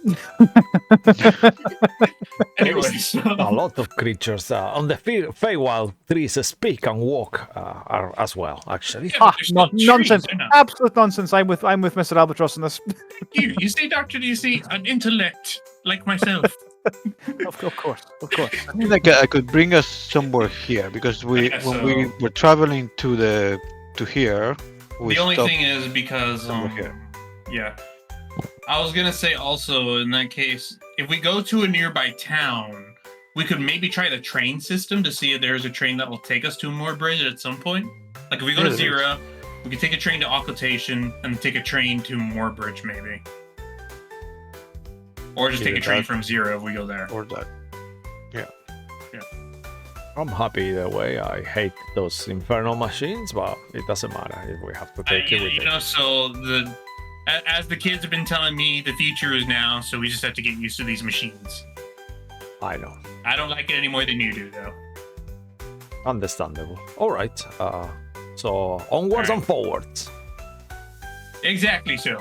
Anyway, so, A lot of creatures on the Feywild trees speak and walk are as well, actually. yeah, but they're still trees, Nonsense. they're not. Absolute nonsense. I'm with Mr. Albatross on this. You see, Doctor, do you see an intellect like myself? Of course. I mean, like I could bring us somewhere here because I guess when we so. were traveling to here, we The only stopped. thing is because somewhere here. yeah, I was gonna say also in that case, if we go to a nearby town, we could maybe try the train system to see if there's a train that will take us to Moorbridge at some point. Like if we go to Yeah, there is. Zera, we could take a train to Occultation and take a train to Moorbridge maybe, or just take a Either train that- from Zera if we go there. or that. I'm happy either way. I hate those infernal machines, but it doesn't matter if we have to take it. We You take know, so as the kids have been telling me, the future is now, so we just have to get used to these machines. I know. I don't like it any more than you do, though. Understandable. All right. So onwards and forwards. Exactly so.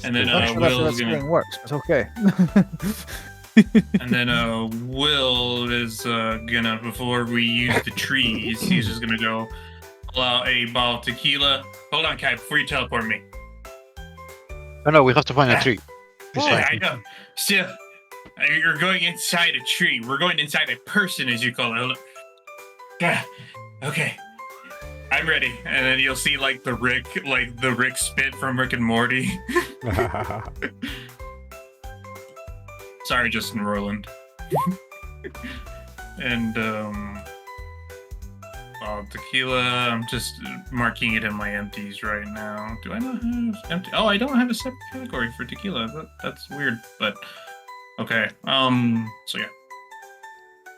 And then Not sure that's how Will's that gonna, thing works, but okay. and then Will is gonna, before we use the trees, he's just gonna go pull out a bottle of tequila. Hold on, Kai, before you teleport me. No, we have to find a tree. It's Yeah, fine. I know. Still, you're going inside a tree. We're going inside a person, as you call it. Hold on. Yeah. Okay. I'm ready. And then you'll see like the Rick spit from Rick and Morty. Sorry, Justin Roiland. And tequila. I'm just marking it in my empties right now. Do I not have empty? Oh, I don't have a separate category for tequila. That's weird. But okay. So yeah,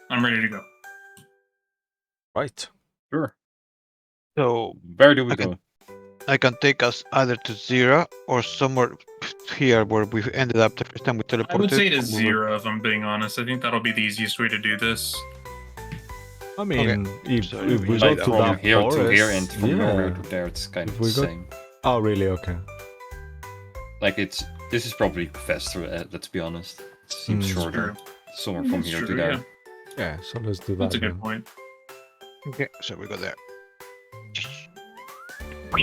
I'm ready to go. Right. Sure. So Where do we Okay. go? I can take us either to Zera or somewhere here where we ended up the first time we teleported. I would say to We were- zero if I'm being honest. I think that'll be the easiest way to do this. I mean, if So we we go Like to from that here forest, to here and from yeah. nowhere to there, it's kind of If the we go- same. Oh, really? Okay. Like this is probably faster. Let's be honest. It seems Mm. shorter. Somewhere from That's here to true, there. yeah. Yeah. So let's do that. That's a good then. point. Okay, so we go there.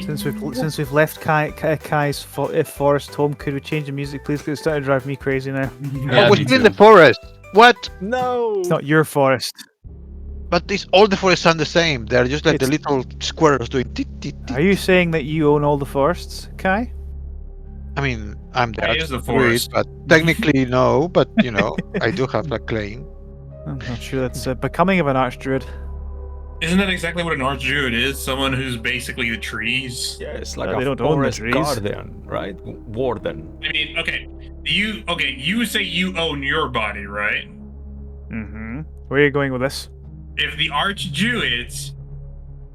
Since we've left Kai's forest home, could we change the music, please? Because it's starting to drive me crazy now. Yeah, oh, we're me still in too. the forest. What? No. It's not your forest. But all the forests sound the same. They're just like the It's- little squirrels doing tit tit tit. Are you saying that you own all the forests, Kai? I mean, I'm the I is the architect, forest. but technically no. But you know, I do have a claim. I'm not sure that's becoming of an archdruid. Isn't that exactly what an archdruid is? Someone who's basically the trees. Yeah, it's like They a don't own the forest trees. guardian, right? Warden. I mean, okay. You say you own your body, right? Mm-hmm. Where are you going with this? If the archdruids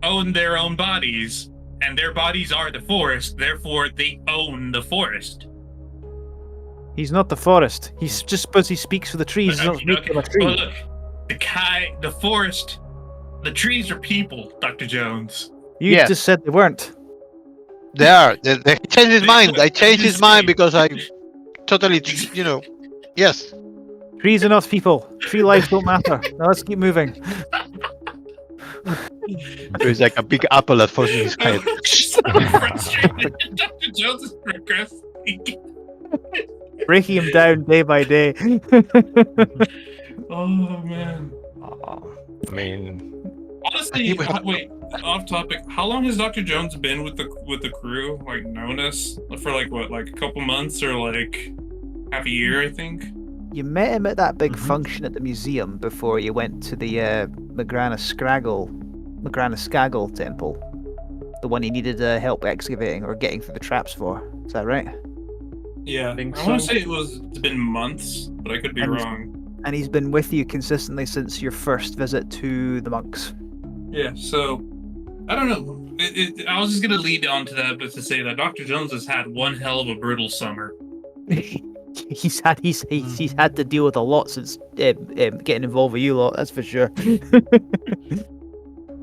own their own bodies, and their bodies are the forest, therefore they own the forest. He's not the forest. He's just suppose he speaks for the trees. He's not making a tree. Well, look, the forest, the trees are people, Dr. Jones. You Yeah. just said they weren't. They are. They changed his mind. I changed his mind Insane. because I totally, yes. Trees are not people. Tree lives don't matter. Now let's keep moving. There's like a big apple that falls in his head. So frustrated. Dr. Jones is progressing. Breaking him down day by day. Oh man. I mean, Honestly, wait. Off topic. How long has Dr. Jones been with the crew? Like known us for like what, like a couple months or like half a year? I think. You met him at that big Mhm. function at the museum before you went to the Magrana Skaggle temple. The one he needed help excavating or getting through the traps for. Is that right? Yeah, I Think want so. to say it's been months, but I could be And- wrong. And he's been with you consistently since your first visit to the monks. Yeah, so I don't know. I was just gonna lead on to that, but to say that Dr. Jones has had one hell of a brutal summer. he's had to deal with a lot since getting involved with you lot. That's for sure.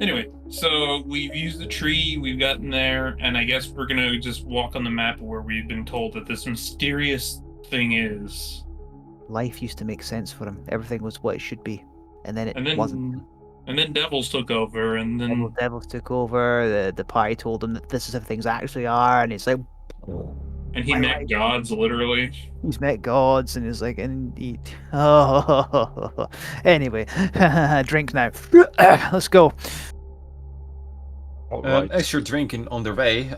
Anyway, so we've used the tree, we've gotten there, and I guess we're gonna just walk on the map where we've been told that this mysterious thing is. Life used to make sense for him. Everything was what it should be, and then it And then wasn't. and then devils took over, and then Devils took over. The party told him that this is how things actually are, and it's like and he I met like- gods literally. he's met gods, and he's like, and he. Oh, anyway, drink now. Let's go. all right. As you're drinking on the way,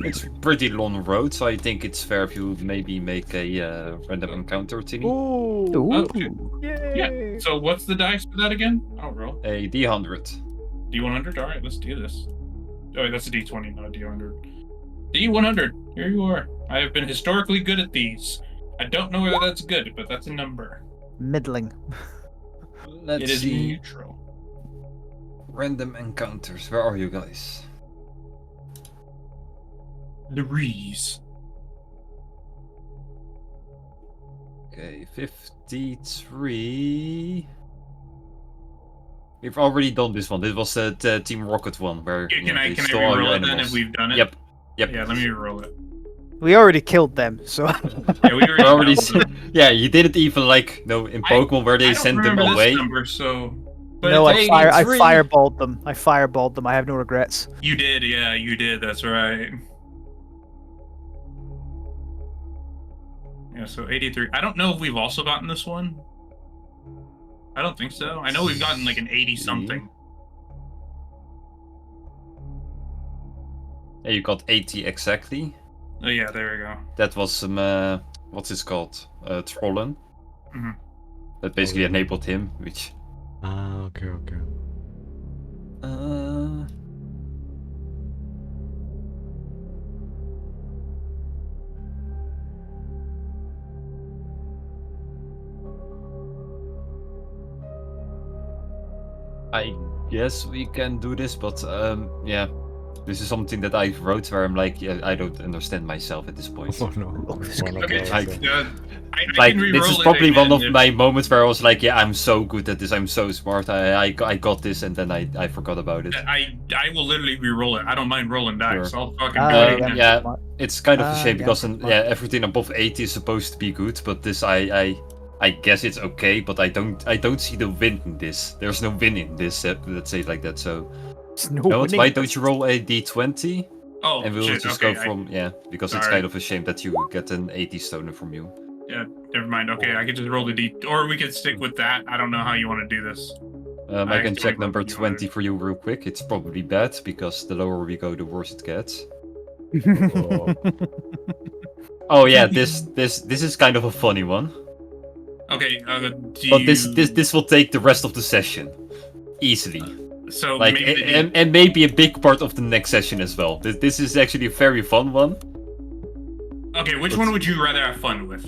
it's pretty long road, so I think it's fair if you maybe make a random encounter thingy. Ooh. Okay. Yeah. So what's the dice for that again? I'll roll. A D100. D100. All right, let's do this. Oh, wait, that's a D20, not a D100. D100. Here you are. I have been historically good at these. I don't know whether that's good, but that's a number. Middling. Let's It is see. neutral. Random encounters. Where are you guys? Louise. Okay, 53. We've already done this one. This was the Team Rocket one, where Yeah, you can know, I they can I stole all your reroll it then animals. if we've done it? Yep. Yep. Yeah, let me reroll it. We already killed them, so. Yeah, we We already done it. yeah, you didn't even like in Pokemon where I they don't sent them remember this away. number, so. But No, it's I 83. fireballed them. I fireballed them. I have no regrets. You did, yeah, you did. That's right. Yeah, so 83. I don't know if we've also gotten this one. I don't think so. I know we've gotten like an 80 something. Yeah, you got 80 exactly. Oh yeah, there we go. That was some what's it called? Trollen. Mhm. That basically enabled him, which Okay. I guess we can do this, but yeah. This is something that I wrote where I'm like, yeah, I don't understand myself at this point. Oh no. Oh, this guy. Okay, Like- I Like, can this re-roll is it probably one again of if- my moments where I was like, yeah, I'm so good at this, I'm so smart, I got this, and then I forgot about it. I will literally re-roll it. I don't mind rolling dice. Sure. I'll fucking Ah, do it yeah, again. yeah. It's kind of a shame yeah, because smart. everything above 80 is supposed to be good, but this I guess it's okay, but I don't see the win in this. There's no win in this. Let's say it like that. So, There's you no know what, winning. why don't you roll a d20 Oh, and we'll shit. just Okay, go from because it's Sorry. kind of a shame that you get an 80 stoner from you. never mind. Okay, I could just roll the D, or we could stick with that. I don't know how you want to do this. I I can actually check like number what you 20 for you real quick. It's probably bad because the lower we go, the worse it gets. Oh yeah, this is kind of a funny one. Okay. But this will take the rest of the session easily. So Like maybe and maybe a big part of the next session as well. This is actually a very fun one. Okay, which one would you rather have fun with?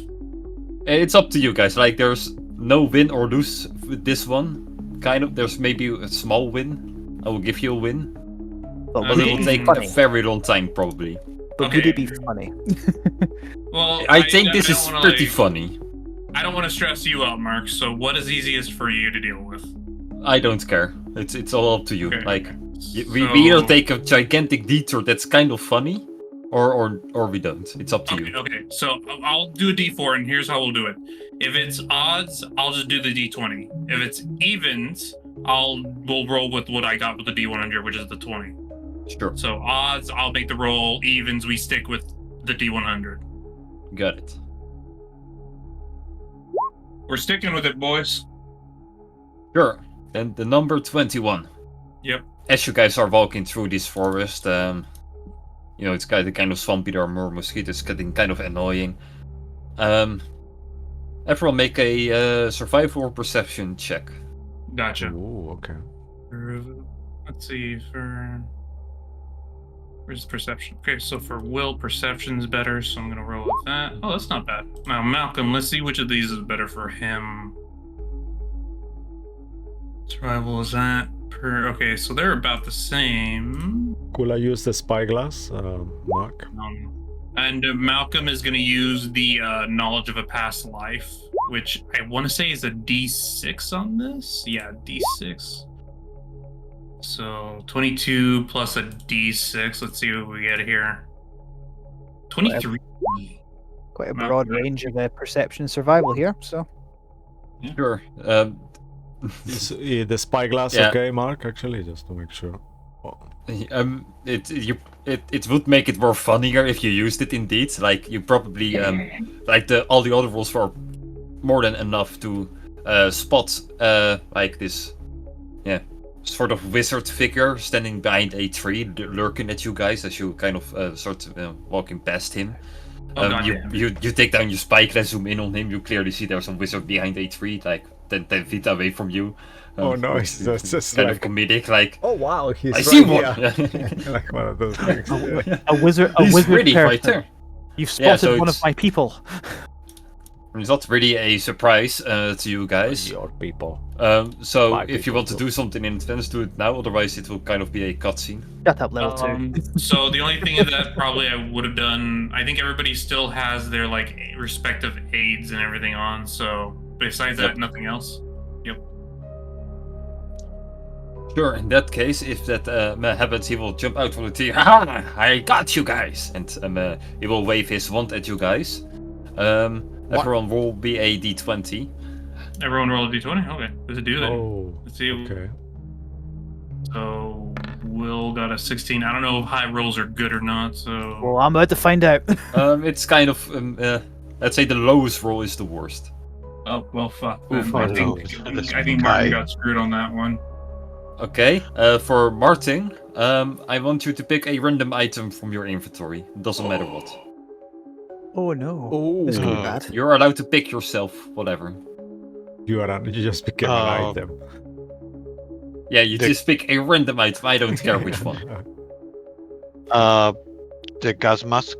It's up to you guys. Like there's no win or lose with this one. Kind of. There's maybe a small win. I will give you a win. But But would it it will be take a funny? very long time probably. But would Okay. it be funny? Well, I think this don't is wanna, pretty like, funny. I don't want to stress you out, Mark. So what is easiest for you to deal with? I don't care. It's all up to you. Okay. Like we either So- take a gigantic detour that's kind of funny, or we don't. It's up to Okay, you. okay. So I'll do a D4, and here's how we'll do it. If it's odds, I'll just do the D20. If it's evens, we'll roll with what I got with the D100, which is the 20. Sure. So odds, I'll make the roll. Evens, we stick with the D100. Got it. We're sticking with it, boys. Sure. Then the number 21. Yep. As you guys are walking through this forest, you know, it's kind of swampy. There are more mosquitoes, getting kind of annoying. Everyone make a survival or perception check. Gotcha. Ooh, okay. Let's see for. Where's perception? Okay, so for Will, perception's better, so I'm gonna roll with that. Oh, that's not bad. Now, Malcolm, let's see which of these is better for him. Survival is that per. Okay, so they're about the same. Could I use the spyglass, Mark? And Malcolm is gonna use the knowledge of a past life, which I want to say is a D6 on this. Yeah, D6. So 22 plus a D6. Let's see what we get here. 23. Quite a Well, broad range of perception and survival here. So Sure. Is the spyglass Yeah. okay, Mark? Actually, just to make sure. Oh. It would make it more funnier if you used it indeed. Like you probably like all the other rolls were more than enough to spot like this sort of wizard figure standing behind a tree, lurking at you guys as you kind of start walking past him. Oh, goddamn. You take down your spyglass, zoom in on him. You clearly see there's a wizard behind a tree, like 10 feet away from you. Oh, nice. That's just kind like, of comedic, like oh wow, he's I right see one. here. Like one of those things. Yeah. a wizard, He's wizard really person. right there. You've Yeah, spotted so one of it's- my people. It's not really a surprise to you guys. Your people. So My if you people want to too. do something in advance, do it now. Otherwise, it will kind of be a cutscene. Shut up, level 2. So the only thing that probably I would have done, I think everybody still has their like respective aids and everything on. So besides Yep. that, nothing else. Sure. In that case, if that happens, he will jump out from the tree. Haha! I got you guys, and he will wave his wand at you guys. Everyone will be a d20. Everyone roll a d20. Okay, there's a do then. Oh, Let's see. okay. So Will got a 16. I don't know if high rolls are good or not. So Well, I'm about to find out. It's kind of let's say the lowest roll is the worst. oh well, fuck. Oof, Then. I no. think Guy. Martin got screwed on that one. Okay. For Martin, I want you to pick a random item from your inventory. Doesn't matter what. Oh no. Oh, This could be Oh. bad. You're allowed to pick yourself, whatever. you just became an Oh. item. Yeah, you The- just pick a random item. I don't care which one. The gas mask.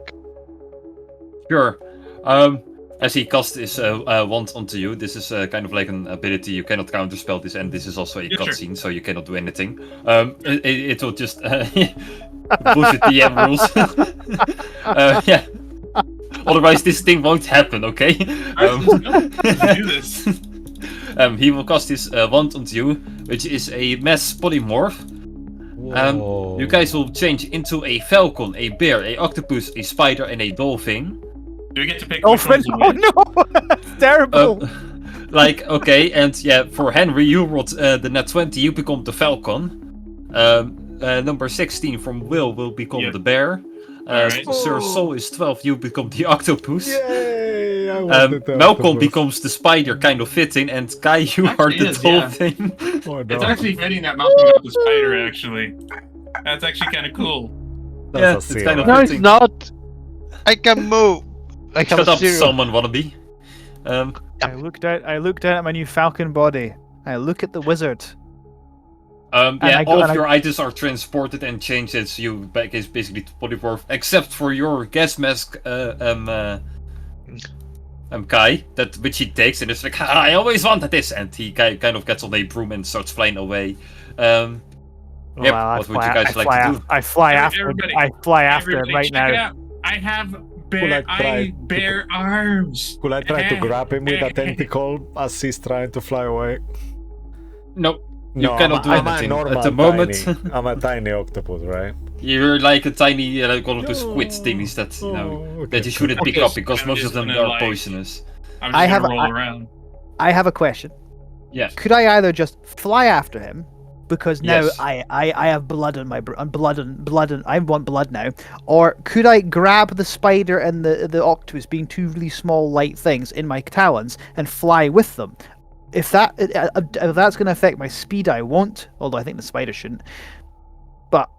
Sure. As he casts his wand onto you, this is kind of like an ability. You cannot counterspell this, and this is also a Yeah, sure. cutscene, so you cannot do anything. It will just bullshit DM rules. Yeah. Otherwise, this thing won't happen. Okay. Let's do this. He will cast his wand onto you, which is a mass polymorph. Whoa. You guys will change into a falcon, a bear, a octopus, a spider, and a dolphin. Do we get to pick Oh, which friend! one's Oh which? no! That's terrible. Like, okay, and yeah, for Henry, you rolled the net 20, you become the falcon. Number 16 from Will become Yep. the bear. Alright. Sir Sol is 12, you become the octopus. Yay! I wanted that Malcolm octopus. becomes the spider, kind of fitting, and Kai, you are Actually the is, yeah. dolphin. Oh, It's no. actually fitting that Malcolm got the spider. Actually, that's actually kind of cool. That's Yeah, a it's zero. kind of No, it's fitting. not. I can move. I have Shut a up, zero. someone wannabe. I look down at my new falcon body. I look at the wizard. Yeah, all of your items are transported and changed as you back is basically to polymorph, except for your gas mask, Kai, that which he takes and is like, I always wanted this, and he kind of gets on a broom and starts flying away. What would you guys like to do? I fly after him right check it now. out. I have bear arms. Could I try to grab him with a tentacle as he's trying to fly away? No, you cannot do anything at the moment. I'm a tiny octopus, right? You're like a tiny, like one of those squid thingies that that you shouldn't pick up because most of them are poisonous. I have a question. Yeah. Could I either just fly after him, because now Yes. I have blood on my blood and I want blood now, or could I grab the spider and the octopus, being two really small light things, in my talons and fly with them? If that's going to affect my speed, I won't. Although I think the spider shouldn't. But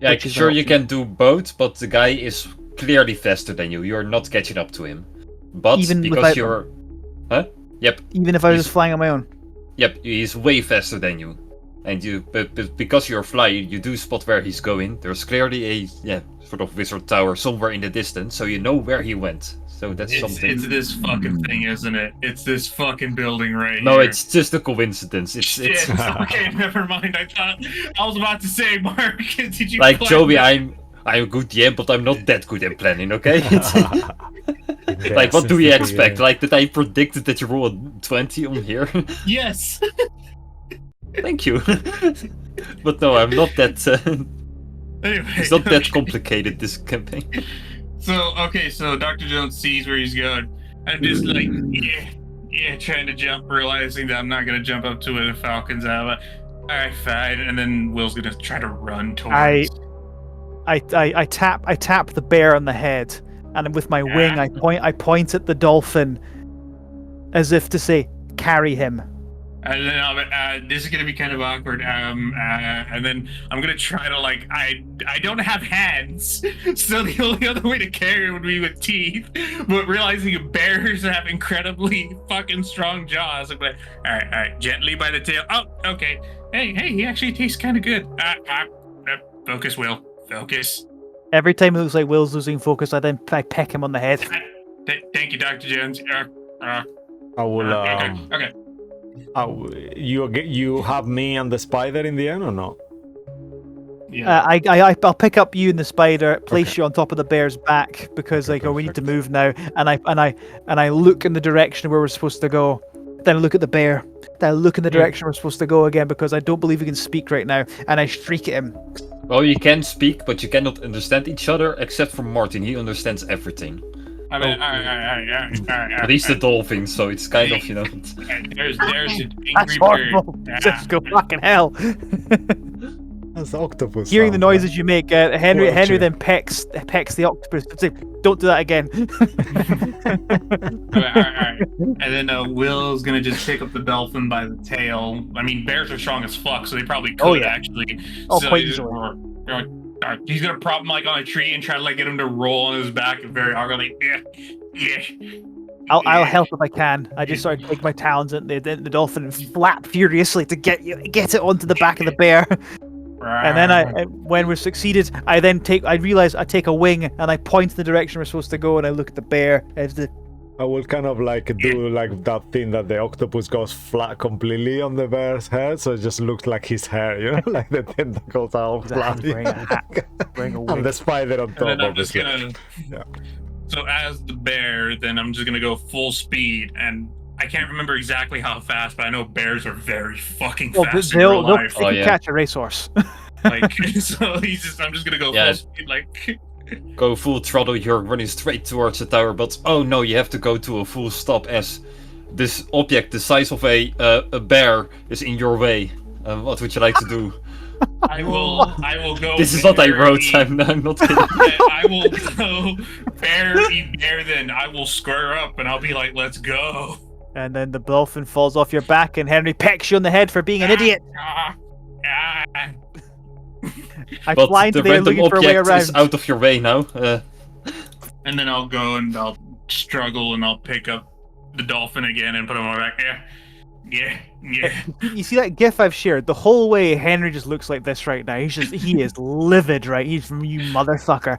Yeah, sure you can do both, but the guy is clearly faster than you. You're not catching up to him. But Even because without you're... Huh? Yep. even if I was just flying on my own. Yep, he's way faster than you. And but because you're flying, you do spot where he's going. There's clearly a sort of wizard tower somewhere in the distance, so you know where he went. So that's something. It's this fucking thing, isn't it? It's this fucking building right No, here. it's just a coincidence. It's Shit. Okay, never mind. I was about to say, Mark, did you like plan Joey. this? I'm a good DM, but I'm not that good at planning. Okay. Like, what do we expect? Like that I predicted that you roll a 20 on here. Yes. Thank you. But no, I'm not that. Anyway, It's not that complicated, this campaign. So Dr. Jones sees where he's going. I'm just like, trying to jump, realizing that I'm not gonna jump up to where the falcon's at. Alright, fine. And then Will's gonna try to run towards. I tap the bear on the head, and with my wing I point at the dolphin, as if to say, carry him. And then this is gonna be kind of awkward. And then I'm gonna try to I don't have hands, so the only other way to carry it would be with teeth. But realizing bears have incredibly fucking strong jaws, I'm like, all right, gently by the tail. Oh, okay. Hey, he actually tastes kind of good. Focus, Will. Focus. Every time it looks like Will's losing focus, I peck him on the head. Thank you, Dr. Jones. I will. Okay. You have me and the spider in the end or not? Yeah. I'll pick up you and the spider, place you on top of the bear's back, because we need to move now. And I look in the direction where we're supposed to go. Then I look at the bear. Then I look in the direction we're supposed to go again, because I don't believe we can speak right now. And I shriek at him. Well, you can speak, but you cannot understand each other, except for Martin. He understands everything. I mean, But he's the dolphin, so it's kind of, There's an That's angry bird. horrible. Just go fucking hell. That's the octopus. Hearing the sound, noises you make, Henry Watching. then pecks the octopus. It's like, don't do that again. Alright. And then Will's gonna just pick up the dolphin by the tail. I mean, bears are strong as fuck, so they probably could actually. Oh, so quite he's easily. he's gonna prop him on a tree and try to get him to roll on his back very awkwardly. Yeah. I'll help if I can. I just sort of take my talons at the dolphin and flap furiously to get it onto the back of the bear. And then when we've succeeded, I realize I take a wing and I point in the direction we're supposed to go, and I look at the bear as the. I will kind of do that thing that the octopus goes flat completely on the bear's head, so it just looks like his hair, like the tentacles are all flat. Wearing a hat, wearing a wig. And the spider on top, And then I'm just obviously. gonna. So as the bear, then I'm just gonna go full speed, and I can't remember exactly how fast, but I know bears are very fucking fast in real life. They can catch a racehorse. So I'm just gonna go full speed, Go full throttle, you're running straight towards the tower, but oh no, you have to go to a full stop as this object the size of a bear is in your way. What would you like to do? I will go. This is what I wrote. I'm not kidding. I will go bear then. I will square up and I'll be like, let's go. And then the dolphin falls off your back, and Henry pecks you on the head for being an idiot. I But fly into the there random looking for a way object around. is out of your way now. And then I'll go and I'll struggle and I'll pick up the dolphin again and put him on my back. Yeah. You see that GIF I've shared? The whole way Henry just looks like this right now. He is livid, right? He's from you motherfucker.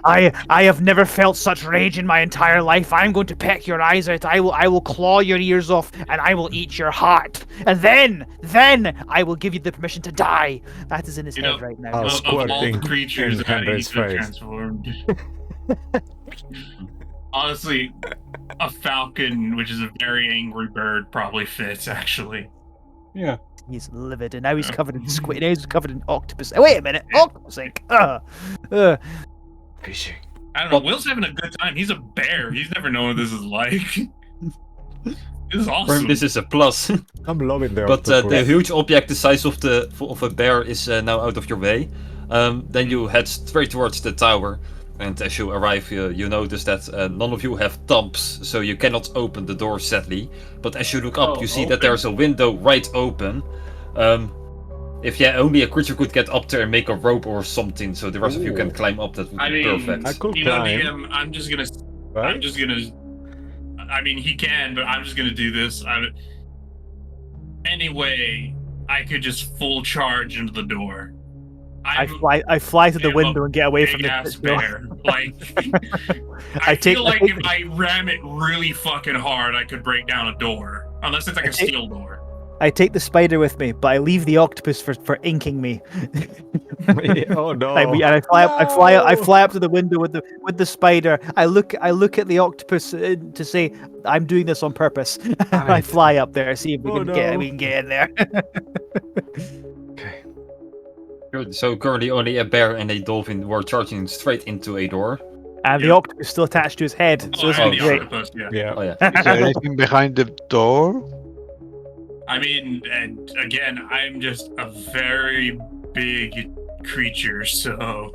I have never felt such rage in my entire life. I'm going to peck your eyes out. I will claw your ears off, and I will eat your heart. And then I will give you the permission to die. That is in his head right now. I'll Of all squirting the creatures in that Henry's he could have face. transformed. Honestly, a falcon, which is a very angry bird, probably fits, actually. Yeah. He's livid, and now he's covered in squid. Now he's covered in octopus. Wait a minute, octopus ink. Fishing. I don't know. Will's having a good time. He's a bear. He's never known what this is like. This is For awesome. him, this is a plus. I'm loving the But the octopus. huge object the size of a bear is now out of your way. Then you head straight towards the tower. And as you arrive, you notice that none of you have thumps, so you cannot open the door, sadly. But as you look up, you see that there's a window right open. If only a creature could get up there and make a rope or something, so the rest of you can climb up, that would be perfect. I could You know, climb. DM, I'm just gonna. Right? I mean, he can, but I'm just gonna do this. Anyway, I could just full charge into the door. I fly to the I'm a window and get away from the big-ass door. bear. Like, I I take- feel I like take- if I ram it really fucking hard, I could break down a door. Unless it's like I a take- steel door. I take the spider with me, but I leave the octopus for inking me. Oh no! I fly up to the window with the spider. I look at the octopus to say I'm doing this on purpose. I fly up there, see if we Oh, can no. get in there. Okay. Good. So currently only a bear and a dolphin were charging straight into a door. And the Yeah. octopus is still attached to his head, so this and is the great. octopus, yeah. Yeah. Oh yeah. Is there anything behind the door? I mean, and again, I'm just a very big creature, so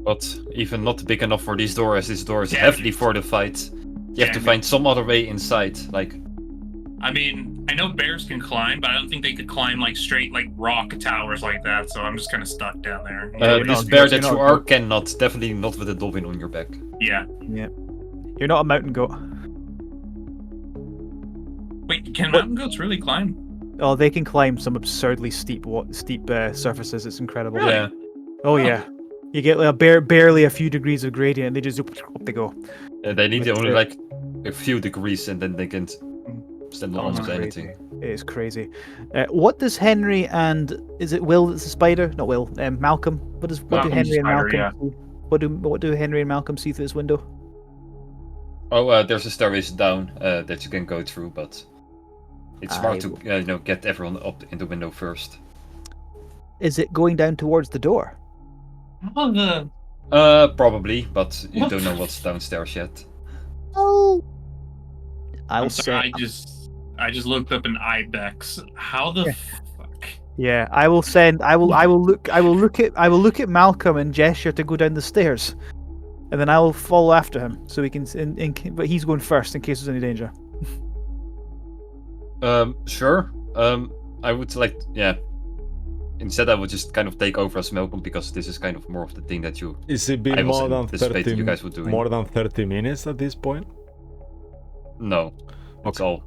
But even not big enough for this door, as this door is Damn heavily it. fortified. You have to Damn it. find some other way inside. Like, I mean, I know bears can climb, but I don't think they could climb like straight like rock towers like that. So I'm just kind of stuck down there. you're this not- bear you're that not you a are goat. cannot. Definitely not with a dolphin on your back. Yeah. You're not a mountain goat. Wait, can mountain goats really climb? Oh, they can climb some absurdly steep surfaces. It's incredible. Really? Yeah. Oh yeah. You get barely a few degrees of gradient, and they just up they go. They need But, only like a few degrees, and then they can stand on Oh, almost my. anything. It is crazy. What does Henry and is it Will that's the spider? Not Will. Malcolm. What do Malcolm's Henry and spider, Malcolm? See? What do Henry and Malcolm see through this window? Oh, there's a stairways down that you can go through, but it's smart to get everyone up in the window first. Is it going down towards the door? Oh, the Probably, but you What don't know the what's downstairs yet. Oh. I'm I'll sorry, say. I just looked up an ibex. How the Yeah. fuck? Yeah, I will send. I will look at Malcolm and gesture to go down the stairs, and then I will follow after him so we can. But he's going first in case there's any danger. Sure. I would like, Instead, I would just kind of take over as Malcolm, because this is kind of more of the thing that you. Is it I been was more than anticipating 30? you guys would doing. More than 30 minutes at this point? No. It's all.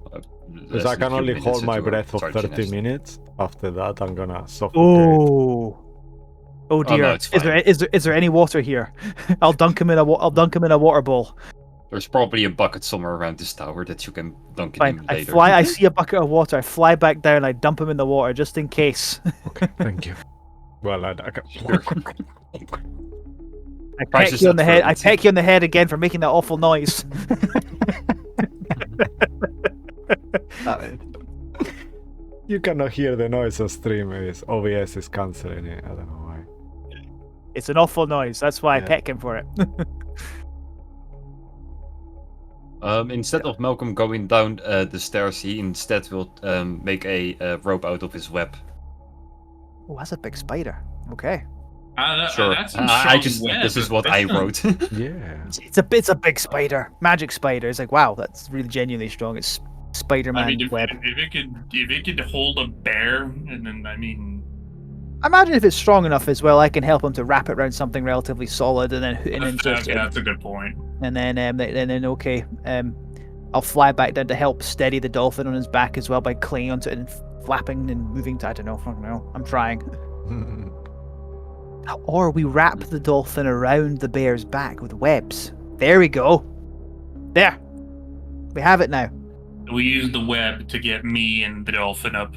Because I can only hold my breath for 30 minutes. After that, I'm gonna suffocate. Oh dear. no, it's Is there any water here? I'll dunk him in a water bowl. There's probably a bucket somewhere around this tower that you can dunk it Fine. in I later. fly. I see a bucket of water. I fly back down. I dump him in the water just in case. Okay, thank you. Well, I can... I Price peck is you on the set head. for I it. peck you on the head again for making that awful noise. You cannot hear the noise on stream. OBS is cancelling it. I don't know why. It's an awful noise. That's why I Yeah. peck him for it. Instead of Malcolm going down the stairs, he instead will make a rope out of his web. Oh, that's a big spider. Okay. Sure. That's some I strong just web. this is what I wrote. Yeah. It's a big spider. Magic spider. It's like, wow, that's really genuinely strong. It's Spider-Man I mean, if web. it could hold a bear, and then I mean, I imagine if it's strong enough as well, I can help him to wrap it around something relatively solid, and then just Okay, that's a good point. and then okay, I'll fly back down to help steady the dolphin on his back as well by clinging onto it and flapping and moving to, I don't know. I'm trying. Or we wrap the dolphin around the bear's back with webs. There we go. There. We have it now. We use the web to get me and the dolphin up.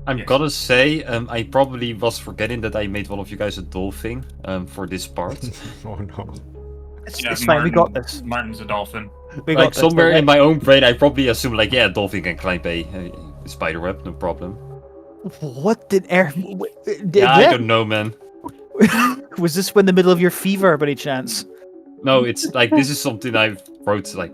I'm gonna say, I probably was forgetting that I made one of you guys a dolphin for this part. Oh no. It's fine. We got this. Martin's a dolphin. We got Like this. somewhere Don't in my own brain, I probably assume like, yeah, a dolphin can climb a spider web, no problem. What did air? Yeah, I don't know, man. Was this in the middle of your fever, by any chance? No, it's like this is something I wrote like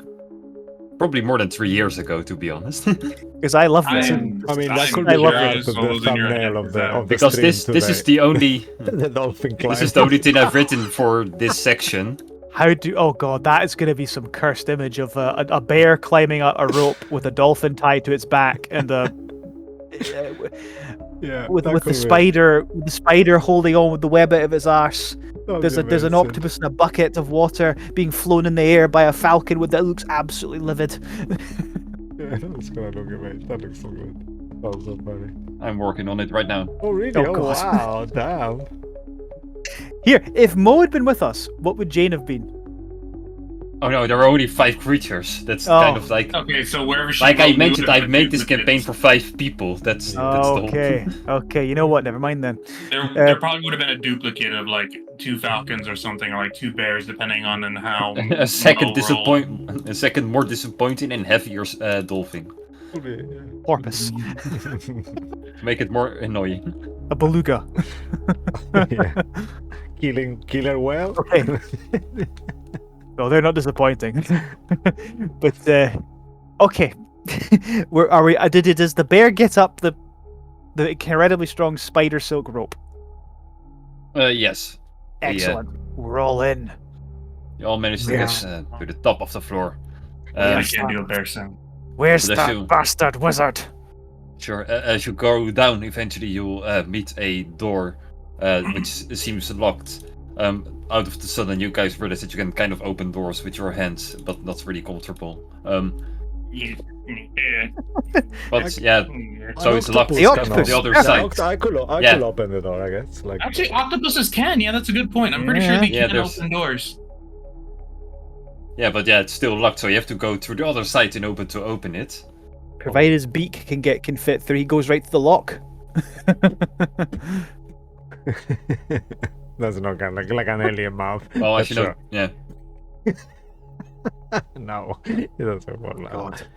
probably more than 3 years ago, to be honest. Because I love this. I mean, that could I be love part it. of the thumbnail of the Because stream this is today. the only the dolphin climb. this is the only thing I've written for this section. How do? Oh god, that is going to be some cursed image of a bear climbing a rope with a dolphin tied to its back and yeah, with that the could be- spider holding on with the web out of its arse. that'd There's be an amazing. octopus in a bucket of water being flown in the air by a falcon that looks absolutely livid. Yeah, that's gonna look amazing. That looks so good. That was so funny. I'm working on it right now. Oh really? Oh, Oh, God. wow, damn. Here, if Mo had been with us, what would Jane have been? Oh no, there are only 5 creatures. That's Oh. kind of like Okay, so wherever she like I goes, we mentioned, would have I've made this duplicates. campaign for 5 people. That's the whole. Okay, okay. You know what? Never mind then. There probably would have been a duplicate of like 2 falcons or something, or like 2 bears, depending on how. a second Mo rolled. a second more disappointing and heavier dolphin. Could be, Porpoise, Make it more annoying. a beluga. yeah. Killer whale. Okay. No, they're not disappointing. But okay, where are we? Does the bear get up the incredibly strong spider silk rope? Yes. Excellent. We're all in. You all managed to Yeah. get to the top of the floor. I Um, can't do a bear sound. Where's Bless that you. bastard wizard? Sure. As you go down, eventually you'll meet a door, which seems locked. Out of the sudden, you guys realize that you can kind of open doors with your hands, but not really comfortable. Yeah. But yeah, so An it's locked octopus The on octopus. the other Yeah, side. I could Yeah. open the door, I guess. Like Actually, octopuses can. Yeah, that's a good point. I'm pretty Yeah. sure they Yeah, can there's- open doors. Yeah, but yeah, it's still locked, so you have to go through the other side in order to open it. Provided his beak can fit through, he goes right to the lock. that's not kind of like an alien mouth. Well, That's as you know, yeah. No, it doesn't work like God. that.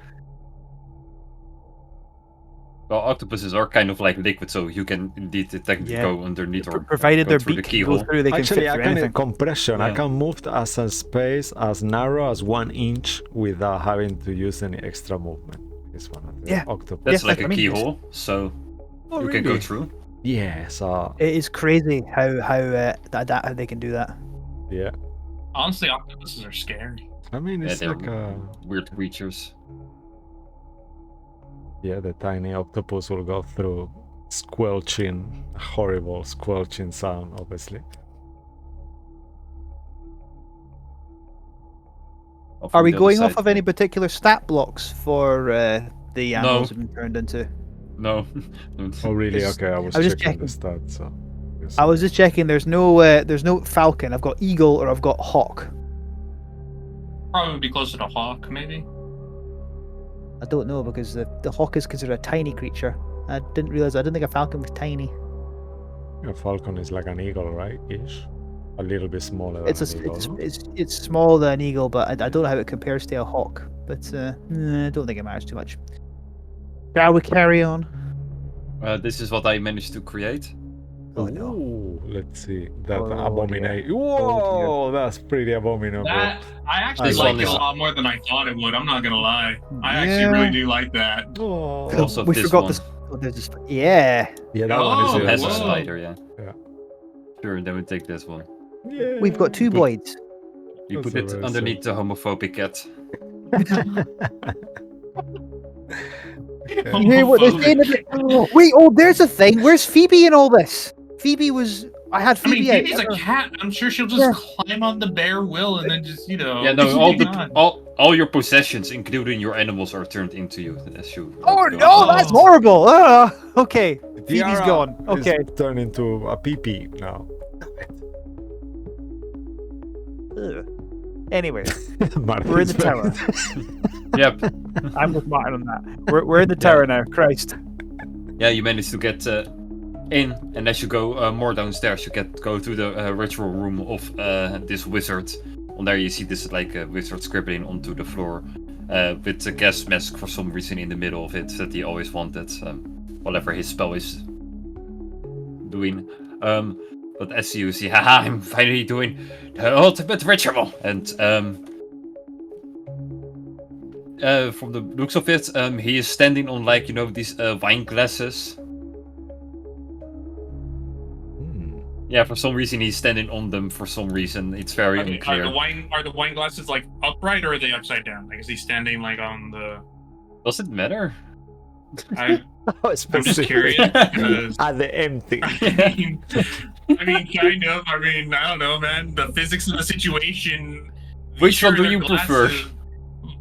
Well, octopuses are kind of like liquid, so you can indeed technically Yeah. go underneath or Provided go their through the beak can go keyhole. through, they can Actually, fit I through can anything. compression. I Yeah. can move as a space as narrow as 1 inch without having to use any extra movement. It's one of the Yeah. octopus. That's Yeah, like I a mean, it's- keyhole, so Oh, you can go really? through. Yeah, so It is crazy how how they can do that. yeah. Honestly, octopuses are scary. I mean, Yeah, it's they're like weird creatures. yeah, the tiny octopus will go through squelching, horrible squelching sound, obviously. Are we the other going off side. of any particular stat blocks for the animals have been turned into? No. Oh, really? It's- Okay, I was I was just checking the checking. stats. So yes. I was just checking. There's no falcon. I've got eagle or I've got hawk. Probably be closer to hawk, maybe. I don't know because the hawk is considered a tiny creature. I didn't realize. I didn't think a falcon was tiny. A falcon is like an eagle, right? Ish. A little bit smaller than It's an eagle. no? it's smaller than an eagle, but I don't know how it compares to a hawk. But I don't think it matters too much. Shall we carry on? This is what I managed to create. Oh no. Ooh, let's see. That Oh, abomination. dear. Whoa, that's pretty abominable. That I actually This like one it a is- lot more than I thought it would. I'm not gonna lie. I actually Yeah. really do like that. Oh. Also we this forgot one. this. Oh, there's this. Yeah, Yeah, that one is Oh, It has a whoa. spider, yeah. Yeah. Sure, then we take this one. Yeah. we've got two Put- boys. You That's put it amazing. underneath the homophobic cat. You hear what they're saying? Wait, there's a thing. Where's Phoebe in all this? Phoebe was. I had I mean, Phoebe. Phoebe's a cat. I'm sure she'll just climb on the bear will and then just, Yeah, no, all your possessions, including your animals, are turned into you as you. Oh go. no, that's horrible. Okay, Phoebe's Tiara gone. Okay. is turned into a PP now. Anyway, Martin's we're in the back. tower. Yep. I'm with Martin on that. We're in the tower now. Christ. Yeah, you managed to get in, and as you go more downstairs, you go to the ritual room of this wizard. On there, you see this wizard scribbling onto the floor with a gas mask for some reason in the middle of it that he always wanted, whatever his spell is doing. But as you see, haha, I'm finally doing the ultimate ritual, and from the looks of it, he is standing on these wine glasses. Yeah, for some reason he's standing on them. For some reason, it's very unclear. Are the wine glasses like upright or are they upside down? Like, is he standing like on the? Does it matter? I'm just curious. Are they empty? I mean, kind of. I mean, I don't know, man. The physics of the situation. Which one do you prefer?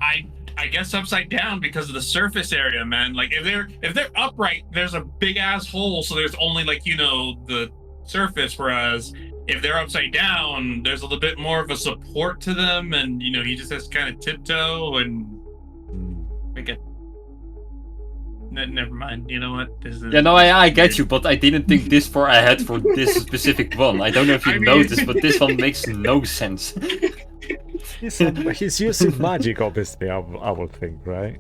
I guess upside down because of the surface area, man. Like if they're upright, there's a big ass hole, so there's only the surface. Whereas if they're upside down, there's a little bit more of a support to them, and he just has to kind of tiptoe and make it. Never mind. You know what? Yeah, no, I get you, but I didn't think this far ahead for this specific one. I don't know if you noticed, but this one makes no sense. He's using magic, obviously. I would think, right?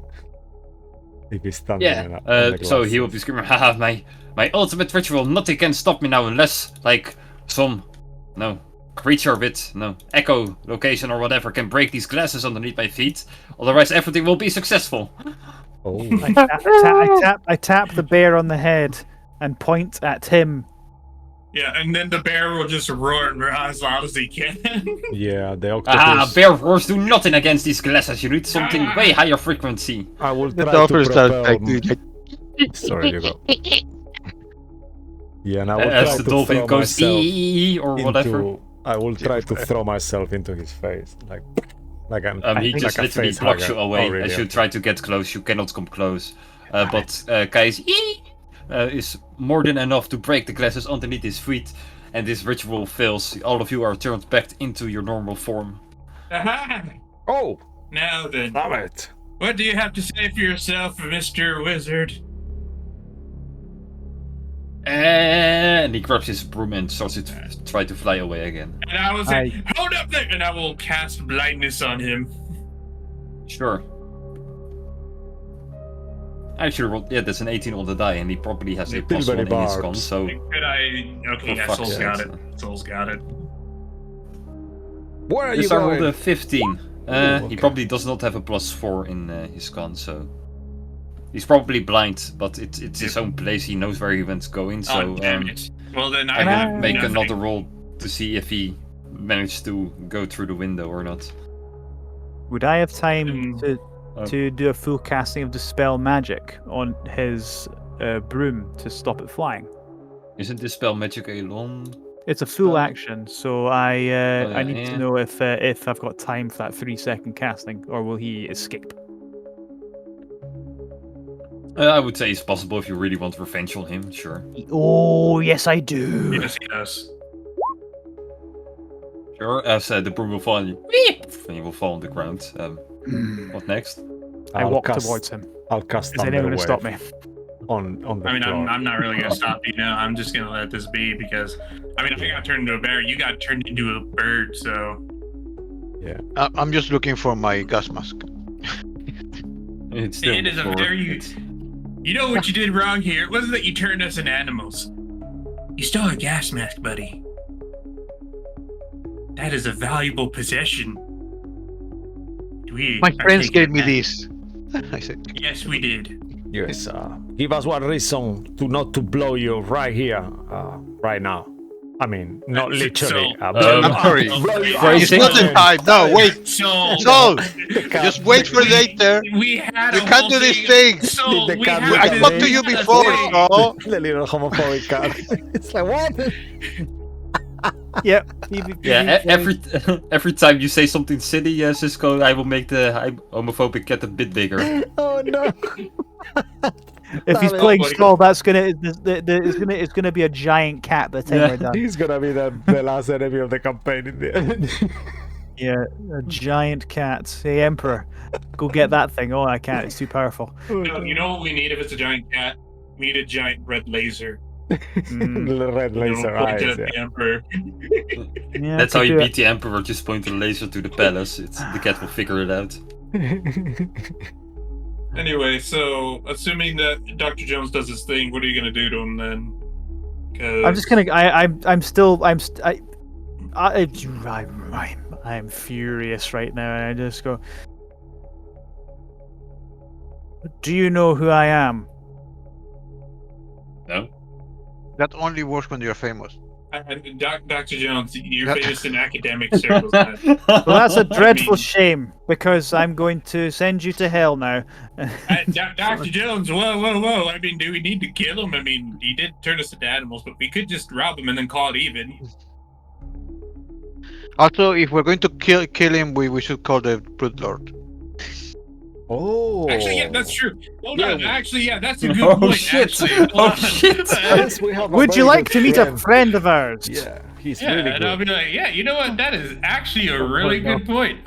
If he's standing. Yeah. So he will be screaming, "Haha! My ultimate ritual! Nothing can stop me now, unless some creature with echo location or whatever can break these glasses underneath my feet. Otherwise, everything will be successful." Oh. I tap the bear on the head and point at him. Yeah, and then the bear will just roar as loud as he can. Yeah, the octopus. Bear roars do nothing against these glasses. You need something way higher frequency. I will The try to doctor starts propel... Sorry, you go. Yeah, and I will As try the to dolphin throw goes myself or whatever. I will try to throw myself into his face, he just literally blocks you away as you try to get close. You cannot come close. But Kai's is more than enough to break the glasses underneath his feet, and this ritual fails. All of you are turned back into your normal form. Oh! Now then, Damn it! what do you have to say for yourself, Mr. Wizard? And he grabs his broom and starts to try to fly away again. And I will say, hold up there! And I will cast blindness on him. Sure. Actually, yeah, that's an 18 on the die, and he probably has a plus 1 in his con, so... Could I... Okay, yeah, Soul's got it. Soul's got it. Where are you I going? rolled a 15. Okay. He probably does not have a plus 4 in his con, so... He's probably blind, but it's his own place, he knows where he went going, so... damn it. Well, then I I can make nothing. another roll to see if he managed to go through the window or not. Would I have time to do a full casting of Dispel Magic on his broom to stop it flying? Isn't this spell magic a long? It's a full action, so I need yeah. to know if I've got time for that 3-second casting, or will he escape? I would say it's possible if you really want revenge on him, sure. Oh, yes, I do. Yes, he does. Sure, as the broom will fall on you. And he will fall on the ground. What next? I walk towards him. I'll cast Is anyone going to stop me? on the I mean, floor. I'm not really going to stop you now. I'm just going to let this be because, I mean, I got turned into a bear. You got turned into a bird, so... Yeah. I'm just looking for my gas mask. It's still It is a before. very... You know what you did wrong here? It wasn't that you turned us into animals. You stole a gas mask, buddy. That is a valuable possession. My friends gave me this. I said, Yes, we did. Yes, give us one reason to not to blow you right here, right now. I mean, not So- literally. I'm sorry. It's Phrasing. not the time. No, wait. So Sol, just wait for later. we had You a can't whole do these thing. things. So The we cat had look I at this- spoke me. to you we had a before, thing. Sol. The little homophobic cat. It's like, what? Yep. Yeah, every time you say something silly, Cisco, I will make the homophobic cat a bit bigger. Oh no. If he's Damn it. playing Buddy. Saul, that's it's gonna be a giant cat by the time Yeah. we're done. He's gonna be the last enemy of the campaign in the end. Yeah, a giant cat. Hey, Emperor, go get that thing. Oh, I can't. It's too powerful. You know what we need if it's a giant cat? We need a giant red laser. Mm, The red You know, laser pointed eyes. at the Emperor. yeah, That's could how you do beat the Emperor, just point a laser to the palace. The cat will figure it out. Yeah. Anyway, so assuming that Dr. Jones does his thing, what are you gonna do to him then? 'Cause- I'm just gonna. I'm furious right now, and I just go. Do you know who I am? No? That only works when you're famous. Dr. Jones, you're Yeah. famous in academic circles. Man. Well, that's a dreadful mean- shame because I'm going to send you to hell now. Dr. Jones, whoa. I mean, do we need to kill him? I mean, he did turn us into animals, but we could just rob him and then call it even. Also, if we're going to kill him, we should call the Brute Lord. Oh. Actually, yeah, that's true. Hold Yeah, on. we- Actually, yeah, that's a good Oh, point. shit. Actually, Oh, Hold on. shit. Yes, we have a Would you very like good to meet a friend. friend of ours? Yeah, he's Yeah, really and I'll good. be like, yeah, you know what? That is actually a really no. good point.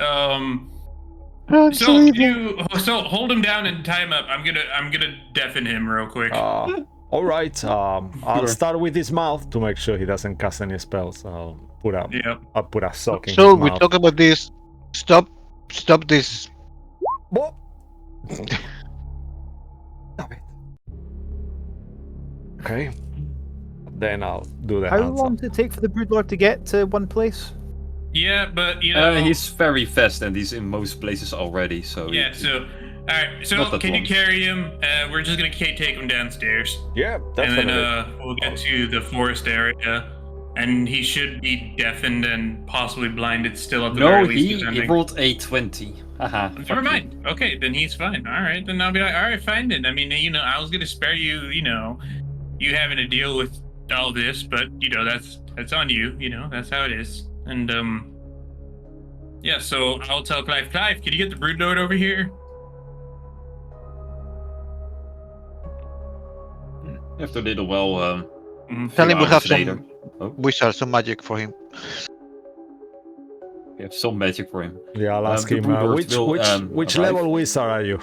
So hold him down and tie him up. I'm gonna deafen him real quick. All right. I'll Sure. start with his mouth to make sure he doesn't cast any spells. I'll put a sock in So his we mouth. talk about this. Stop this. What? Stop it. Okay. Then I'll do the How hands long up. did it take for the Broodlord to get to one place? Yeah, but you know, He's very fast and he's in most places already, so... yeah. So, all right. So Not that can you long. carry him? We're just gonna take him downstairs, Yeah, and definitely. then we'll get to the forest area, and he should be deafened and possibly blinded still at the No, very least. he depending. rolled a 20. Haha. fuck Never you. mind. Okay, then he's fine. All right, then I'll be like, all right, fine then. I mean, you know, I was gonna spare you, you having to deal with all this, but that's on you. That's how it is. And yeah. So I'll tell Clive. Clive, can you get the brood lord over here? After a little while, Tell him we hours have later. some Oh. wizards, some magic for him. We have some magic for him. Yeah, I'll ask the him Broodlord which will, which arrive. level wizard are you?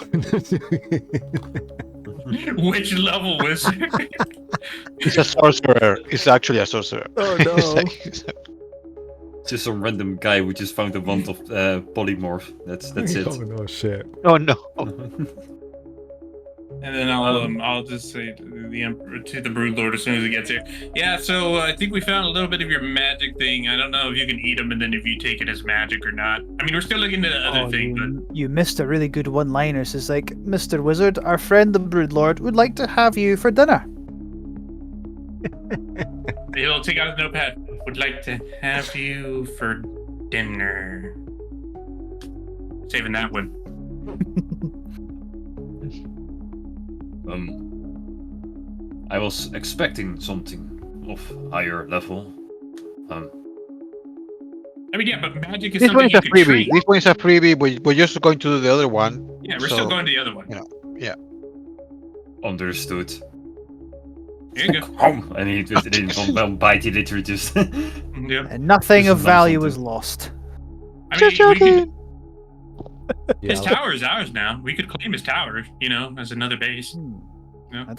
Which level wizard? He's a sorcerer. He's actually a sorcerer. Oh, He's no. like- Just some random guy who just found a wand of polymorph. That's it. Oh no, shit. oh no. And then I'll just say to the emperor, to the brood lord as soon as he gets here. Yeah, so I think we found a little bit of your magic thing. I don't know if you can eat them and then if you take it as magic or not. I mean, we're still looking at the other thing, but you missed a really good one-liner. It's like, Mr. Wizard, our friend the Broodlord would like to have you for dinner. he'll take out his notepad. Would like to have you for dinner. Saving that one. I was expecting something of higher level. I mean, yeah, but magic is This something one is you a can freebie. train. This one is a freebie, but we're just going to do the other one. Yeah, we're So- still going to the other one. Yeah. Understood. Here you go. And he just didn't one bite, he literally just... Yep. And nothing This of is value nonsense. was lost. I Just mean, we could, joking. his Yeah, tower is ours now. We could claim his tower, as another base. Yeah. We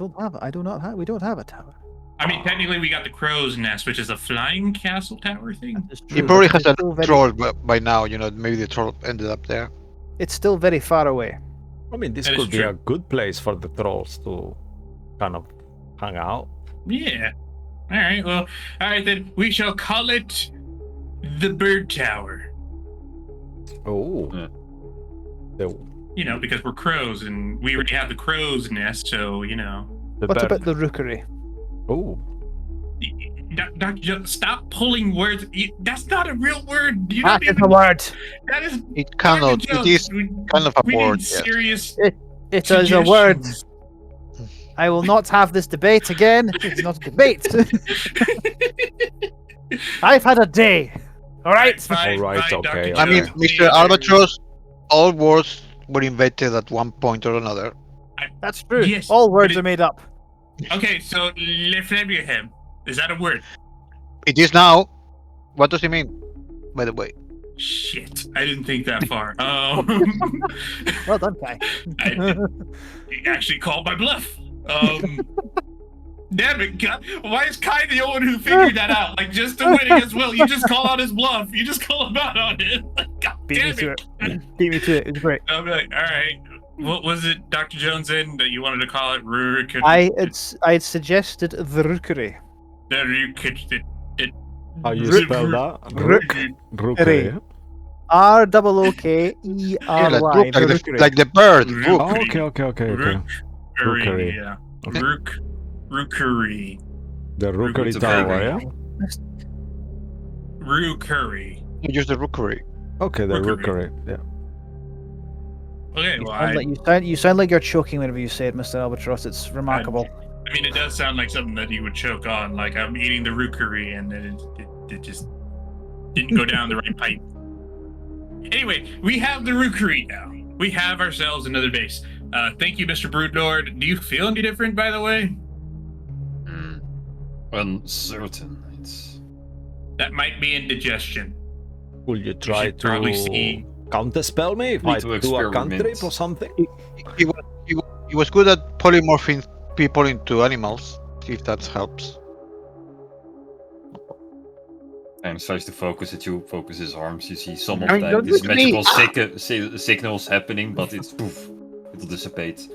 don't have a tower. I mean, technically, we got the crow's nest, which is a flying castle tower thing. It's He true, probably but has it's a still very- troll by now. Maybe the troll ended up there. It's still very far away. I mean, this That is could be true. a good place for the trolls to kind of hang out. Yeah. All right. Well, all right then. We shall call it the bird tower. Oh. Yeah. The, Because we're crows, and we already have the crow's nest, so the What bird. about the rookery? Oh. Dr. Jones, stop pulling words. That's not a real word. You That don't is even. a word. That is. It cannot. Dr. It is Jones, kind of a we word. need Yes. serious. It is a word. suggestions. I will not have this debate again. It's not a debate. I've had a day. All right. Fine, Alright, fine, okay, Dr. I mean, okay. Jones, Mr. please, Albatross, all words were invented at one point or another. That's true. Yes, All but words it- are made up. Okay, so Le Flebriham. Is that a word? It is now. What does it mean, by the way? Shit, I didn't think that far. Well done, Kai. You actually called my bluff. Damn it, God. Why is Kai the only one who figured that out? Like, just to win against Will, you just call out his bluff. You just call him out on it. Like, God Beat me damn to it. it. Beat me to it. It was great. I'm like, all right. What was it, Dr. Jones, in that you wanted to call it? I had suggested the rookery. How you Rook- spell that? Rook- Rookery. ROOKERY. Yeah, like, The the, rookery. like the bird. Rook. Rook. Oh, okay. Rookery. Yeah. Okay. Rookery. The Rookery It's a Tower, very- yeah? Rookery. Use the rookery. Okay, the Rookery. Rookery, yeah. Okay, You well, sound, like, you sound like you're choking whenever you say it, Mr. Albatross. It's remarkable. I mean, it does sound like something that you would choke on. Like, I'm eating the rookery and then it just didn't go down the right pipe. Anyway, we have the rookery now. We have ourselves another base. Thank you, Mr. Broodlord. Do you feel any different, by the way? Uncertain. It's That might be indigestion. Will you try should probably see- to counterspell me if Need I to do a cantrip experiment. or something? He was good at polymorphing people into animals. See if that helps. and starts to focus at you, focus his arms. You see some of I mean, like don't these look at me. magical signals happening, but it's poof. It'll dissipate.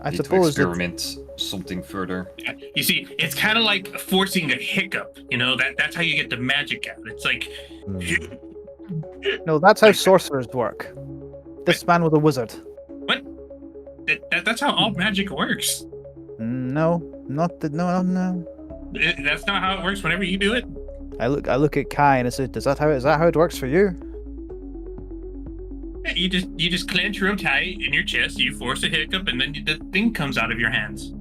I Need suppose to that- experiment something further. You see, it's kind of like forcing a hiccup. You know, that's how you get the magic out. It's like, Hmm. No, that's how sorcerers work. This man was a wizard. what? That's how all magic works. No, not the no. That's not how it works whenever you do it. I look at Kai and I say, is that how it works for you? Yeah, you just clench real tight in your chest, you force a hiccup, and then the thing comes out of your hands.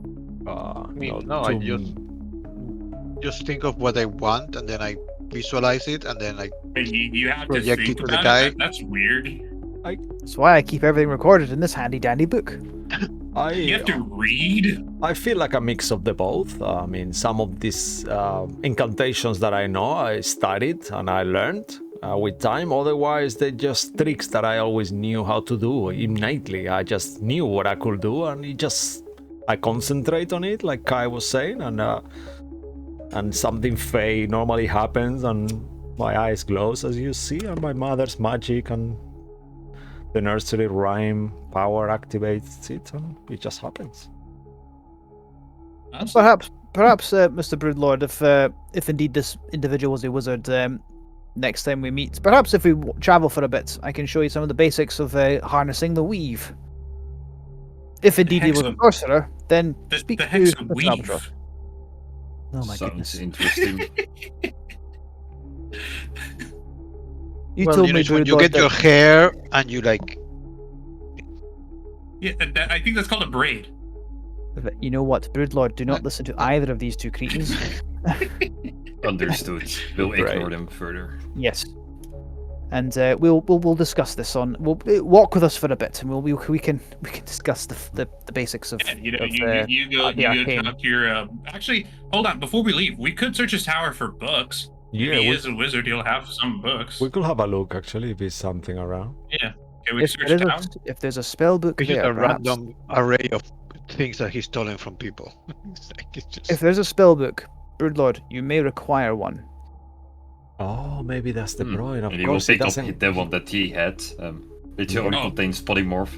I mean, Not no, I too- just think of what I want and then I visualize it and then I But you have to Project think it to the about guy. it. That's weird. That's why I keep everything recorded in this handy dandy book. You have to read. I feel like a mix of the both. I mean, some of these incantations that I know, I studied and I learned with time. Otherwise, they're just tricks that I always knew how to do innately. I just knew what I could do, and I concentrate on it, like Kai was saying, and something fey normally happens, and my eyes glows as you see, and my mother's magic and the nursery rhyme power activates it, and it just happens. Perhaps, Mr. Broodlord, if indeed this individual was a wizard, next time we meet, perhaps if we travel for a bit, I can show you some of the basics of harnessing the weave. If indeed he was a Hexa- sorcerer, then The speak to hexa Mr. Albatross. weave. Oh my Sounds goodness! interesting. You well, told you me, know, when you Broodlord, get your hair and you like Yeah, I think that's called a braid. you know what, Broodlord, do not listen to either of these two cretins. Understood. We'll Right. ignore them further. Yes. And we'll discuss this on. We'll walk with us for a bit, and we can discuss the basics of. Yeah, you know, of, you go the arcane. talk to your. Actually, hold on. Before we leave, we could search his tower for books. Yeah, if he we, is a wizard, he'll have some books. we could have a look actually if there's something around. Yeah. Can we If, search there is town? if there's a spell book it's just there, a perhaps, random array of things that he's stolen from people. it's just if there's a spell book, Broodlord, you may require one. Oh, maybe that's the point. Of And he will course, it pick up doesn't. the one that he had, which only Oh. contains polymorph.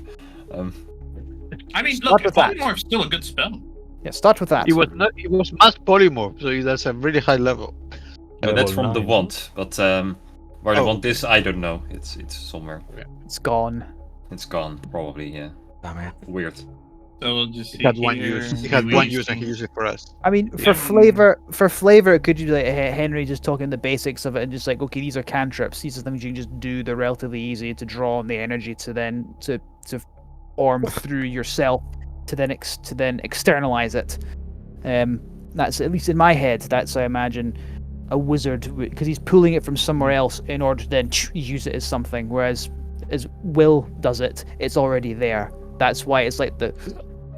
I mean, Start look, with that. polymorph's still a good spell. Yeah, start with that. It was not. It was mass polymorph, so that's a really high level. No, that's Level from the 9. wand, but where the Oh. wand is, I don't know. It's somewhere. It's gone. It's gone, probably. Yeah. Damn it. Weird. So we'll just He see had one here. use. He Do had we one use use and he things? used it for us. I mean, Yeah. for flavor, could you like Henry just talking the basics of it and just like, okay, these are cantrips. These are things you can just do. They're relatively easy to draw on the energy to then to form through yourself to then externalize it. That's at least in my head. That's I imagine a wizard because he's pulling it from somewhere else in order to then use it as something. Whereas as Will does it, it's already there. That's why it's like the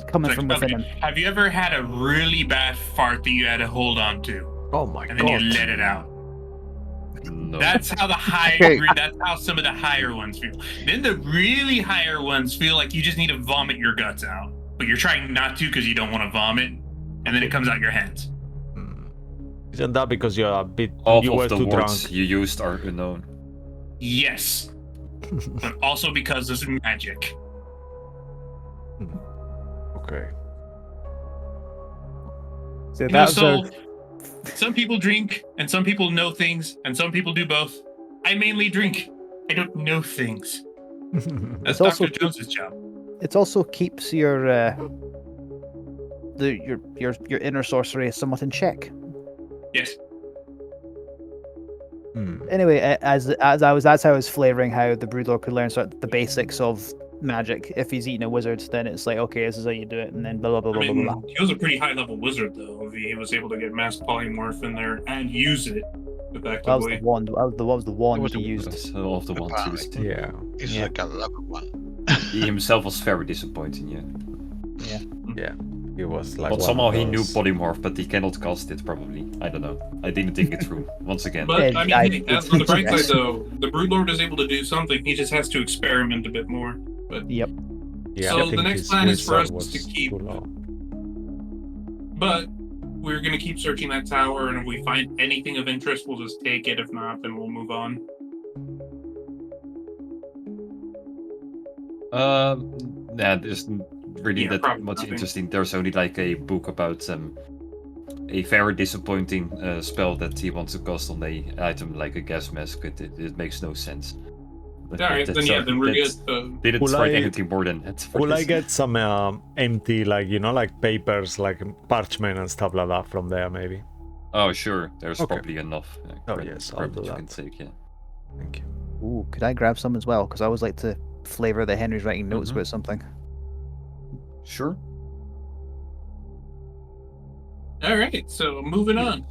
coming It's from like, within okay, him. have you ever had a really bad fart that you had to hold on to, Oh my and then you god. let it out? No. That's how the high. Okay. That's how some of the higher ones feel. Then the really higher ones feel like you just need to vomit your guts out, but you're trying not to because you don't want to vomit, and then it comes out your hands. Isn't that because you're a bit Half you were of the too words drunk? you used are unknown. Yes, but also because it's magic. Okay. So You know, that's so some people drink, and some people know things, and some people do both. I mainly drink. I don't know things. That's It's also Dr. Jones's job. it also keeps your your inner sorcery somewhat in check. Yes. Anyway, that's how I was flavoring how the Broodlord could learn sort of the basics of magic. If he's eating a wizard, then it's like, okay, this is how you do it, and then blah blah blah I blah blah blah. mean, he was a pretty high level wizard, though. If he was able to get mass polymorph in there and use it That was the effectively. wand. What was the wand was he the- used? That's all of the ones Apparently. used. Yeah. It's Yeah. like a level one. He himself was very disappointing, yeah. Yeah. It was like But one somehow of he knew those- polymorph, but he cannot cast it probably. I don't know. I didn't think it through. Once again. But I mean, I- hey, on the bright yes. side, though, the Broodlord is able to do something. He just has to experiment a bit more. But Yep. Yeah, So I the think next his plan is for wizard us to was keep- too low. but we're gonna keep searching that tower, and if we find anything of interest, we'll just take it. If not, then we'll move on. Yeah, there's really Yeah, that probably much nothing. interesting. There's only like a book about a very disappointing spell that he wants to cast on a item like a gas mask. It makes no sense. But Alright, then that's yeah, all- then we're good. that's- Didn't Will write I- anything more than that. for Will I this. get some empty, like, you know, like papers, like parchment and stuff like that from there, maybe? Oh, sure. There's Okay. probably enough. Oh, yes, I'll do you that. can take, yeah. Thank you. Ooh, could I grab some as well? Because I always like to flavor that Henry's writing notes Mhm. about something. Sure. Alright, so moving on.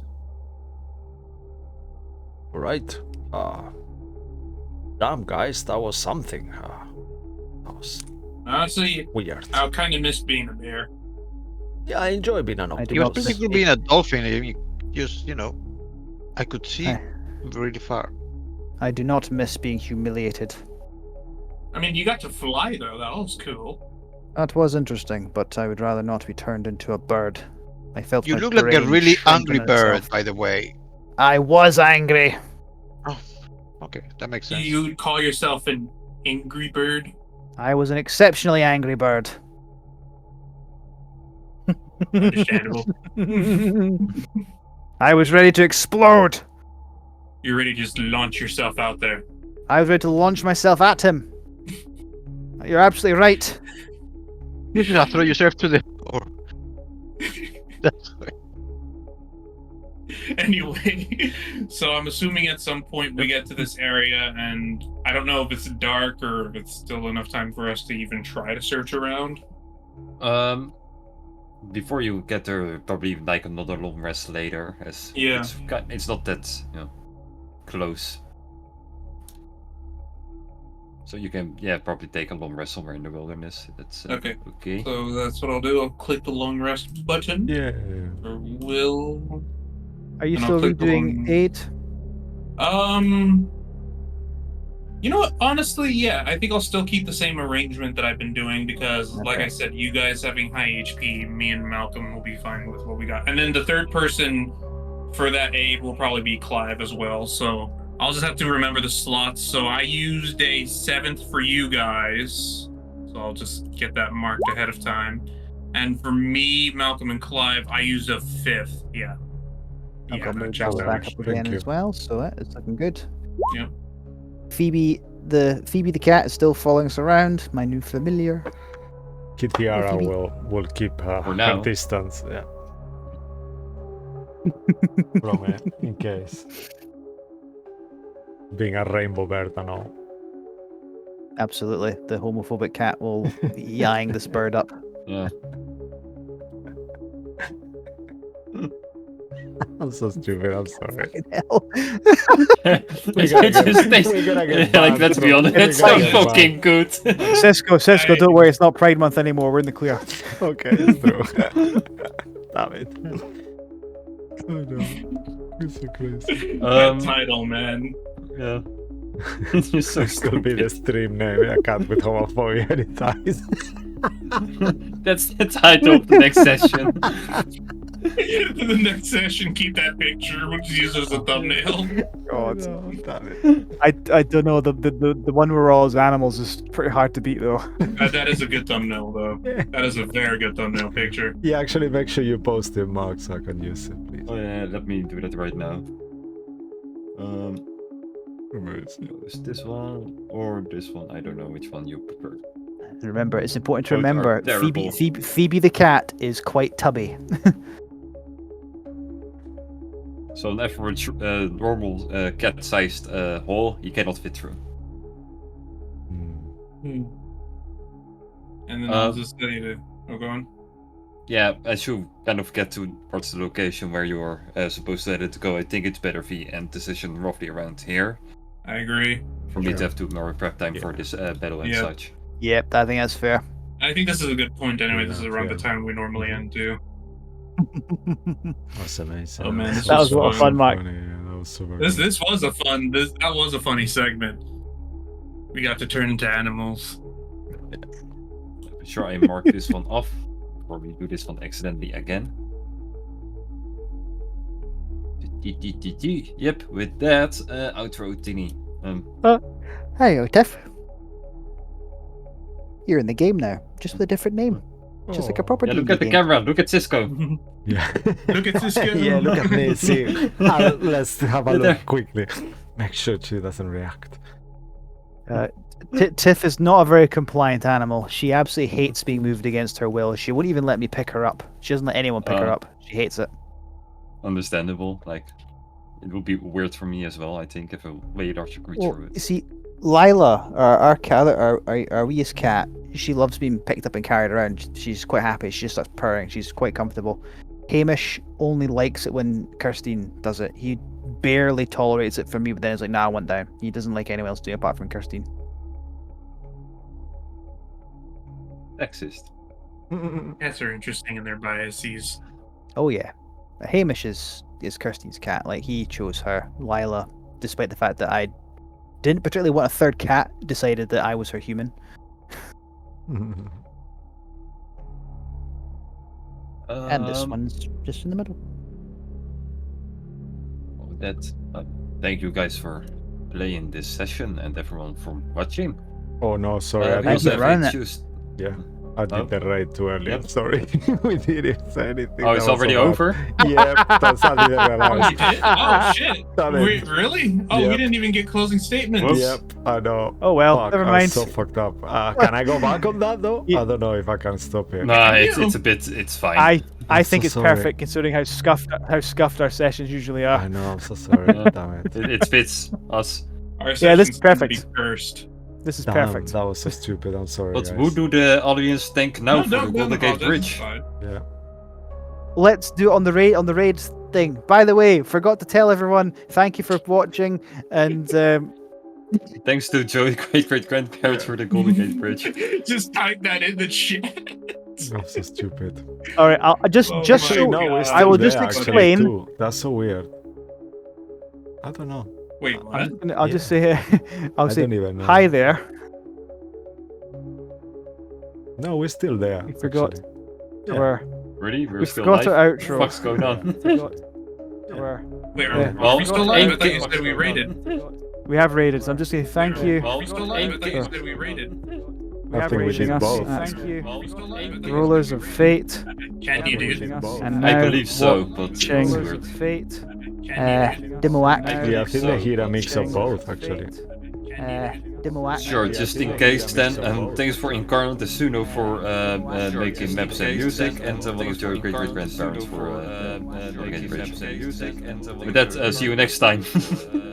All right. Damn, guys, that was something. That was Honestly, weird. I kind of miss being a bear. Yeah, I enjoy being an I octopus. do He was not basically being a dolphin. And you just, I could see I- really far. I do not miss being humiliated. I mean, you got to fly, though. That was cool. That was interesting, but I would rather not be turned into a bird. I felt You my look like a brain really shrinking angry on bird, itself. by the way. I was angry. Okay, that makes sense. You would call yourself an angry bird? I was an exceptionally angry bird. Understandable. I was ready to explode. You're ready to just launch yourself out there. I was ready to launch myself at him. You're absolutely right. You should throw yourself to the floor. That's right. Anyway, so I'm assuming at some point we get to this area, and I don't know if it's dark or if it's still enough time for us to even try to search around. Before you get there, probably like another long rest later, as Yeah. it's not that close. So you can probably take a long rest somewhere in the wilderness. That's Okay. Okay. So that's what I'll do. I'll click the long rest button. Yeah. Or will. Are you And I'll still click the redoing one- 8? You know what? Honestly, yeah, I think I'll still keep the same arrangement that I've been doing because, like Okay. I said, you guys having high HP, me and Malcolm will be fine with what we got. And then the third person for that aid will probably be Clive as well. So I'll just have to remember the slots. So I used a 7th for you guys. So I'll just get that marked ahead of time. And for me, Malcolm, and Clive, I used a 5th. Yeah. I've Yeah, got that moved checks that out. back up Thank again you. as well, so that is looking good. Yep. Phoebe the cat is still following us around, my new familiar. Kid Tiara Phoebe. will keep her now. distance. Yeah. From it, in case. Being a rainbow bird and all. Absolutely. The homophobic cat will be eyeing this bird up. Yeah. I'm so stupid. I'm sorry. Fucking hell. It gonna get- just takes- we're gonna get Yeah, like, banned let's be from- honest, we're it's gonna so get banned. fucking good. Cisco, don't worry, it's not Pride Month anymore. We're in the clear. Okay, it's true. Damn it. I know. It's so crazy. That title, man. Yeah. It's just so This could be the stupid. stream name. A cat with homophobia and it dies. That's the title of the next session. For the next session, keep that picture, which is used as a thumbnail. God. No, damn it. I don't know. The one where we're all as animals is pretty hard to beat though. That is a good thumbnail, though. That is a very good thumbnail picture. Yeah, actually, make sure you post it, Mark, so I can use it, please. Oh yeah, let me do that right now. Amazing. Is this one or this one? I don't know which one you prefer. And remember, it's important to Both are remember terrible. Phoebe the cat is quite tubby. So an average normal cat-sized hole you cannot fit through. Hmm. And then I'll just say to. Oh, go on. Yeah, as you kind of get towards the location where you're supposed to head to go, I think it's better if we end the session roughly around here. I agree. For me Sure. to have to more prep time for this battle and Yeah. such. Yep, I think that's fair. I think this is a good point anyway. This is Yeah, around the yeah. time we normally end, too. That's amazing. Oh, man, this That was was a lot of fun, Mark. Funny. Yeah, that was super This good. this was a fun. That was a funny segment. We got to turn into animals. I'm sure I mark this one off, or we do this one accidentally again. Yep, with that, outro Tini. Hey, Otif. You're in the game now, just with a different name, just like a Oh. proper Yeah, look D&D at the game. camera, look at Cisco. Yeah. Look at this guy. Yeah, look at me. See, let's have a Yeah, look there. quickly. Make sure she doesn't react. Tiff is not a very compliant animal. She absolutely hates being moved against her will. She won't even let me pick her up. She doesn't let anyone pick her up. She hates it. Understandable, like, it would be weird for me as well, I think, if a way larger creature Well, you would. see, Lila, our cat, our weeest cat, she loves being picked up and carried around. She's quite happy. She just starts purring. She's quite comfortable. Hamish only likes it when Kirstine does it. He barely tolerates it from me, but then he's like, nah, I want down. He doesn't like anyone else doing it apart from Kirstine. Sexist. Cats are interesting in their biases. Oh yeah, Hamish is Kirstine's cat. Like he chose her. Lila, despite the fact that I didn't particularly want a third cat, decided that I was her human. And this one's just in the middle. Thank you guys for playing this session and everyone for watching. Oh no, sorry. I We Thank also did, you, have running it. issues. yeah, I did Oh. the raid too early. I'm Yep. sorry. We didn't say anything. Oh, it's That was already so bad. over? Yep, that's I didn't Oh, realize. you did? Oh, shit. Damn it. Wait, really? Oh, Yep. we didn't even get closing statements. Whoops. Yep, I know. Oh well, Fuck, never I'm mind. so fucked up. Can I go back on that though? Yeah. I don't know if I can stop it. Nah, Yeah. it's fine. I I'm think so it's sorry. perfect considering how scuffed our sessions usually I are. know. I'm so sorry. Yeah. Damn it. It fits us. Our Yeah, this is sessions tend to be perfect. cursed. This is Damn, perfect. that was so stupid. I'm sorry. But guys. who do the audience thank now for the Golden Gate apologize, it's Bridge? fine. Yeah. Let's do it on the raid thing. By the way, forgot to tell everyone. Thank you for watching, and Thanks to Joey, great grandparents for the Golden Gate Bridge. Just type that in the chat. I'm so stupid. all right. I'll just Oh just my so God. we're I will still just there, actually, explain. too. That's so weird. I don't know. Wait, what? I'll just say I'll I say don't even know. hi there. No, we're still there. We forgot. actually. to Yeah. our- Really? We're we still forgot live? our What the outro. fuck's going on? Forgot to our- Wait, Yeah. are we still live? I thought you Well, said we rated. We have raided, so I'm just saying thank you. Are we still live? I thought you said we rated. We I have think we raiding did us. both. Thank you. Are we still live? I thought you said Rulers we of rated. Fate. Can you Raiding do? us. both. And I now believe so, but it's watching weird. Rulers of Fate. Can you do? Dimoac. I Yeah, I believe think so, they hear a but mix of it's both, weird. actually. Can you do? demo act. Sure, just in case then, thanks for Incarnate and Suno for making maps and music, and one of your great grandparents for making maps and music. With that, see you next time.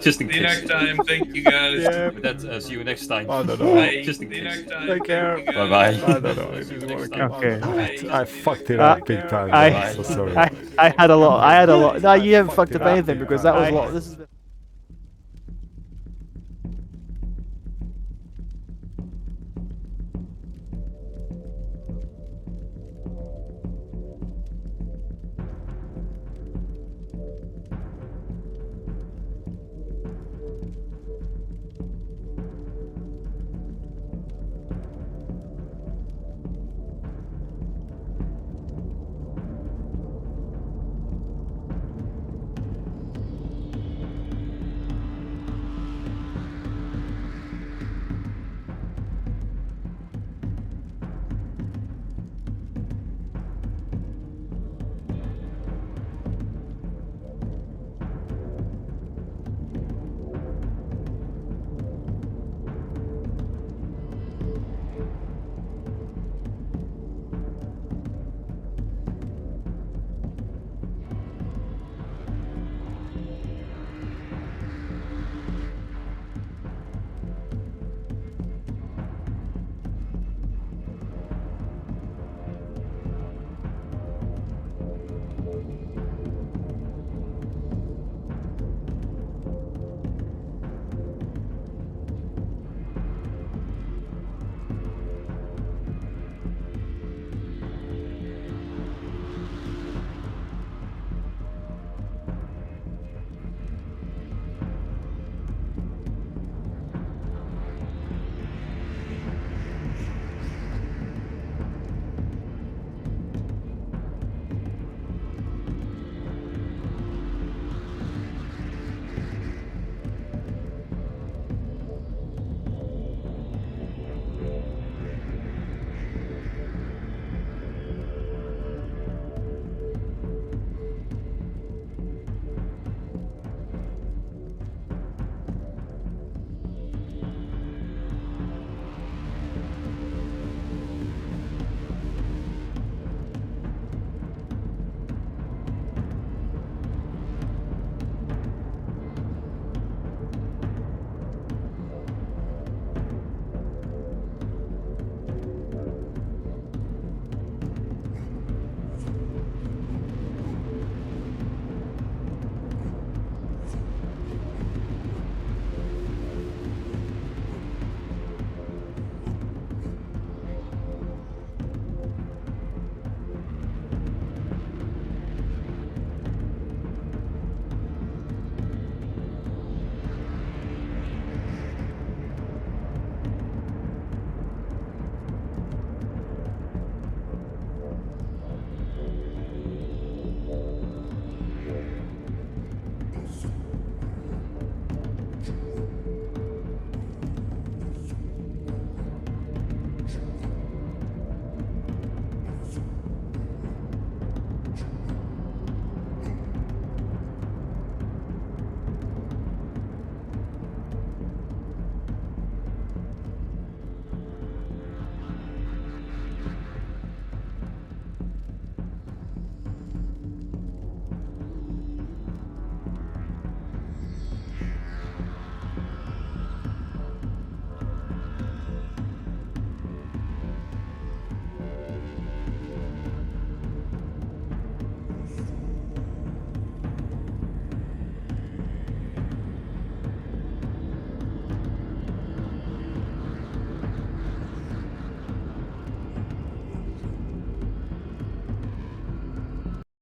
Just in See you case. next time. Thank you guys. Yeah. With that, see you next time. I don't know. Bye. Just in See you case. next time. Take care. Thank you Bye guys. bye. I don't know. It is working. Okay. Damn it, I fucked it Uh, up big time. I, guys, so sorry. I had a lot. I had a lot. No, you haven't fucked up anything because that was a lot. This is.